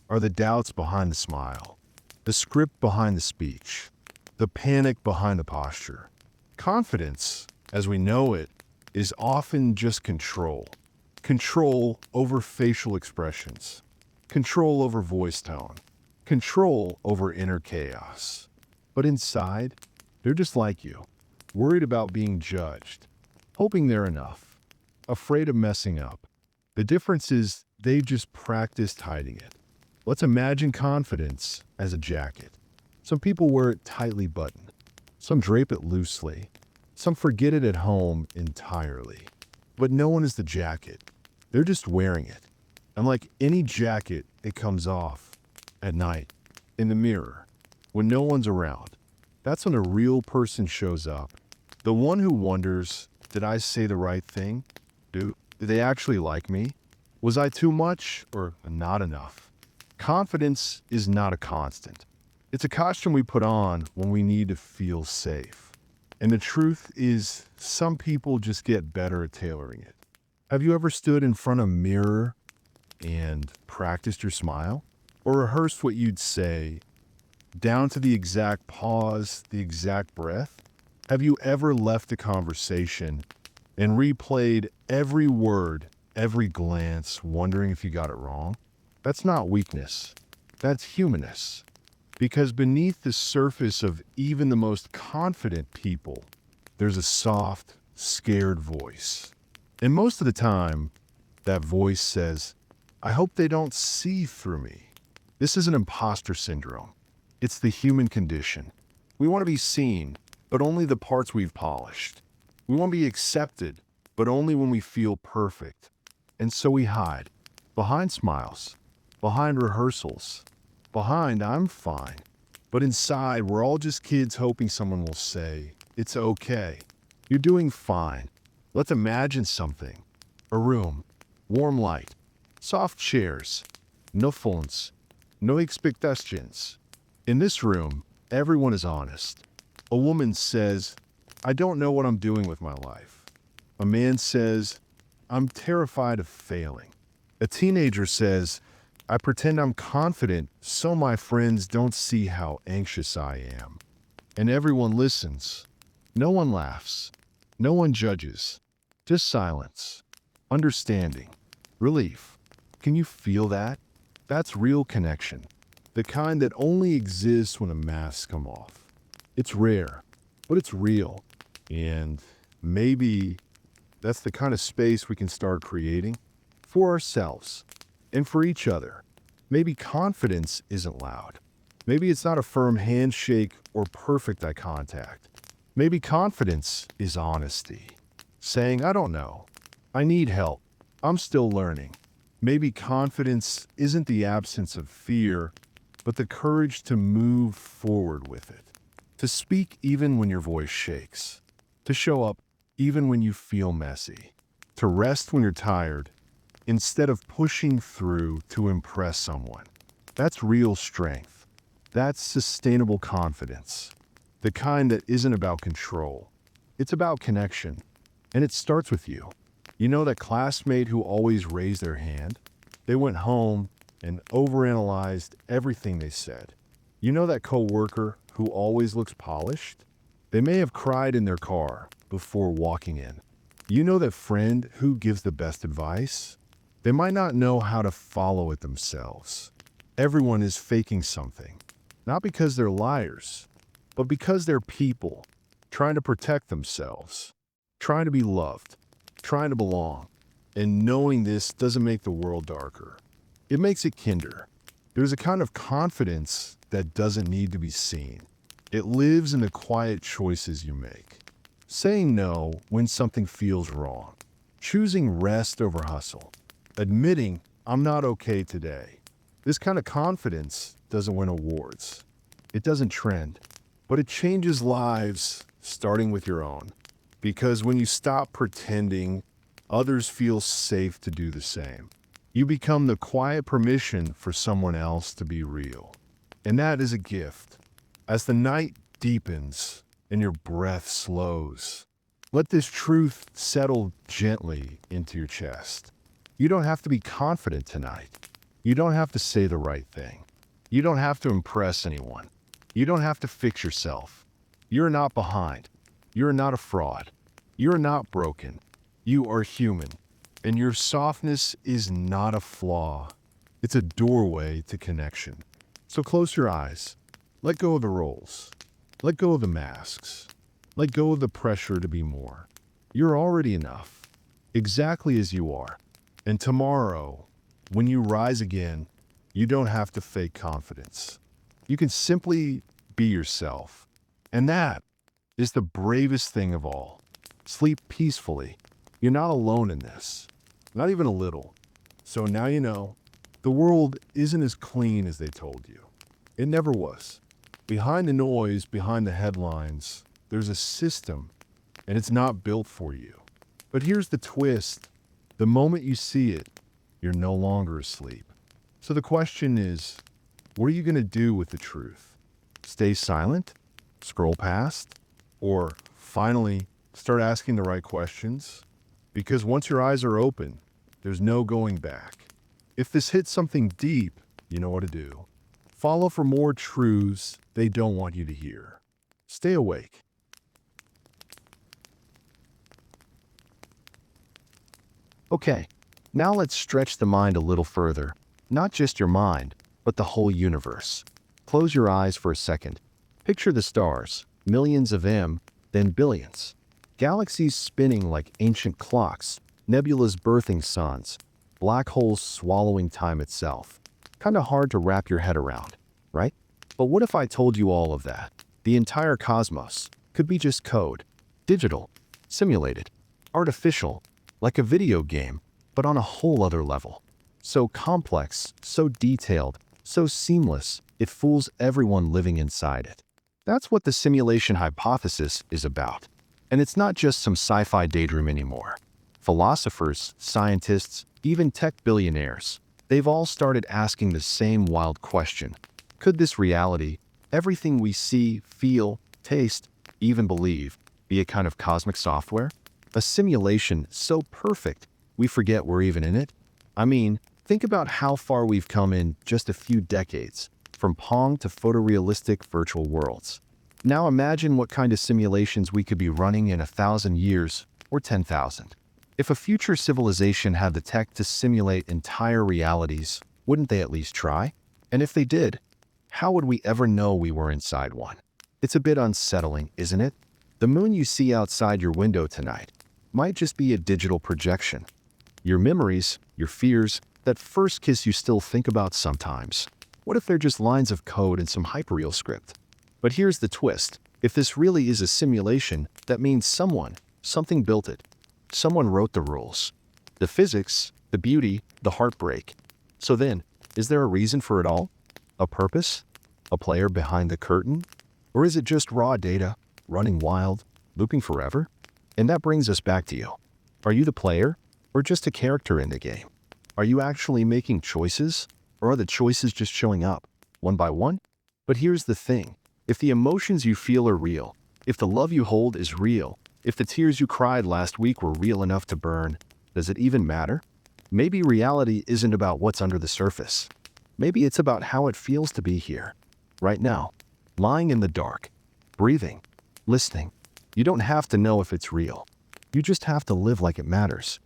Speaker 2: are the doubts behind the smile, the script behind the speech, the panic behind the posture. Confidence, as we know it, is often just control. Control over facial expressions, control over voice tone, control over inner chaos. But inside, they're just like you, worried about being judged, hoping they're enough, afraid of messing up. The difference is they've just practiced hiding it. Let's imagine confidence as a jacket. Some people wear it tightly buttoned. Some drape it loosely. Some forget it at home entirely. But no one is the jacket. They're just wearing it. And like any jacket, it comes off at night, in the mirror, when no one's around. That's when a real person shows up. The one who wonders, did I say the right thing? Do they actually like me? Was I too much or not enough? Confidence is not a constant. It's a costume we put on when we need to feel safe. And the truth is, some people just get better at tailoring it. Have you ever stood in front of a mirror and practiced your smile? Or rehearsed what you'd say, down to the exact pause, the exact breath? Have you ever left a conversation and replayed every word, every glance, wondering if you got it wrong? That's not weakness. That's humanness. Because beneath the surface of even the most confident people, there's a soft, scared voice. And most of the time, that voice says, I hope they don't see through me. This is an imposter syndrome. It's the human condition. We want to be seen, but only the parts we've polished. We want to be accepted, but only when we feel perfect. And so we hide, behind smiles, behind rehearsals, behind I'm fine. But inside, we're all just kids hoping someone will say, it's okay. You're doing fine. Let's imagine something. A room, warm light, soft chairs, no phones, no expectations. In this room, everyone is honest. A woman says, I don't know what I'm doing with my life. A man says, I'm terrified of failing. A teenager says, I pretend I'm confident so my friends don't see how anxious I am. And everyone listens. No one laughs. No one judges. Just silence. Understanding. Relief. Can you feel that? That's real connection. The kind that only exists when a mask comes off. It's rare, but it's real. And maybe that's the kind of space we can start creating for ourselves and for each other. Maybe confidence isn't loud. Maybe it's not a firm handshake or perfect eye contact. Maybe confidence is honesty. Saying, I don't know. I need help. I'm still learning. Maybe confidence isn't the absence of fear, but the courage to move forward with it. To speak even when your voice shakes. To show up even when you feel messy. To rest when you're tired, instead of pushing through to impress someone. That's real strength. That's sustainable confidence. The kind that isn't about control. It's about connection. And it starts with you. You know that classmate who always raised their hand? They went home and overanalyzed everything they said. You know that coworker who always looks polished? They may have cried in their car before walking in. You know that friend who gives the best advice? They might not know how to follow it themselves. Everyone is faking something. Not because they're liars, but because they're people, trying to protect themselves, trying to be loved, trying to belong. And knowing this doesn't make the world darker. It makes it kinder. There's a kind of confidence that doesn't need to be seen. It lives in the quiet choices you make. Saying no when something feels wrong. Choosing rest over hustle. Admitting I'm not okay today. This kind of confidence doesn't win awards. It doesn't trend. But it changes lives, starting with your own. Because when you stop pretending, others feel safe to do the same. You become the quiet permission for someone else to be real. And that is a gift. As the night deepens and your breath slows, let this truth settle gently into your chest. You don't have to be confident tonight. You don't have to say the right thing. You don't have to impress anyone. You don't have to fix yourself. You're not behind. You're not a fraud. You're not broken. You are human. And your softness is not a flaw. It's a doorway to connection. So close your eyes. Let go of the roles. Let go of the masks. Let go of the pressure to be more. You're already enough, exactly as you are. And tomorrow, when you rise again, you don't have to fake confidence. You can simply be yourself. And that is the bravest thing of all. Sleep peacefully. You're not alone in this. Not even a little. So now you know, the world isn't as clean as they told you. It never was. Behind the noise, behind the headlines, there's a system, and it's not built for you. But here's the twist. The moment you see it, you're no longer asleep. So the question is, what are you going to do with the truth? Stay silent? Scroll past? Or finally, start asking the right questions? Because once your eyes are open, there's no going back. If this hits something deep, you know what to do. Follow for more truths they don't want you to hear. Stay awake. Okay, now let's stretch the mind a little further. Not just your mind, but the whole universe. Close your eyes for a second. Picture the stars, millions of them, then billions. Galaxies spinning like ancient clocks, nebulas birthing suns, black holes swallowing time itself. Kinda hard to wrap your head around, right? But what if I told you all of that? The entire cosmos could be just code. Digital, simulated, artificial, like a video game, but on a whole other level. So complex, so detailed, so seamless, it fools everyone living inside it. That's what the simulation hypothesis is about. And it's not just some sci-fi daydream anymore. Philosophers, scientists, even tech billionaires, they've all started asking the same wild question. Could this reality, everything we see, feel, taste, even believe, be a kind of cosmic software? A simulation so perfect, we forget we're even in it? I mean, think about how far we've come in just a few decades, from Pong to photorealistic virtual worlds. Now imagine what kind of simulations we could be running in 1,000 years or 10,000. If a future civilization had the tech to simulate entire realities, wouldn't they at least try? And if they did, how would we ever know we were inside one? It's a bit unsettling, isn't it? The moon you see outside your window tonight might just be a digital projection. Your memories, your fears, that first kiss you still think about sometimes. What if they're just lines of code in some hyperreal script? But here's the twist. If this really is a simulation, that means something built it. Someone wrote the rules. The physics, the beauty, the heartbreak. So then, is there a reason for it all? A purpose? A player behind the curtain? Or is it just raw data, running wild, looping forever? And that brings us back to you. Are you the player, or just a character in the game? Are you actually making choices, or are the choices just showing up, one by one? But here's the thing. If the emotions you feel are real, if the love you hold is real, if the tears you cried last week were real enough to burn, does it even matter? Maybe reality isn't about what's under the surface. Maybe it's about how it feels to be here, right now, lying in the dark, breathing, listening. You don't have to know if it's real. You just have to live like it matters.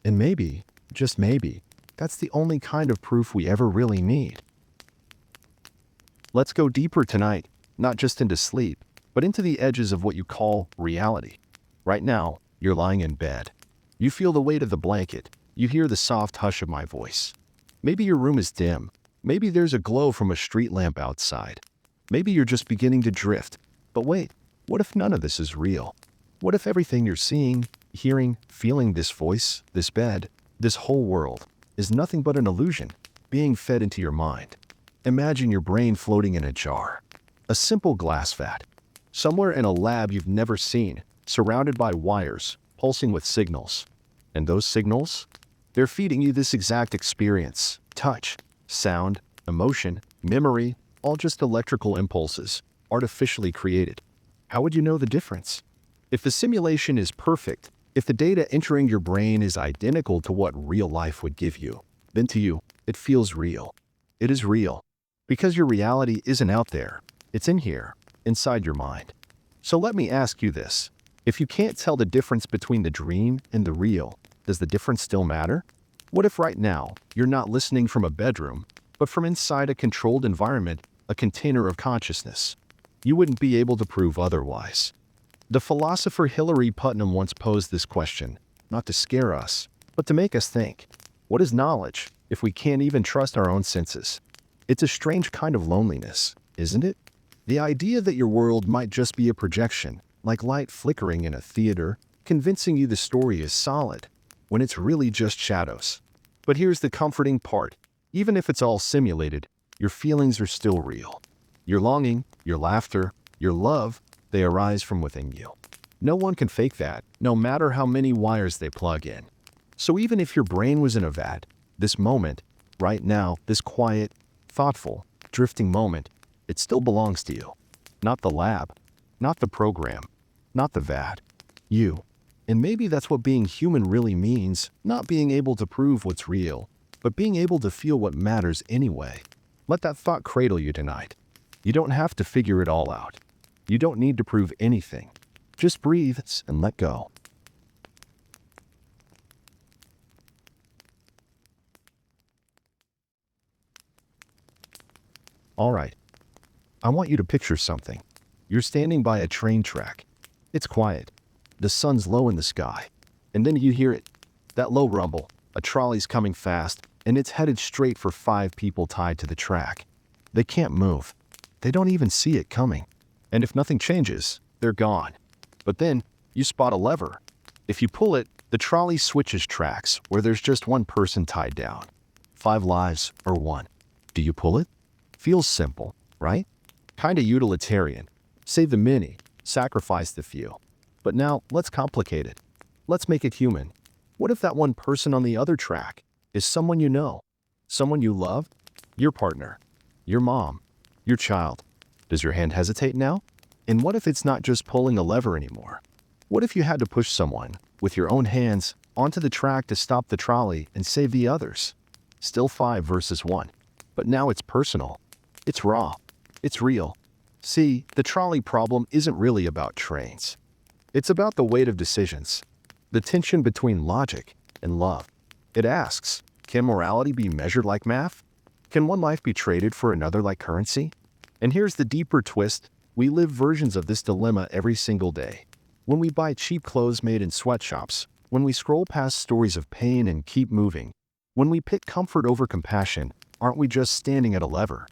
Speaker 2: And maybe, just maybe, that's the only kind of proof we ever really need. Let's go deeper tonight, not just into sleep, but into the edges of what you call reality. Right now, you're lying in bed. You feel the weight of the blanket. You hear the soft hush of my voice. Maybe your room is dim. Maybe there's a glow from a street lamp outside. Maybe you're just beginning to drift. But wait, what if none of this is real? What if everything you're seeing, hearing, feeling, this voice, this bed, this whole world, is nothing but an illusion being fed into your mind? Imagine your brain floating in a jar. A simple glass vat. Somewhere in a lab you've never seen, surrounded by wires, pulsing with signals. And those signals? They're feeding you this exact experience. Touch, sound, emotion, memory, all just electrical impulses, artificially created. How would you know the difference? If the simulation is perfect, if the data entering your brain is identical to what real life would give you, then to you, it feels real. It is real. Because your reality isn't out there. It's in here, inside your mind. So let me ask you this. If you can't tell the difference between the dream and the real, does the difference still matter? What if right now you're not listening from a bedroom, but from inside a controlled environment, a container of consciousness? You wouldn't be able to prove otherwise. The philosopher Hilary Putnam once posed this question, not to scare us, but to make us think. What is knowledge if we can't even trust our own senses? It's a strange kind of loneliness, isn't it? The idea that your world might just be a projection, like light flickering in a theater, convincing you the story is solid, when it's really just shadows. But here's the comforting part. Even if it's all simulated, your feelings are still real. Your longing, your laughter, your love, they arise from within you. No one can fake that, no matter how many wires they plug in. So even if your brain was in a vat, this moment, right now, this quiet, thoughtful, drifting moment, it still belongs to you. Not the lab, not the program, not the vat. You. And maybe that's what being human really means, not being able to prove what's real, but being able to feel what matters anyway. Let that thought cradle you tonight. You don't have to figure it all out. You don't need to prove anything. Just breathe and let go. All right. I want you to picture something. You're standing by a train track. It's quiet. The sun's low in the sky. And then you hear it. That low rumble. A trolley's coming fast, and it's headed straight for 5 people tied to the track. They can't move. They don't even see it coming. And if nothing changes, they're gone. But then, you spot a lever. If you pull it, the trolley switches tracks where there's just one person tied down. 5 lives or 1. Do you pull it? Feels simple, right? Kinda utilitarian. Save the many, sacrifice the few. But now, let's complicate it. Let's make it human. What if that one person on the other track is someone you know? Someone you love? Your partner? Your mom? Your child? Does your hand hesitate now? And what if it's not just pulling a lever anymore? What if you had to push someone, with your own hands, onto the track to stop the trolley and save the others? Still 5 versus 1. But now it's personal. It's raw. It's real. See, the trolley problem isn't really about trains. It's about the weight of decisions, the tension between logic and love. It asks, can morality be measured like math? Can one life be traded for another like currency? And here's the deeper twist. We live versions of this dilemma every single day. When we buy cheap clothes made in sweatshops, when we scroll past stories of pain and keep moving, when we pick comfort over compassion, aren't we just standing at a lever?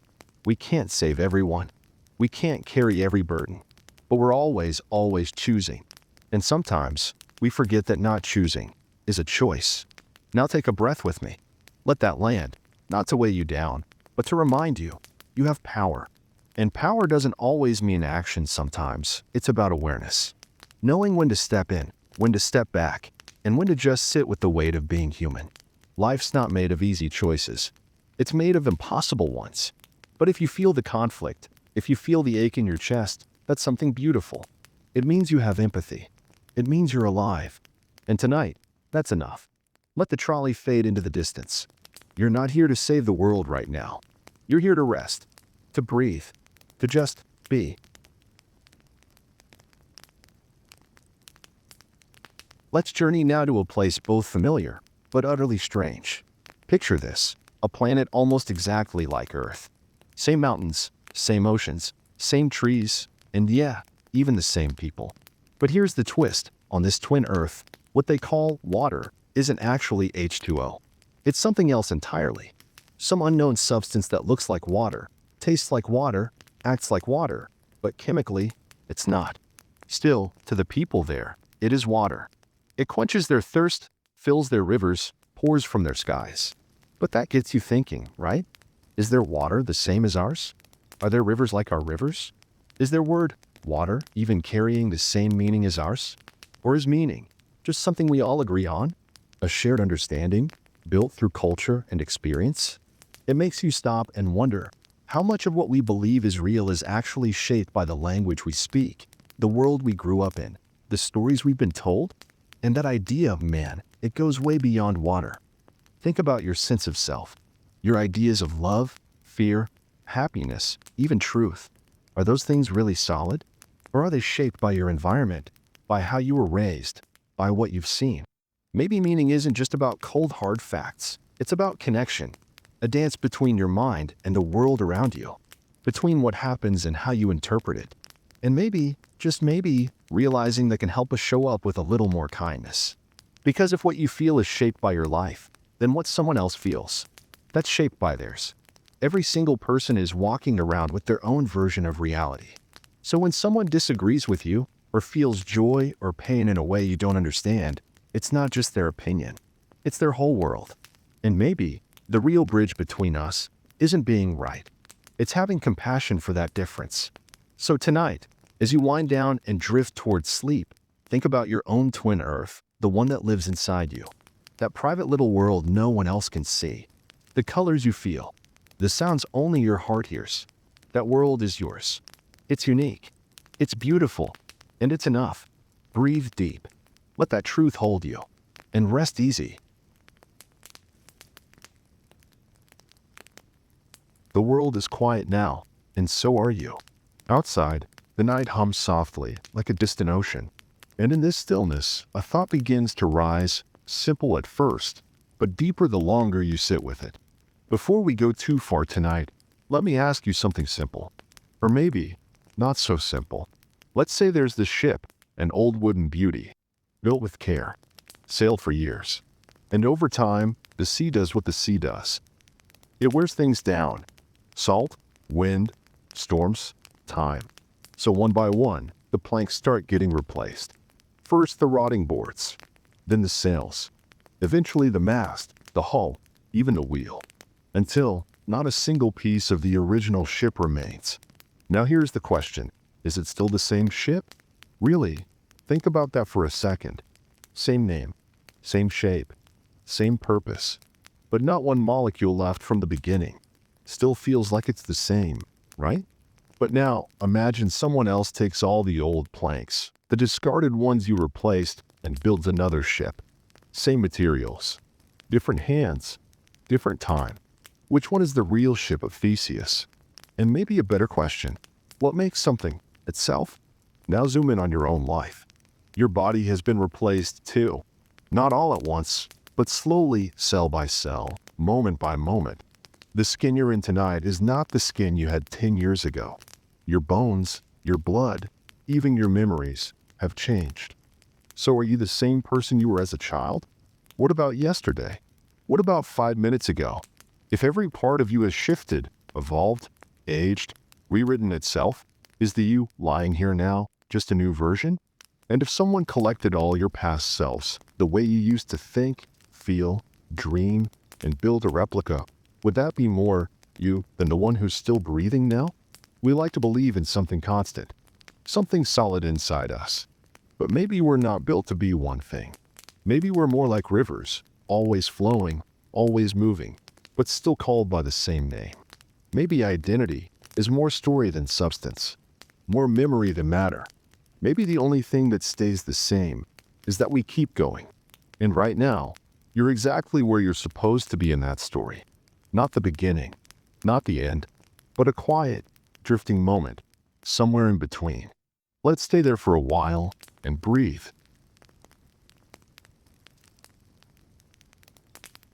Speaker 2: We can't save everyone. We can't carry every burden. But we're always choosing. And sometimes, we forget that not choosing is a choice. Now take a breath with me. Let that land, not to weigh you down, but to remind you, you have power. And power doesn't always mean action sometimes. It's about awareness. Knowing when to step in, when to step back, and when to just sit with the weight of being human. Life's not made of easy choices. It's made of impossible ones. But if you feel the conflict, if you feel the ache in your chest, that's something beautiful. It means you have empathy. It means you're alive. And tonight, that's enough. Let the trolley fade into the distance. You're not here to save the world right now. You're here to rest, to breathe, to just be. Let's journey now to a place both familiar, but utterly strange. Picture this, a planet almost exactly like Earth. Same mountains, same oceans, same trees, and yeah, even the same people. But here's the twist. On this twin Earth, what they call water isn't actually H2O. It's something else entirely. Some unknown substance that looks like water, tastes like water, acts like water, but chemically, it's not. Still, to the people there, it is water. It quenches their thirst, fills their rivers, pours from their skies. But that gets you thinking, right? Is their water the same as ours? Are their rivers like our rivers? Is their word, water, even carrying the same meaning as ours? Or is meaning just something we all agree on? A shared understanding, built through culture and experience? It makes you stop and wonder, how much of what we believe is real is actually shaped by the language we speak, the world we grew up in, the stories we've been told? And that idea of man, it goes way beyond water. Think about your sense of self, your ideas of love, fear, happiness, even truth. Are those things really solid? Or are they shaped by your environment, by how you were raised, by what you've seen? Maybe meaning isn't just about cold hard facts. It's about connection, a dance between your mind and the world around you, between what happens and how you interpret it. And maybe, just maybe, realizing that can help us show up with a little more kindness. Because if what you feel is shaped by your life, then what someone else feels, that's shaped by theirs. Every single person is walking around with their own version of reality. So when someone disagrees with you, or feels joy or pain in a way you don't understand, it's not just their opinion. It's their whole world. And maybe the real bridge between us isn't being right. It's having compassion for that difference. So tonight, as you wind down and drift towards sleep, think about your own twin earth, the one that lives inside you. That private little world no one else can see. The colors you feel. The sounds only your heart hears. That world is yours. It's unique. It's beautiful. And it's enough. Breathe deep. Let that truth hold you. And rest easy. The world is quiet now, and so are you. Outside, the night hums softly, like a distant ocean. And in this stillness, a thought begins to rise, simple at first, but deeper the longer you sit with it. Before we go too far tonight, let me ask you something simple. Or maybe, not so simple. Let's say there's this ship, an old wooden beauty, built with care, sailed for years. And over time, the sea does what the sea does. It wears things down. Salt, wind, storms, time. So one by one, the planks start getting replaced. First the rotting boards, then the sails, eventually the mast, the hull, even the wheel. Until not a single piece of the original ship remains. Now here's the question. Is it still the same ship? Really? Think about that for a second. Same name, same shape, same purpose, but not one molecule left from the beginning. Still feels like it's the same, right? But now, imagine someone else takes all the old planks, the discarded ones you replaced, and builds another ship. Same materials, different hands, different time. Which one is the real ship of Theseus? And maybe a better question, what makes something itself? Now zoom in on your own life. Your body has been replaced too. Not all at once, but slowly, cell by cell, moment by moment. The skin you're in tonight is not the skin you had 10 years ago. Your bones, your blood, even your memories have changed. So are you the same person you were as a child? What about yesterday? What about 5 minutes ago? If every part of you has shifted, evolved, aged, rewritten itself, is the you lying here now just a new version? And if someone collected all your past selves, the way you used to think, feel, dream, and build a replica, would that be more you than the one who's still breathing now? We like to believe in something constant, something solid inside us. But maybe we're not built to be one thing. Maybe we're more like rivers, always flowing, always moving, but still called by the same name. Maybe identity is more story than substance, more memory than matter. Maybe the only thing that stays the same is that we keep going. And right now, you're exactly where you're supposed to be in that story. Not the beginning, not the end, but a quiet, drifting moment, somewhere in between. Let's stay there for a while and breathe.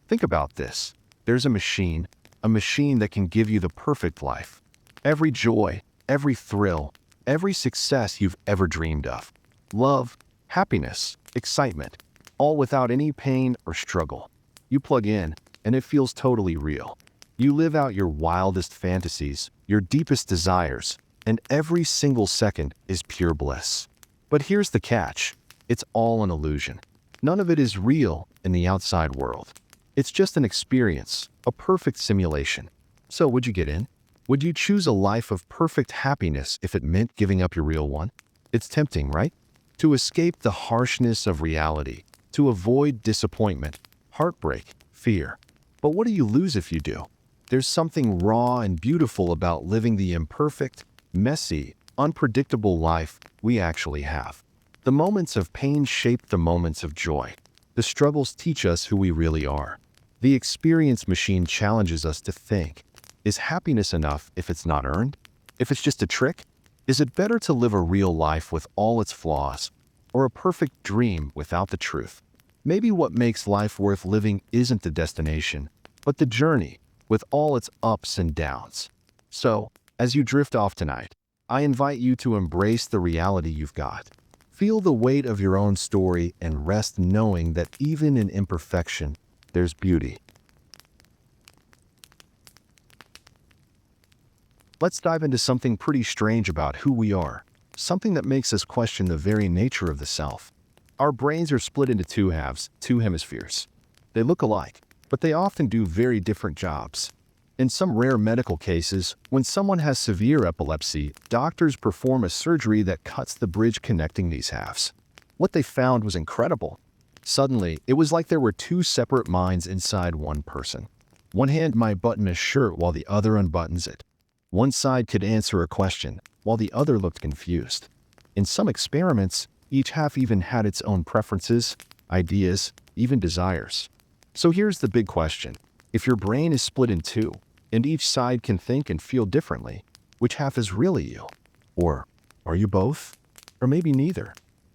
Speaker 2: Think about this. There's a machine that can give you the perfect life. Every joy, every thrill, every success you've ever dreamed of. Love, happiness, excitement, all without any pain or struggle. You plug in, and it feels totally real. You live out your wildest fantasies, your deepest desires, and every single second is pure bliss. But here's the catch. It's all an illusion. None of it is real in the outside world. It's just an experience, a perfect simulation. So would you get in? Would you choose a life of perfect happiness if it meant giving up your real one? It's tempting, right? To escape the harshness of reality, to avoid disappointment, heartbreak, fear. But what do you lose if you do? There's something raw and beautiful about living the imperfect, messy, unpredictable life we actually have. The moments of pain shape the moments of joy. The struggles teach us who we really are. The experience machine challenges us to think. Is happiness enough if it's not earned? If it's just a trick? Is it better to live a real life with all its flaws, or a perfect dream without the truth? Maybe what makes life worth living isn't the destination, but the journey, with all its ups and downs. So, as you drift off tonight, I invite you to embrace the reality you've got. Feel the weight of your own story and rest knowing that even in imperfection, there's beauty. Let's dive into something pretty strange about who we are, something that makes us question the very nature of the self. Our brains are split into two halves, two hemispheres. They look alike, but they often do very different jobs. In some rare medical cases, when someone has severe epilepsy, doctors perform a surgery that cuts the bridge connecting these halves. What they found was incredible. Suddenly, it was like there were two separate minds inside one person. One hand might button a shirt while the other unbuttons it. One side could answer a question, while the other looked confused. In some experiments, each half even had its own preferences, ideas, even desires. So here's the big question. If your brain is split in two, and each side can think and feel differently, which half is really you? Or are you both? Or maybe neither?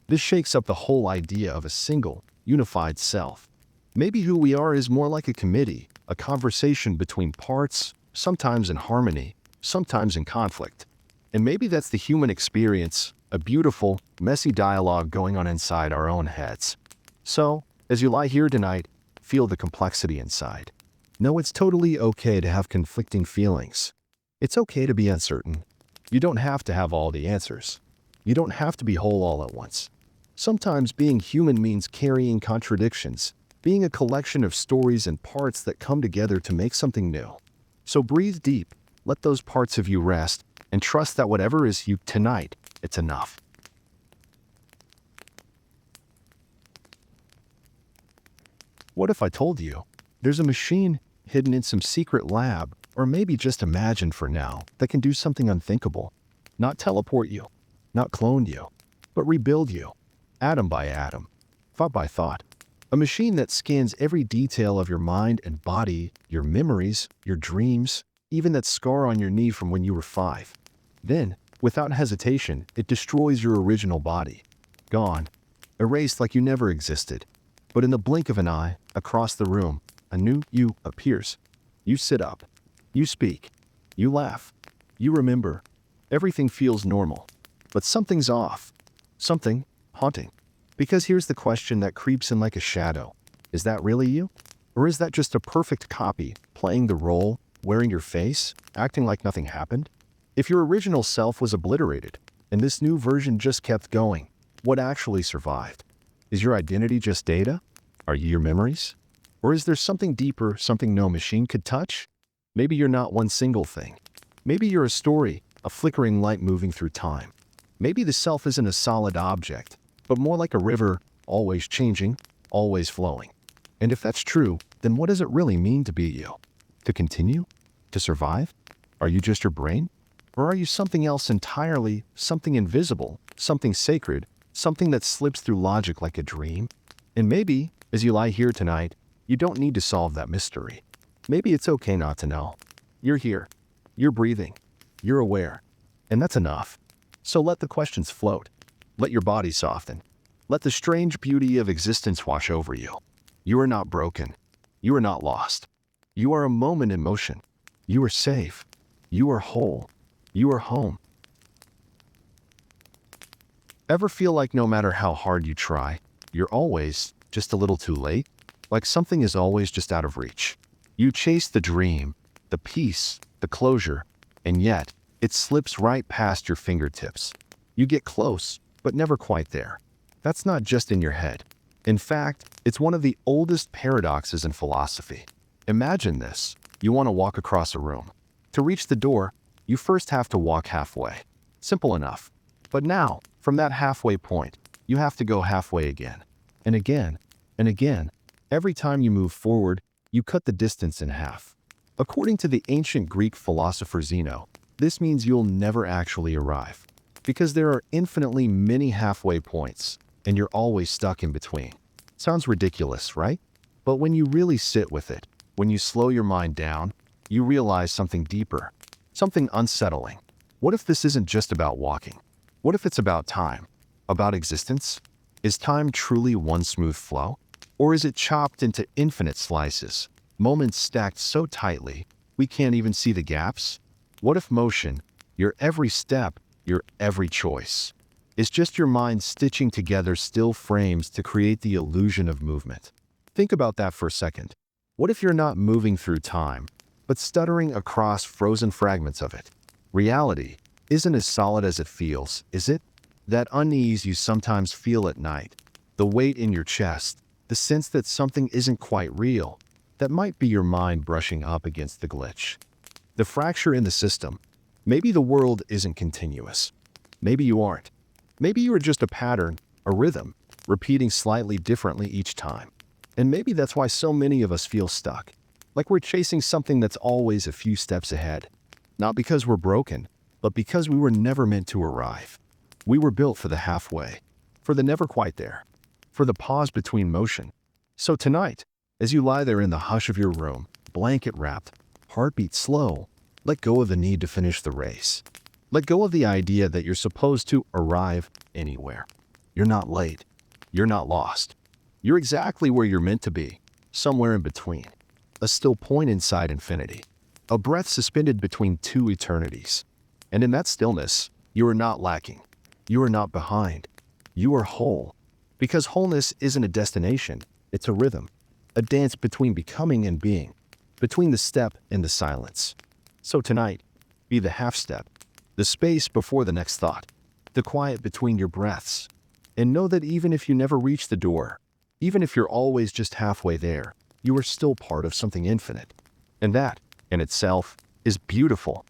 Speaker 2: This shakes up the whole idea of a single, unified self. Maybe who we are is more like a committee, a conversation between parts, sometimes in harmony, sometimes in conflict. And maybe that's the human experience, a beautiful, messy dialogue going on inside our own heads. So, as you lie here tonight, feel the complexity inside. Know it's totally okay to have conflicting feelings. It's okay to be uncertain. You don't have to have all the answers. You don't have to be whole all at once. Sometimes being human means carrying contradictions, being a collection of stories and parts that come together to make something new. So breathe deep, let those parts of you rest, and trust that whatever is you tonight, it's enough. What if I told you there's a machine hidden in some secret lab, or maybe just imagined for now, that can do something unthinkable? Not teleport you, not clone you, but rebuild you, atom by atom, thought by thought. A machine that scans every detail of your mind and body, your memories, your dreams, even that scar on your knee from when you were 5. Then, without hesitation, it destroys your original body. Gone. Erased like you never existed. But in the blink of an eye, across the room, a new you appears. You sit up. You speak. You laugh. You remember. Everything feels normal. But something's off. Something haunting. Because here's the question that creeps in like a shadow. Is that really you? Or is that just a perfect copy, playing the role, wearing your face, acting like nothing happened? If your original self was obliterated, and this new version just kept going, what actually survived? Is your identity just data? Are you your memories? Or is there something deeper, something no machine could touch? Maybe you're not one single thing. Maybe you're a story, a flickering light moving through time. Maybe the self isn't a solid object, but more like a river, always changing, always flowing. And if that's true, then what does it really mean to be you? To continue? To survive? Are you just your brain? Or are you something else entirely, something invisible, something sacred, something that slips through logic like a dream? And maybe, as you lie here tonight, you don't need to solve that mystery. Maybe it's okay not to know. You're here. You're breathing. You're aware. And that's enough. So let the questions float. Let your body soften. Let the strange beauty of existence wash over you. You are not broken. You are not lost. You are a moment in motion. You are safe. You are whole. You are home. Ever feel like no matter how hard you try, you're always just a little too late? Like something is always just out of reach. You chase the dream, the peace, the closure, and yet it slips right past your fingertips. You get close, but never quite there. That's not just in your head. In fact, it's one of the oldest paradoxes in philosophy. Imagine this. You want to walk across a room. To reach the door, you first have to walk halfway. Simple enough. But now, from that halfway point, you have to go halfway again. And again. And again. Every time you move forward, you cut the distance in half. According to the ancient Greek philosopher Zeno, this means you'll never actually arrive. Because there are infinitely many halfway points, and you're always stuck in between. Sounds ridiculous, right? But when you really sit with it, when you slow your mind down, you realize something deeper, something unsettling. What if this isn't just about walking? What if it's about time? About existence? Is time truly one smooth flow? Or is it chopped into infinite slices, moments stacked so tightly we can't even see the gaps? What if motion, your every step, your every choice, is just your mind stitching together still frames to create the illusion of movement? Think about that for a second. What if you're not moving through time, but stuttering across frozen fragments of it? Reality isn't as solid as it feels, is it? That unease you sometimes feel at night, the weight in your chest, the sense that something isn't quite real, that might be your mind brushing up against the glitch. The fracture in the system. Maybe the world isn't continuous. Maybe you aren't. Maybe you are just a pattern, a rhythm, repeating slightly differently each time. And maybe that's why so many of us feel stuck, like we're chasing something that's always a few steps ahead. Not because we're broken, but because we were never meant to arrive. We were built for the halfway, for the never quite there, for the pause between motion. So tonight, as you lie there in the hush of your room, blanket wrapped, heartbeat slow, let go of the need to finish the race. Let go of the idea that you're supposed to arrive anywhere. You're not late. You're not lost. You're exactly where you're meant to be, somewhere in between. A still point inside infinity. A breath suspended between two eternities. And in that stillness, you are not lacking. You are not behind. You are whole. Because wholeness isn't a destination, it's a rhythm. A dance between becoming and being. Between the step and the silence. So tonight, be the half step. The space before the next thought. The quiet between your breaths. And know that even if you never reach the door, even if you're always just halfway there, you are still part of something infinite. And that, in itself, is beautiful.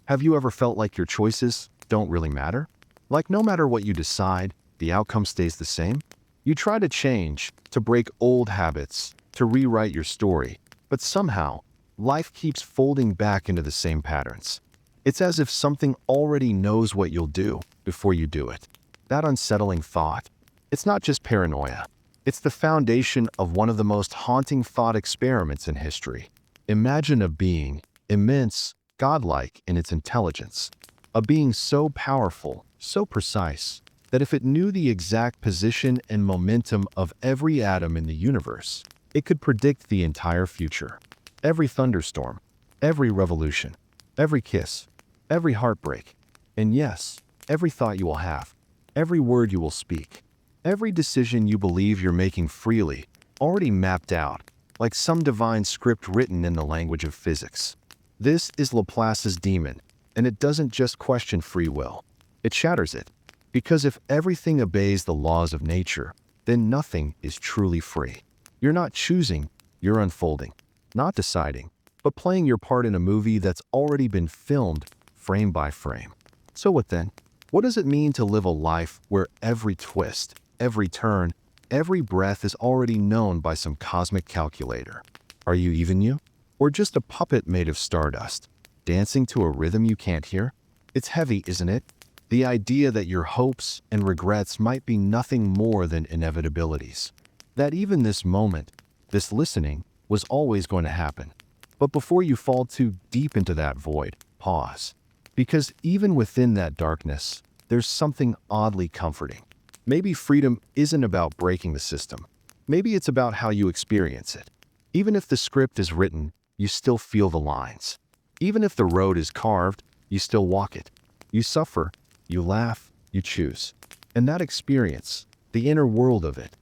Speaker 2: Have you ever felt like your choices don't really matter? Like no matter what you decide, the outcome stays the same? You try to change, to break old habits, to rewrite your story, but somehow, life keeps folding back into the same patterns. It's as if something already knows what you'll do before you do it. That unsettling thought, it's not just paranoia. It's the foundation of one of the most haunting thought experiments in history. Imagine a being, immense, godlike in its intelligence. A being so powerful, so precise, that if it knew the exact position and momentum of every atom in the universe, it could predict the entire future. Every thunderstorm, every revolution, every kiss, every heartbreak, and yes, every thought you will have, every word you will speak, every decision you believe you're making freely, already mapped out, like some divine script written in the language of physics. This is Laplace's demon, and it doesn't just question free will. It shatters it. Because if everything obeys the laws of nature, then nothing is truly free. You're not choosing, you're unfolding. Not deciding, but playing your part in a movie that's already been filmed frame by frame. So what then? What does it mean to live a life where every twist, every turn, every breath is already known by some cosmic calculator? Are you even you? Or just a puppet made of stardust, dancing to a rhythm you can't hear? It's heavy, isn't it? The idea that your hopes and regrets might be nothing more than inevitabilities. That even this moment, this listening, was always going to happen. But before you fall too deep into that void, pause. Because even within that darkness, there's something oddly comforting. Maybe freedom isn't about breaking the system. Maybe it's about how you experience it. Even if the script is written, you still feel the lines. Even if the road is carved, you still walk it. You suffer, you laugh, you choose. And that experience, the inner world of it,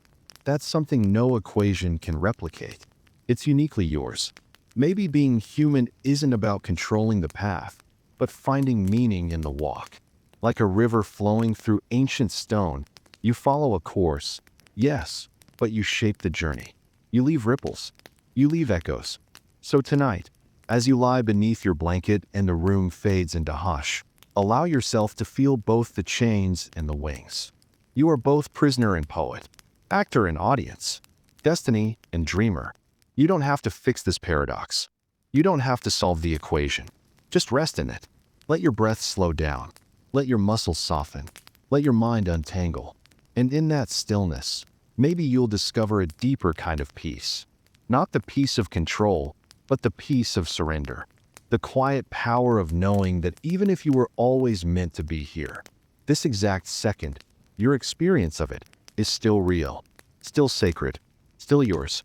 Speaker 2: that's something no equation can replicate. It's uniquely yours. Maybe being human isn't about controlling the path, but finding meaning in the walk. Like a river flowing through ancient stone, you follow a course, yes, but you shape the journey. You leave ripples. You leave echoes. So tonight, as you lie beneath your blanket and the room fades into hush, allow yourself to feel both the chains and the wings. You are both prisoner and poet, actor and audience, destiny and dreamer. You don't have to fix this paradox. You don't have to solve the equation. Just rest in it. Let your breath slow down. Let your muscles soften. Let your mind untangle. And in that stillness, maybe you'll discover a deeper kind of peace. Not the peace of control, but the peace of surrender. The quiet power of knowing that even if you were always meant to be here, this exact second, your experience of it is still real, still sacred, still yours.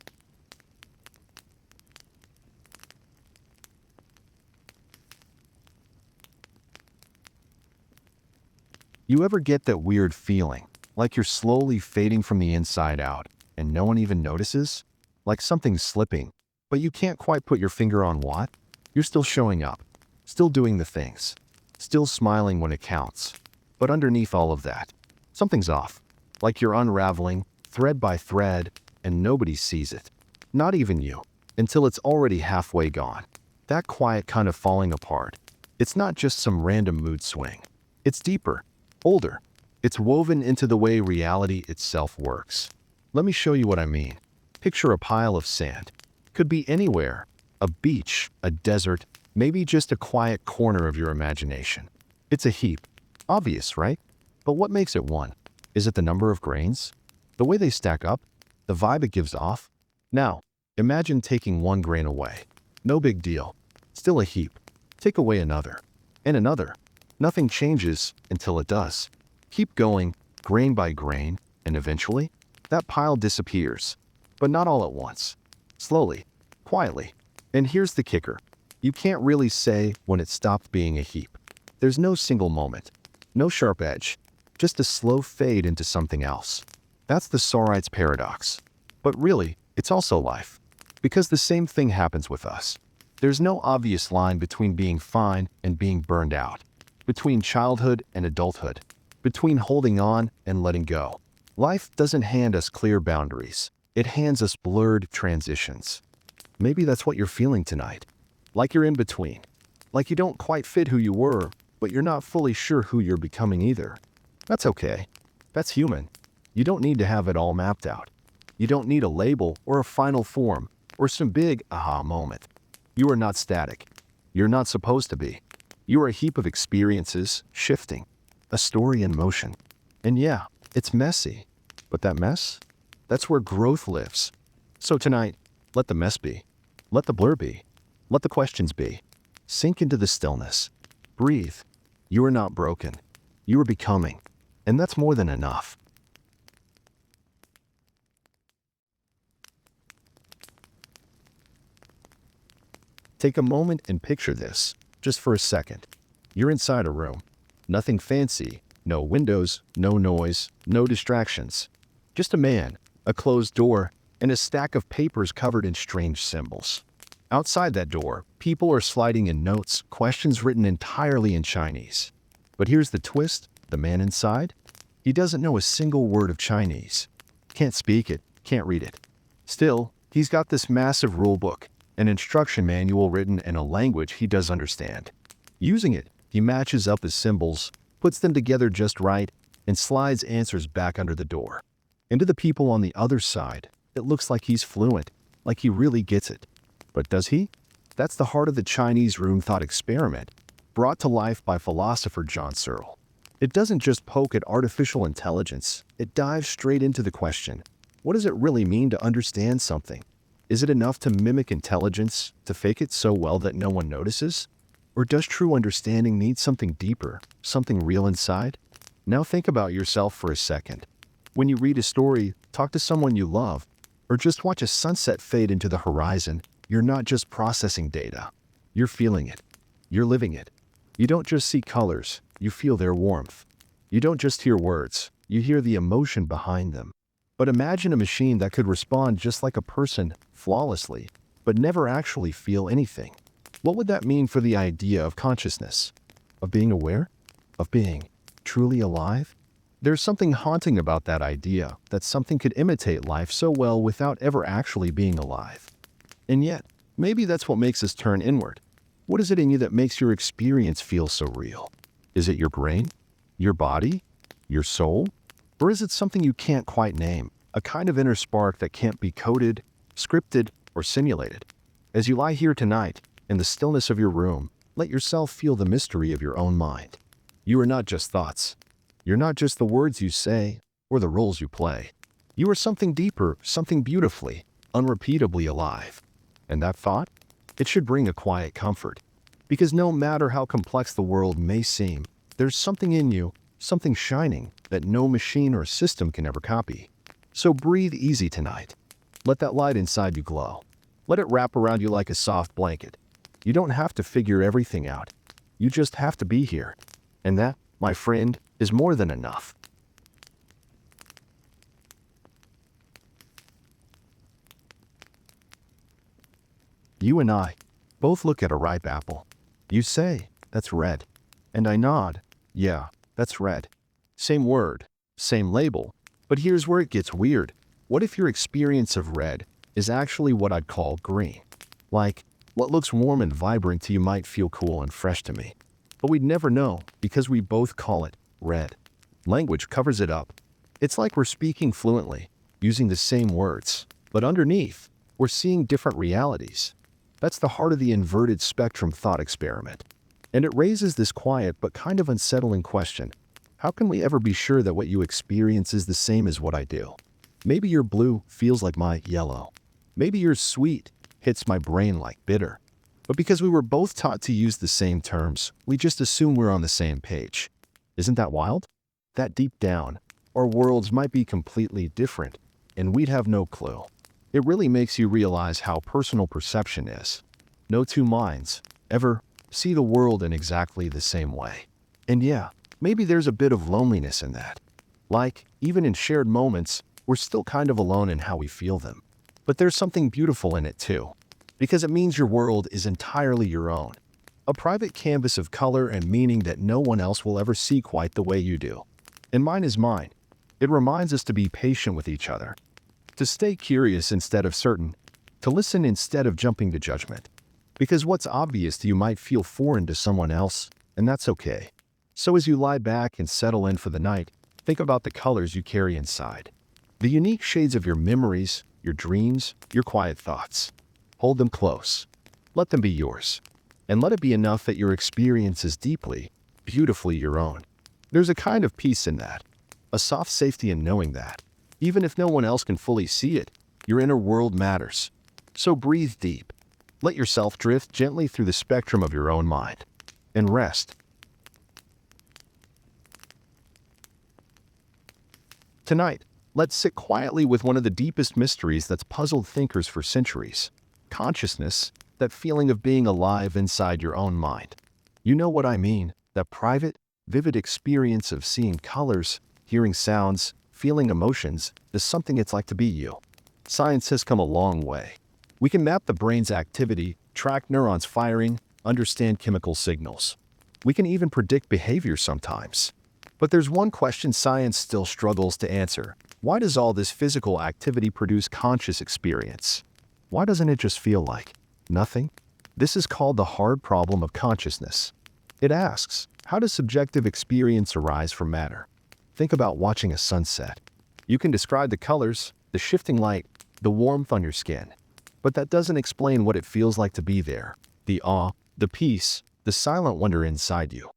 Speaker 2: You ever get that weird feeling, like you're slowly fading from the inside out, and no one even notices? Like something's slipping, but you can't quite put your finger on what? You're still showing up, still doing the things, still smiling when it counts. But underneath all of that, something's off. Like you're unraveling, thread by thread, and nobody sees it. Not even you, until it's already halfway gone. That quiet kind of falling apart. It's not just some random mood swing. It's deeper, older. It's woven into the way reality itself works. Let me show you what I mean. Picture a pile of sand. Could be anywhere. A beach, a desert, maybe just a quiet corner of your imagination. It's a heap. Obvious, right? But what makes it one? Is it the number of grains? The way they stack up? The vibe it gives off? Now, imagine taking one grain away. No big deal. Still a heap. Take away another. And another. Nothing changes until it does. Keep going, grain by grain, and eventually, that pile disappears. But not all at once. Slowly, quietly. And here's the kicker. You can't really say when it stopped being a heap. There's no single moment. No sharp edge. Just a slow fade into something else. That's the Sorite's paradox. But really, it's also life. Because the same thing happens with us. There's no obvious line between being fine and being burned out. Between childhood and adulthood. Between holding on and letting go. Life doesn't hand us clear boundaries. It hands us blurred transitions. Maybe that's what you're feeling tonight. Like you're in between. Like you don't quite fit who you were, but you're not fully sure who you're becoming either. That's okay. That's human. You don't need to have it all mapped out. You don't need a label or a final form or some big aha moment. You are not static. You're not supposed to be. You are a heap of experiences shifting, a story in motion. And yeah, it's messy. But that mess? That's where growth lives. So tonight, let the mess be. Let the blur be. Let the questions be. Sink into the stillness. Breathe. You are not broken. You are becoming. And that's more than enough. Take a moment and picture this, just for a second. You're inside a room. Nothing fancy. No windows, no noise, no distractions. Just a man, a closed door, and a stack of papers covered in strange symbols. Outside that door, people are sliding in notes, questions written entirely in Chinese. But here's the twist, the man inside? He doesn't know a single word of Chinese. Can't speak it, can't read it. Still, he's got this massive rule book, an instruction manual written in a language he does understand. Using it, he matches up his symbols, puts them together just right, and slides answers back under the door. And to the people on the other side, it looks like he's fluent, like he really gets it. But does he? That's the heart of the Chinese room thought experiment, brought to life by philosopher John Searle. It doesn't just poke at artificial intelligence, it dives straight into the question, what does it really mean to understand something? Is it enough to mimic intelligence, to fake it so well that no one notices? Or does true understanding need something deeper, something real inside? Now think about yourself for a second. When you read a story, talk to someone you love, or just watch a sunset fade into the horizon, you're not just processing data. You're feeling it. You're living it. You don't just see colors, you feel their warmth. You don't just hear words, you hear the emotion behind them. But imagine a machine that could respond just like a person, flawlessly, but never actually feel anything. What would that mean for the idea of consciousness? Of being aware? Of being truly alive? There's something haunting about that idea, that something could imitate life so well without ever actually being alive. And yet, maybe that's what makes us turn inward. What is it in you that makes your experience feel so real? Is it your brain? Your body? Your soul? Or is it something you can't quite name, a kind of inner spark that can't be coded, scripted, or simulated? As you lie here tonight, in the stillness of your room, let yourself feel the mystery of your own mind. You are not just thoughts. You're not just the words you say. or the roles you play. You are something deeper, something beautifully, unrepeatably alive. And that thought? It should bring a quiet comfort. Because no matter how complex the world may seem, there's something in you, something shining, that no machine or system can ever copy. So breathe easy tonight. Let that light inside you glow. Let it wrap around you like a soft blanket. You don't have to figure everything out. You just have to be here. And that, my friend, is more than enough. You and I both look at a ripe apple. You say, "That's red." And I nod, "Yeah, that's red." Same word, same label. But here's where it gets weird. What if your experience of red is actually what I'd call green? Like, what looks warm and vibrant to you might feel cool and fresh to me. But we'd never know because we both call it red. Language covers it up. It's like we're speaking fluently, using the same words. But underneath, we're seeing different realities. That's the heart of the inverted spectrum thought experiment. And it raises this quiet but kind of unsettling question. How can we ever be sure that what you experience is the same as what I do? Maybe your blue feels like my yellow. Maybe your sweet hits my brain like bitter. But because we were both taught to use the same terms, we just assume we're on the same page. Isn't that wild? That deep down, our worlds might be completely different, and we'd have no clue. It really makes you realize how personal perception is. No two minds ever see the world in exactly the same way. And yeah, maybe there's a bit of loneliness in that. Like, even in shared moments, we're still kind of alone in how we feel them. But there's something beautiful in it too, because it means your world is entirely your own. A private canvas of color and meaning that no one else will ever see quite the way you do. And mine is mine. It reminds us to be patient with each other, to stay curious instead of certain, to listen instead of jumping to judgment. Because what's obvious to you might feel foreign to someone else, and that's okay. So as you lie back and settle in for the night, think about the colors you carry inside. The unique shades of your memories, your dreams, your quiet thoughts. Hold them close. Let them be yours. And let it be enough that your experience is deeply, beautifully your own. There's a kind of peace in that. A soft safety in knowing that, even if no one else can fully see it, your inner world matters. So breathe deep. Let yourself drift gently through the spectrum of your own mind. And rest. Tonight, let's sit quietly with one of the deepest mysteries that's puzzled thinkers for centuries. Consciousness, that feeling of being alive inside your own mind. You know what I mean, that private, vivid experience of seeing colors, hearing sounds, feeling emotions, is something it's like to be you. Science has come a long way. We can map the brain's activity, track neurons firing, understand chemical signals. We can even predict behavior sometimes. But there's one question science still struggles to answer. Why does all this physical activity produce conscious experience? Why doesn't it just feel like nothing? This is called the hard problem of consciousness. It asks, how does subjective experience arise from matter? Think about watching a sunset. You can describe the colors, the shifting light, the warmth on your skin. But that doesn't explain what it feels like to be there. The awe, the peace, the silent wonder inside you.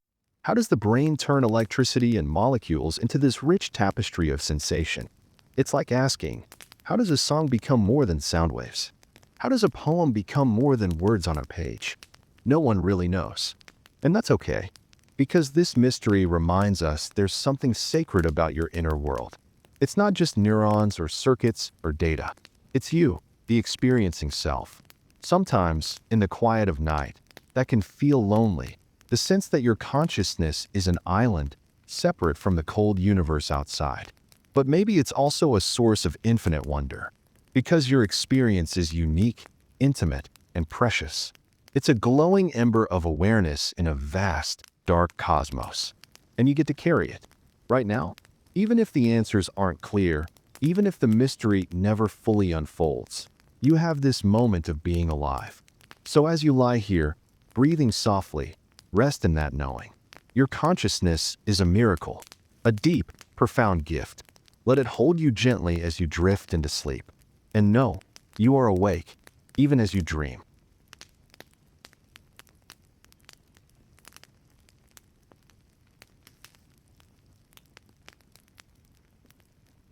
Speaker 2: How does the brain turn electricity and molecules into this rich tapestry of sensation? It's like asking, how does a song become more than sound waves? How does a poem become more than words on a page? No one really knows. And that's okay, because this mystery reminds us there's something sacred about your inner world. It's not just neurons or circuits or data. It's you, the experiencing self. Sometimes, in the quiet of night, that can feel lonely. The sense that your consciousness is an island, separate from the cold universe outside. But maybe it's also a source of infinite wonder, because your experience is unique, intimate, and precious. It's a glowing ember of awareness in a vast, dark cosmos. And you get to carry it. Right now, even if the answers aren't clear, even if the mystery never fully unfolds, you have this moment of being alive. So as you lie here, breathing softly, rest in that knowing. Your consciousness is a miracle, a deep, profound gift. Let it hold you gently as you drift into sleep. And know, you are awake, even as you dream.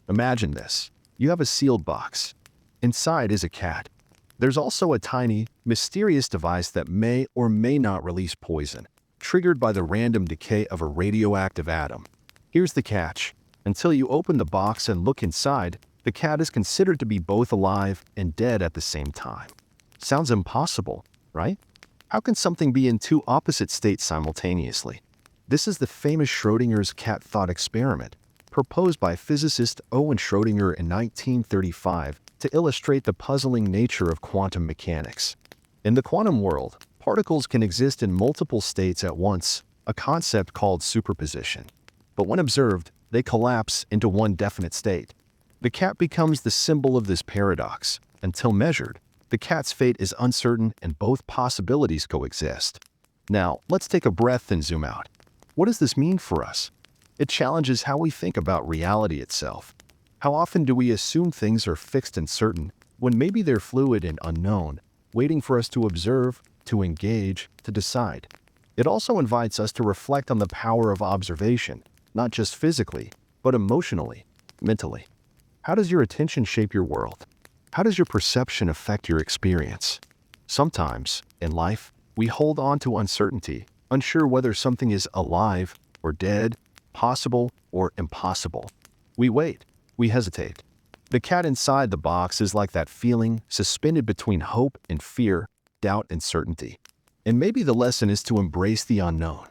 Speaker 2: Imagine this. You have a sealed box. Inside is a cat. There's also a tiny, mysterious device that may or may not release poison, triggered by the random decay of a radioactive atom. Here's the catch. Until you open the box and look inside, the cat is considered to be both alive and dead at the same time. Sounds impossible, right? How can something be in two opposite states simultaneously? This is the famous Schrödinger's cat thought experiment, proposed by physicist Owen Schrödinger in 1935 to illustrate the puzzling nature of quantum mechanics. In the quantum world, particles can exist in multiple states at once, a concept called superposition. But when observed, they collapse into one definite state. The cat becomes the symbol of this paradox. Until measured, the cat's fate is uncertain and both possibilities coexist. Now, let's take a breath and zoom out. What does this mean for us? It challenges how we think about reality itself. How often do we assume things are fixed and certain, when maybe they're fluid and unknown, waiting for us to observe, to engage, to decide? It also invites us to reflect on the power of observation, not just physically, but emotionally, mentally. How does your attention shape your world? How does your perception affect your experience? Sometimes, in life, we hold on to uncertainty, unsure whether something is alive or dead, possible or impossible. We wait. We hesitate. The cat inside the box is like that feeling, suspended between hope and fear, doubt and certainty. And maybe the lesson is to embrace the unknown,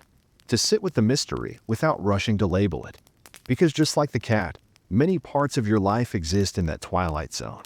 Speaker 2: to sit with the mystery without rushing to label it. Because just like the cat, many parts of your life exist in that twilight zone,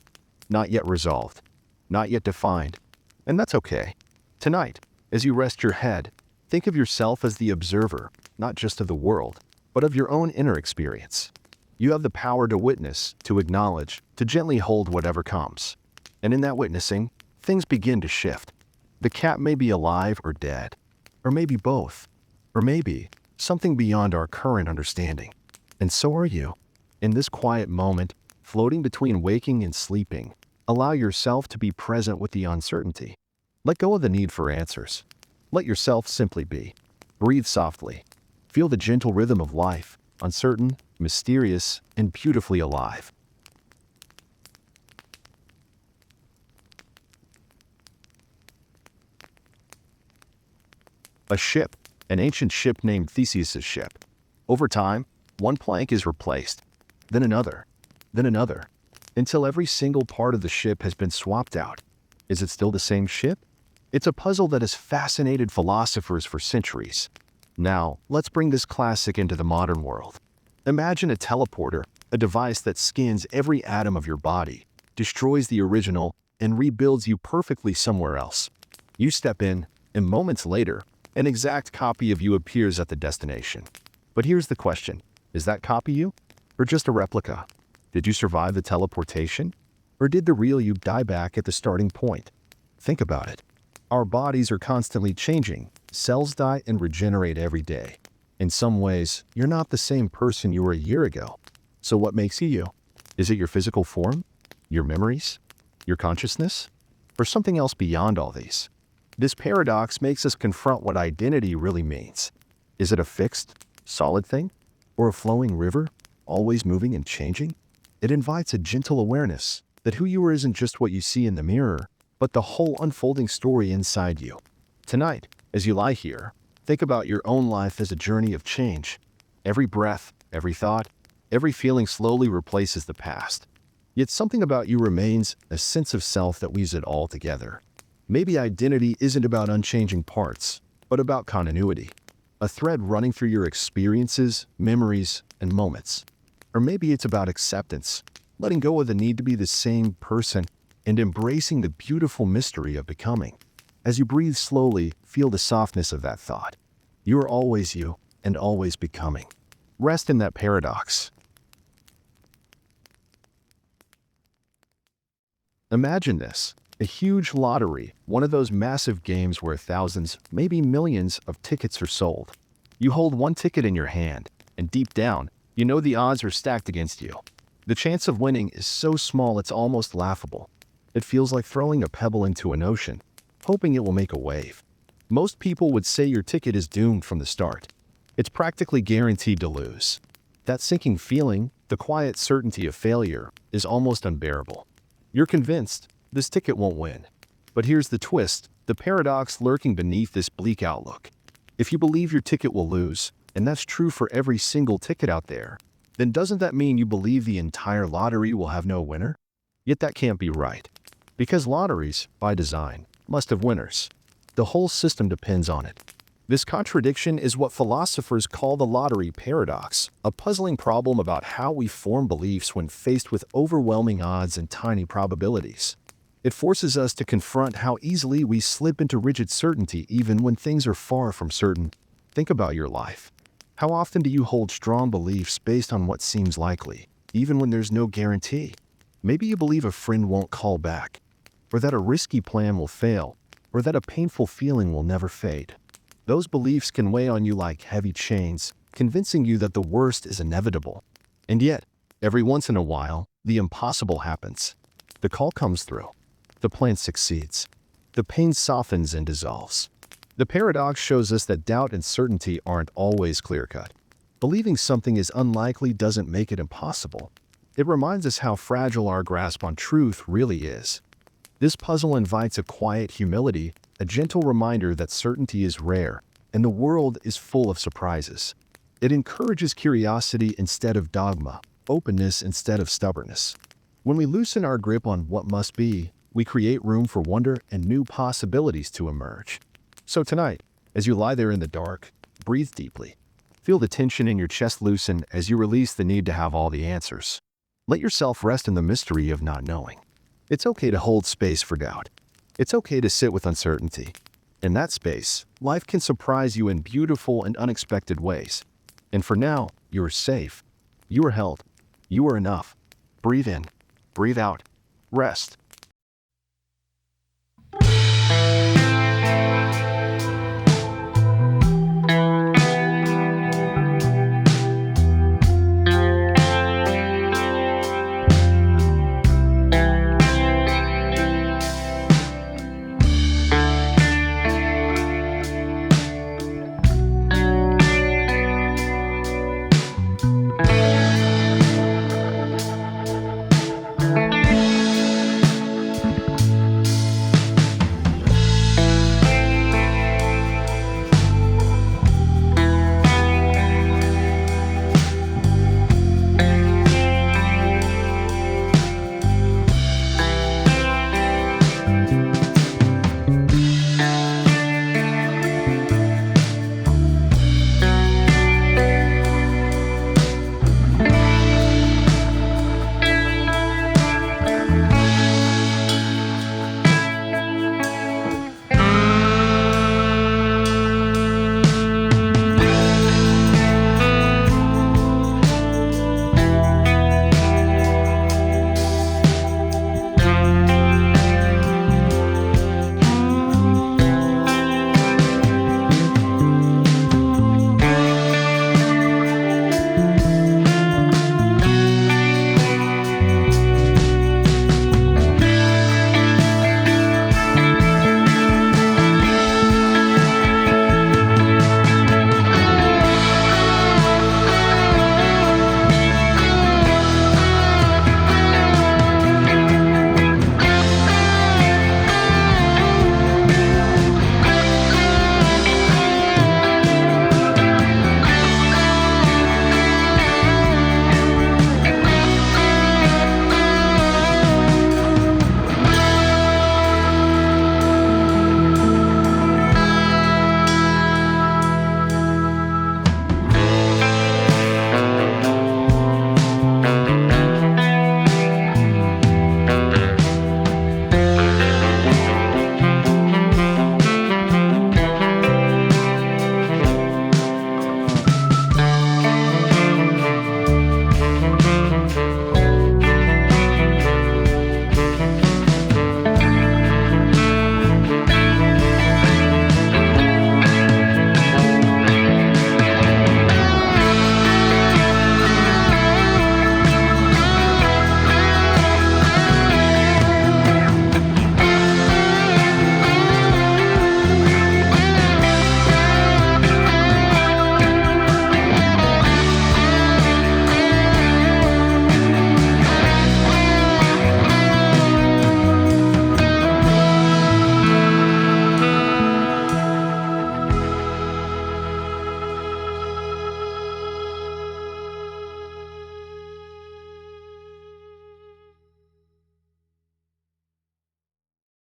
Speaker 2: not yet resolved, not yet defined, and that's okay. Tonight, as you rest your head, think of yourself as the observer, not just of the world, but of your own inner experience. You have the power to witness, to acknowledge, to gently hold whatever comes. And in that witnessing, things begin to shift. The cat may be alive or dead, or maybe both, or maybe something beyond our current understanding. And so are you. In this quiet moment, floating between waking and sleeping, allow yourself to be present with the uncertainty. Let go of the need for answers. Let yourself simply be. Breathe softly. Feel the gentle rhythm of life, uncertain, mysterious, and beautifully alive. A ship, an ancient ship named Theseus's ship. Over time, one plank is replaced, then another, until every single part of the ship has been swapped out. Is it still the same ship? It's a puzzle that has fascinated philosophers for centuries. Now, let's bring this classic into the modern world. Imagine a teleporter, a device that scans every atom of your body, destroys the original, and rebuilds you perfectly somewhere else. You step in, and moments later, an exact copy of you appears at the destination. But here's the question. Is that copy you? Or just a replica? Did you survive the teleportation? Or did the real you die back at the starting point? Think about it. Our bodies are constantly changing. Cells die and regenerate every day. In some ways, you're not the same person you were a year ago. So what makes you you? Is it your physical form? Your memories? Your consciousness? Or something else beyond all these? This paradox makes us confront what identity really means. Is it a fixed, solid thing? Or a flowing river, always moving and changing? It invites a gentle awareness that who you are isn't just what you see in the mirror, but the whole unfolding story inside you. Tonight, as you lie here, think about your own life as a journey of change. Every breath, every thought, every feeling slowly replaces the past. Yet something about you remains, a sense of self that weaves it all together. Maybe identity isn't about unchanging parts, but about continuity. A thread running through your experiences, memories, and moments. Or maybe it's about acceptance, letting go of the need to be the same person and embracing the beautiful mystery of becoming. As you breathe slowly, feel the softness of that thought. You are always you and always becoming. Rest in that paradox. Imagine this, a huge lottery, one of those massive games where thousands, maybe millions of tickets are sold. You hold one ticket in your hand, and deep down, you know the odds are stacked against you. The chance of winning is so small it's almost laughable. It feels like throwing a pebble into an ocean, hoping it will make a wave. Most people would say your ticket is doomed from the start. It's practically guaranteed to lose. That sinking feeling, The quiet certainty of failure is almost unbearable. You're convinced this ticket won't win. But here's the twist, the paradox lurking beneath this bleak outlook. If you believe your ticket will lose, and that's true for every single ticket out there, then doesn't that mean you believe the entire lottery will have no winner? Yet that can't be right. Because lotteries, by design, must have winners. The whole system depends on it. This contradiction is what philosophers call the lottery paradox, a puzzling problem about how we form beliefs when faced with overwhelming odds and tiny probabilities. It forces us to confront how easily we slip into rigid certainty even when things are far from certain. Think about your life. How often do you hold strong beliefs based on what seems likely, even when there's no guarantee? Maybe you believe a friend won't call back, or that a risky plan will fail, or that a painful feeling will never fade. Those beliefs can weigh on you like heavy chains, convincing you that the worst is inevitable. And yet, every once in a while, the impossible happens. The call comes through. The plan succeeds. The pain softens and dissolves. The paradox shows us that doubt and certainty aren't always clear-cut. Believing something is unlikely doesn't make it impossible. It reminds us how fragile our grasp on truth really is. This puzzle invites a quiet humility, a gentle reminder that certainty is rare, and the world is full of surprises. It encourages curiosity instead of dogma, openness instead of stubbornness. When we loosen our grip on what must be, we create room for wonder and new possibilities to emerge. So tonight, as you lie there in the dark, breathe deeply. Feel the tension in your chest loosen as you release the need to have all the answers. Let yourself rest in the mystery of not knowing. It's okay to hold space for doubt. It's okay to sit with uncertainty. In that space, life can surprise you in beautiful and unexpected ways. And for now, you are safe. You are held. You are enough. Breathe in. Breathe out. Rest.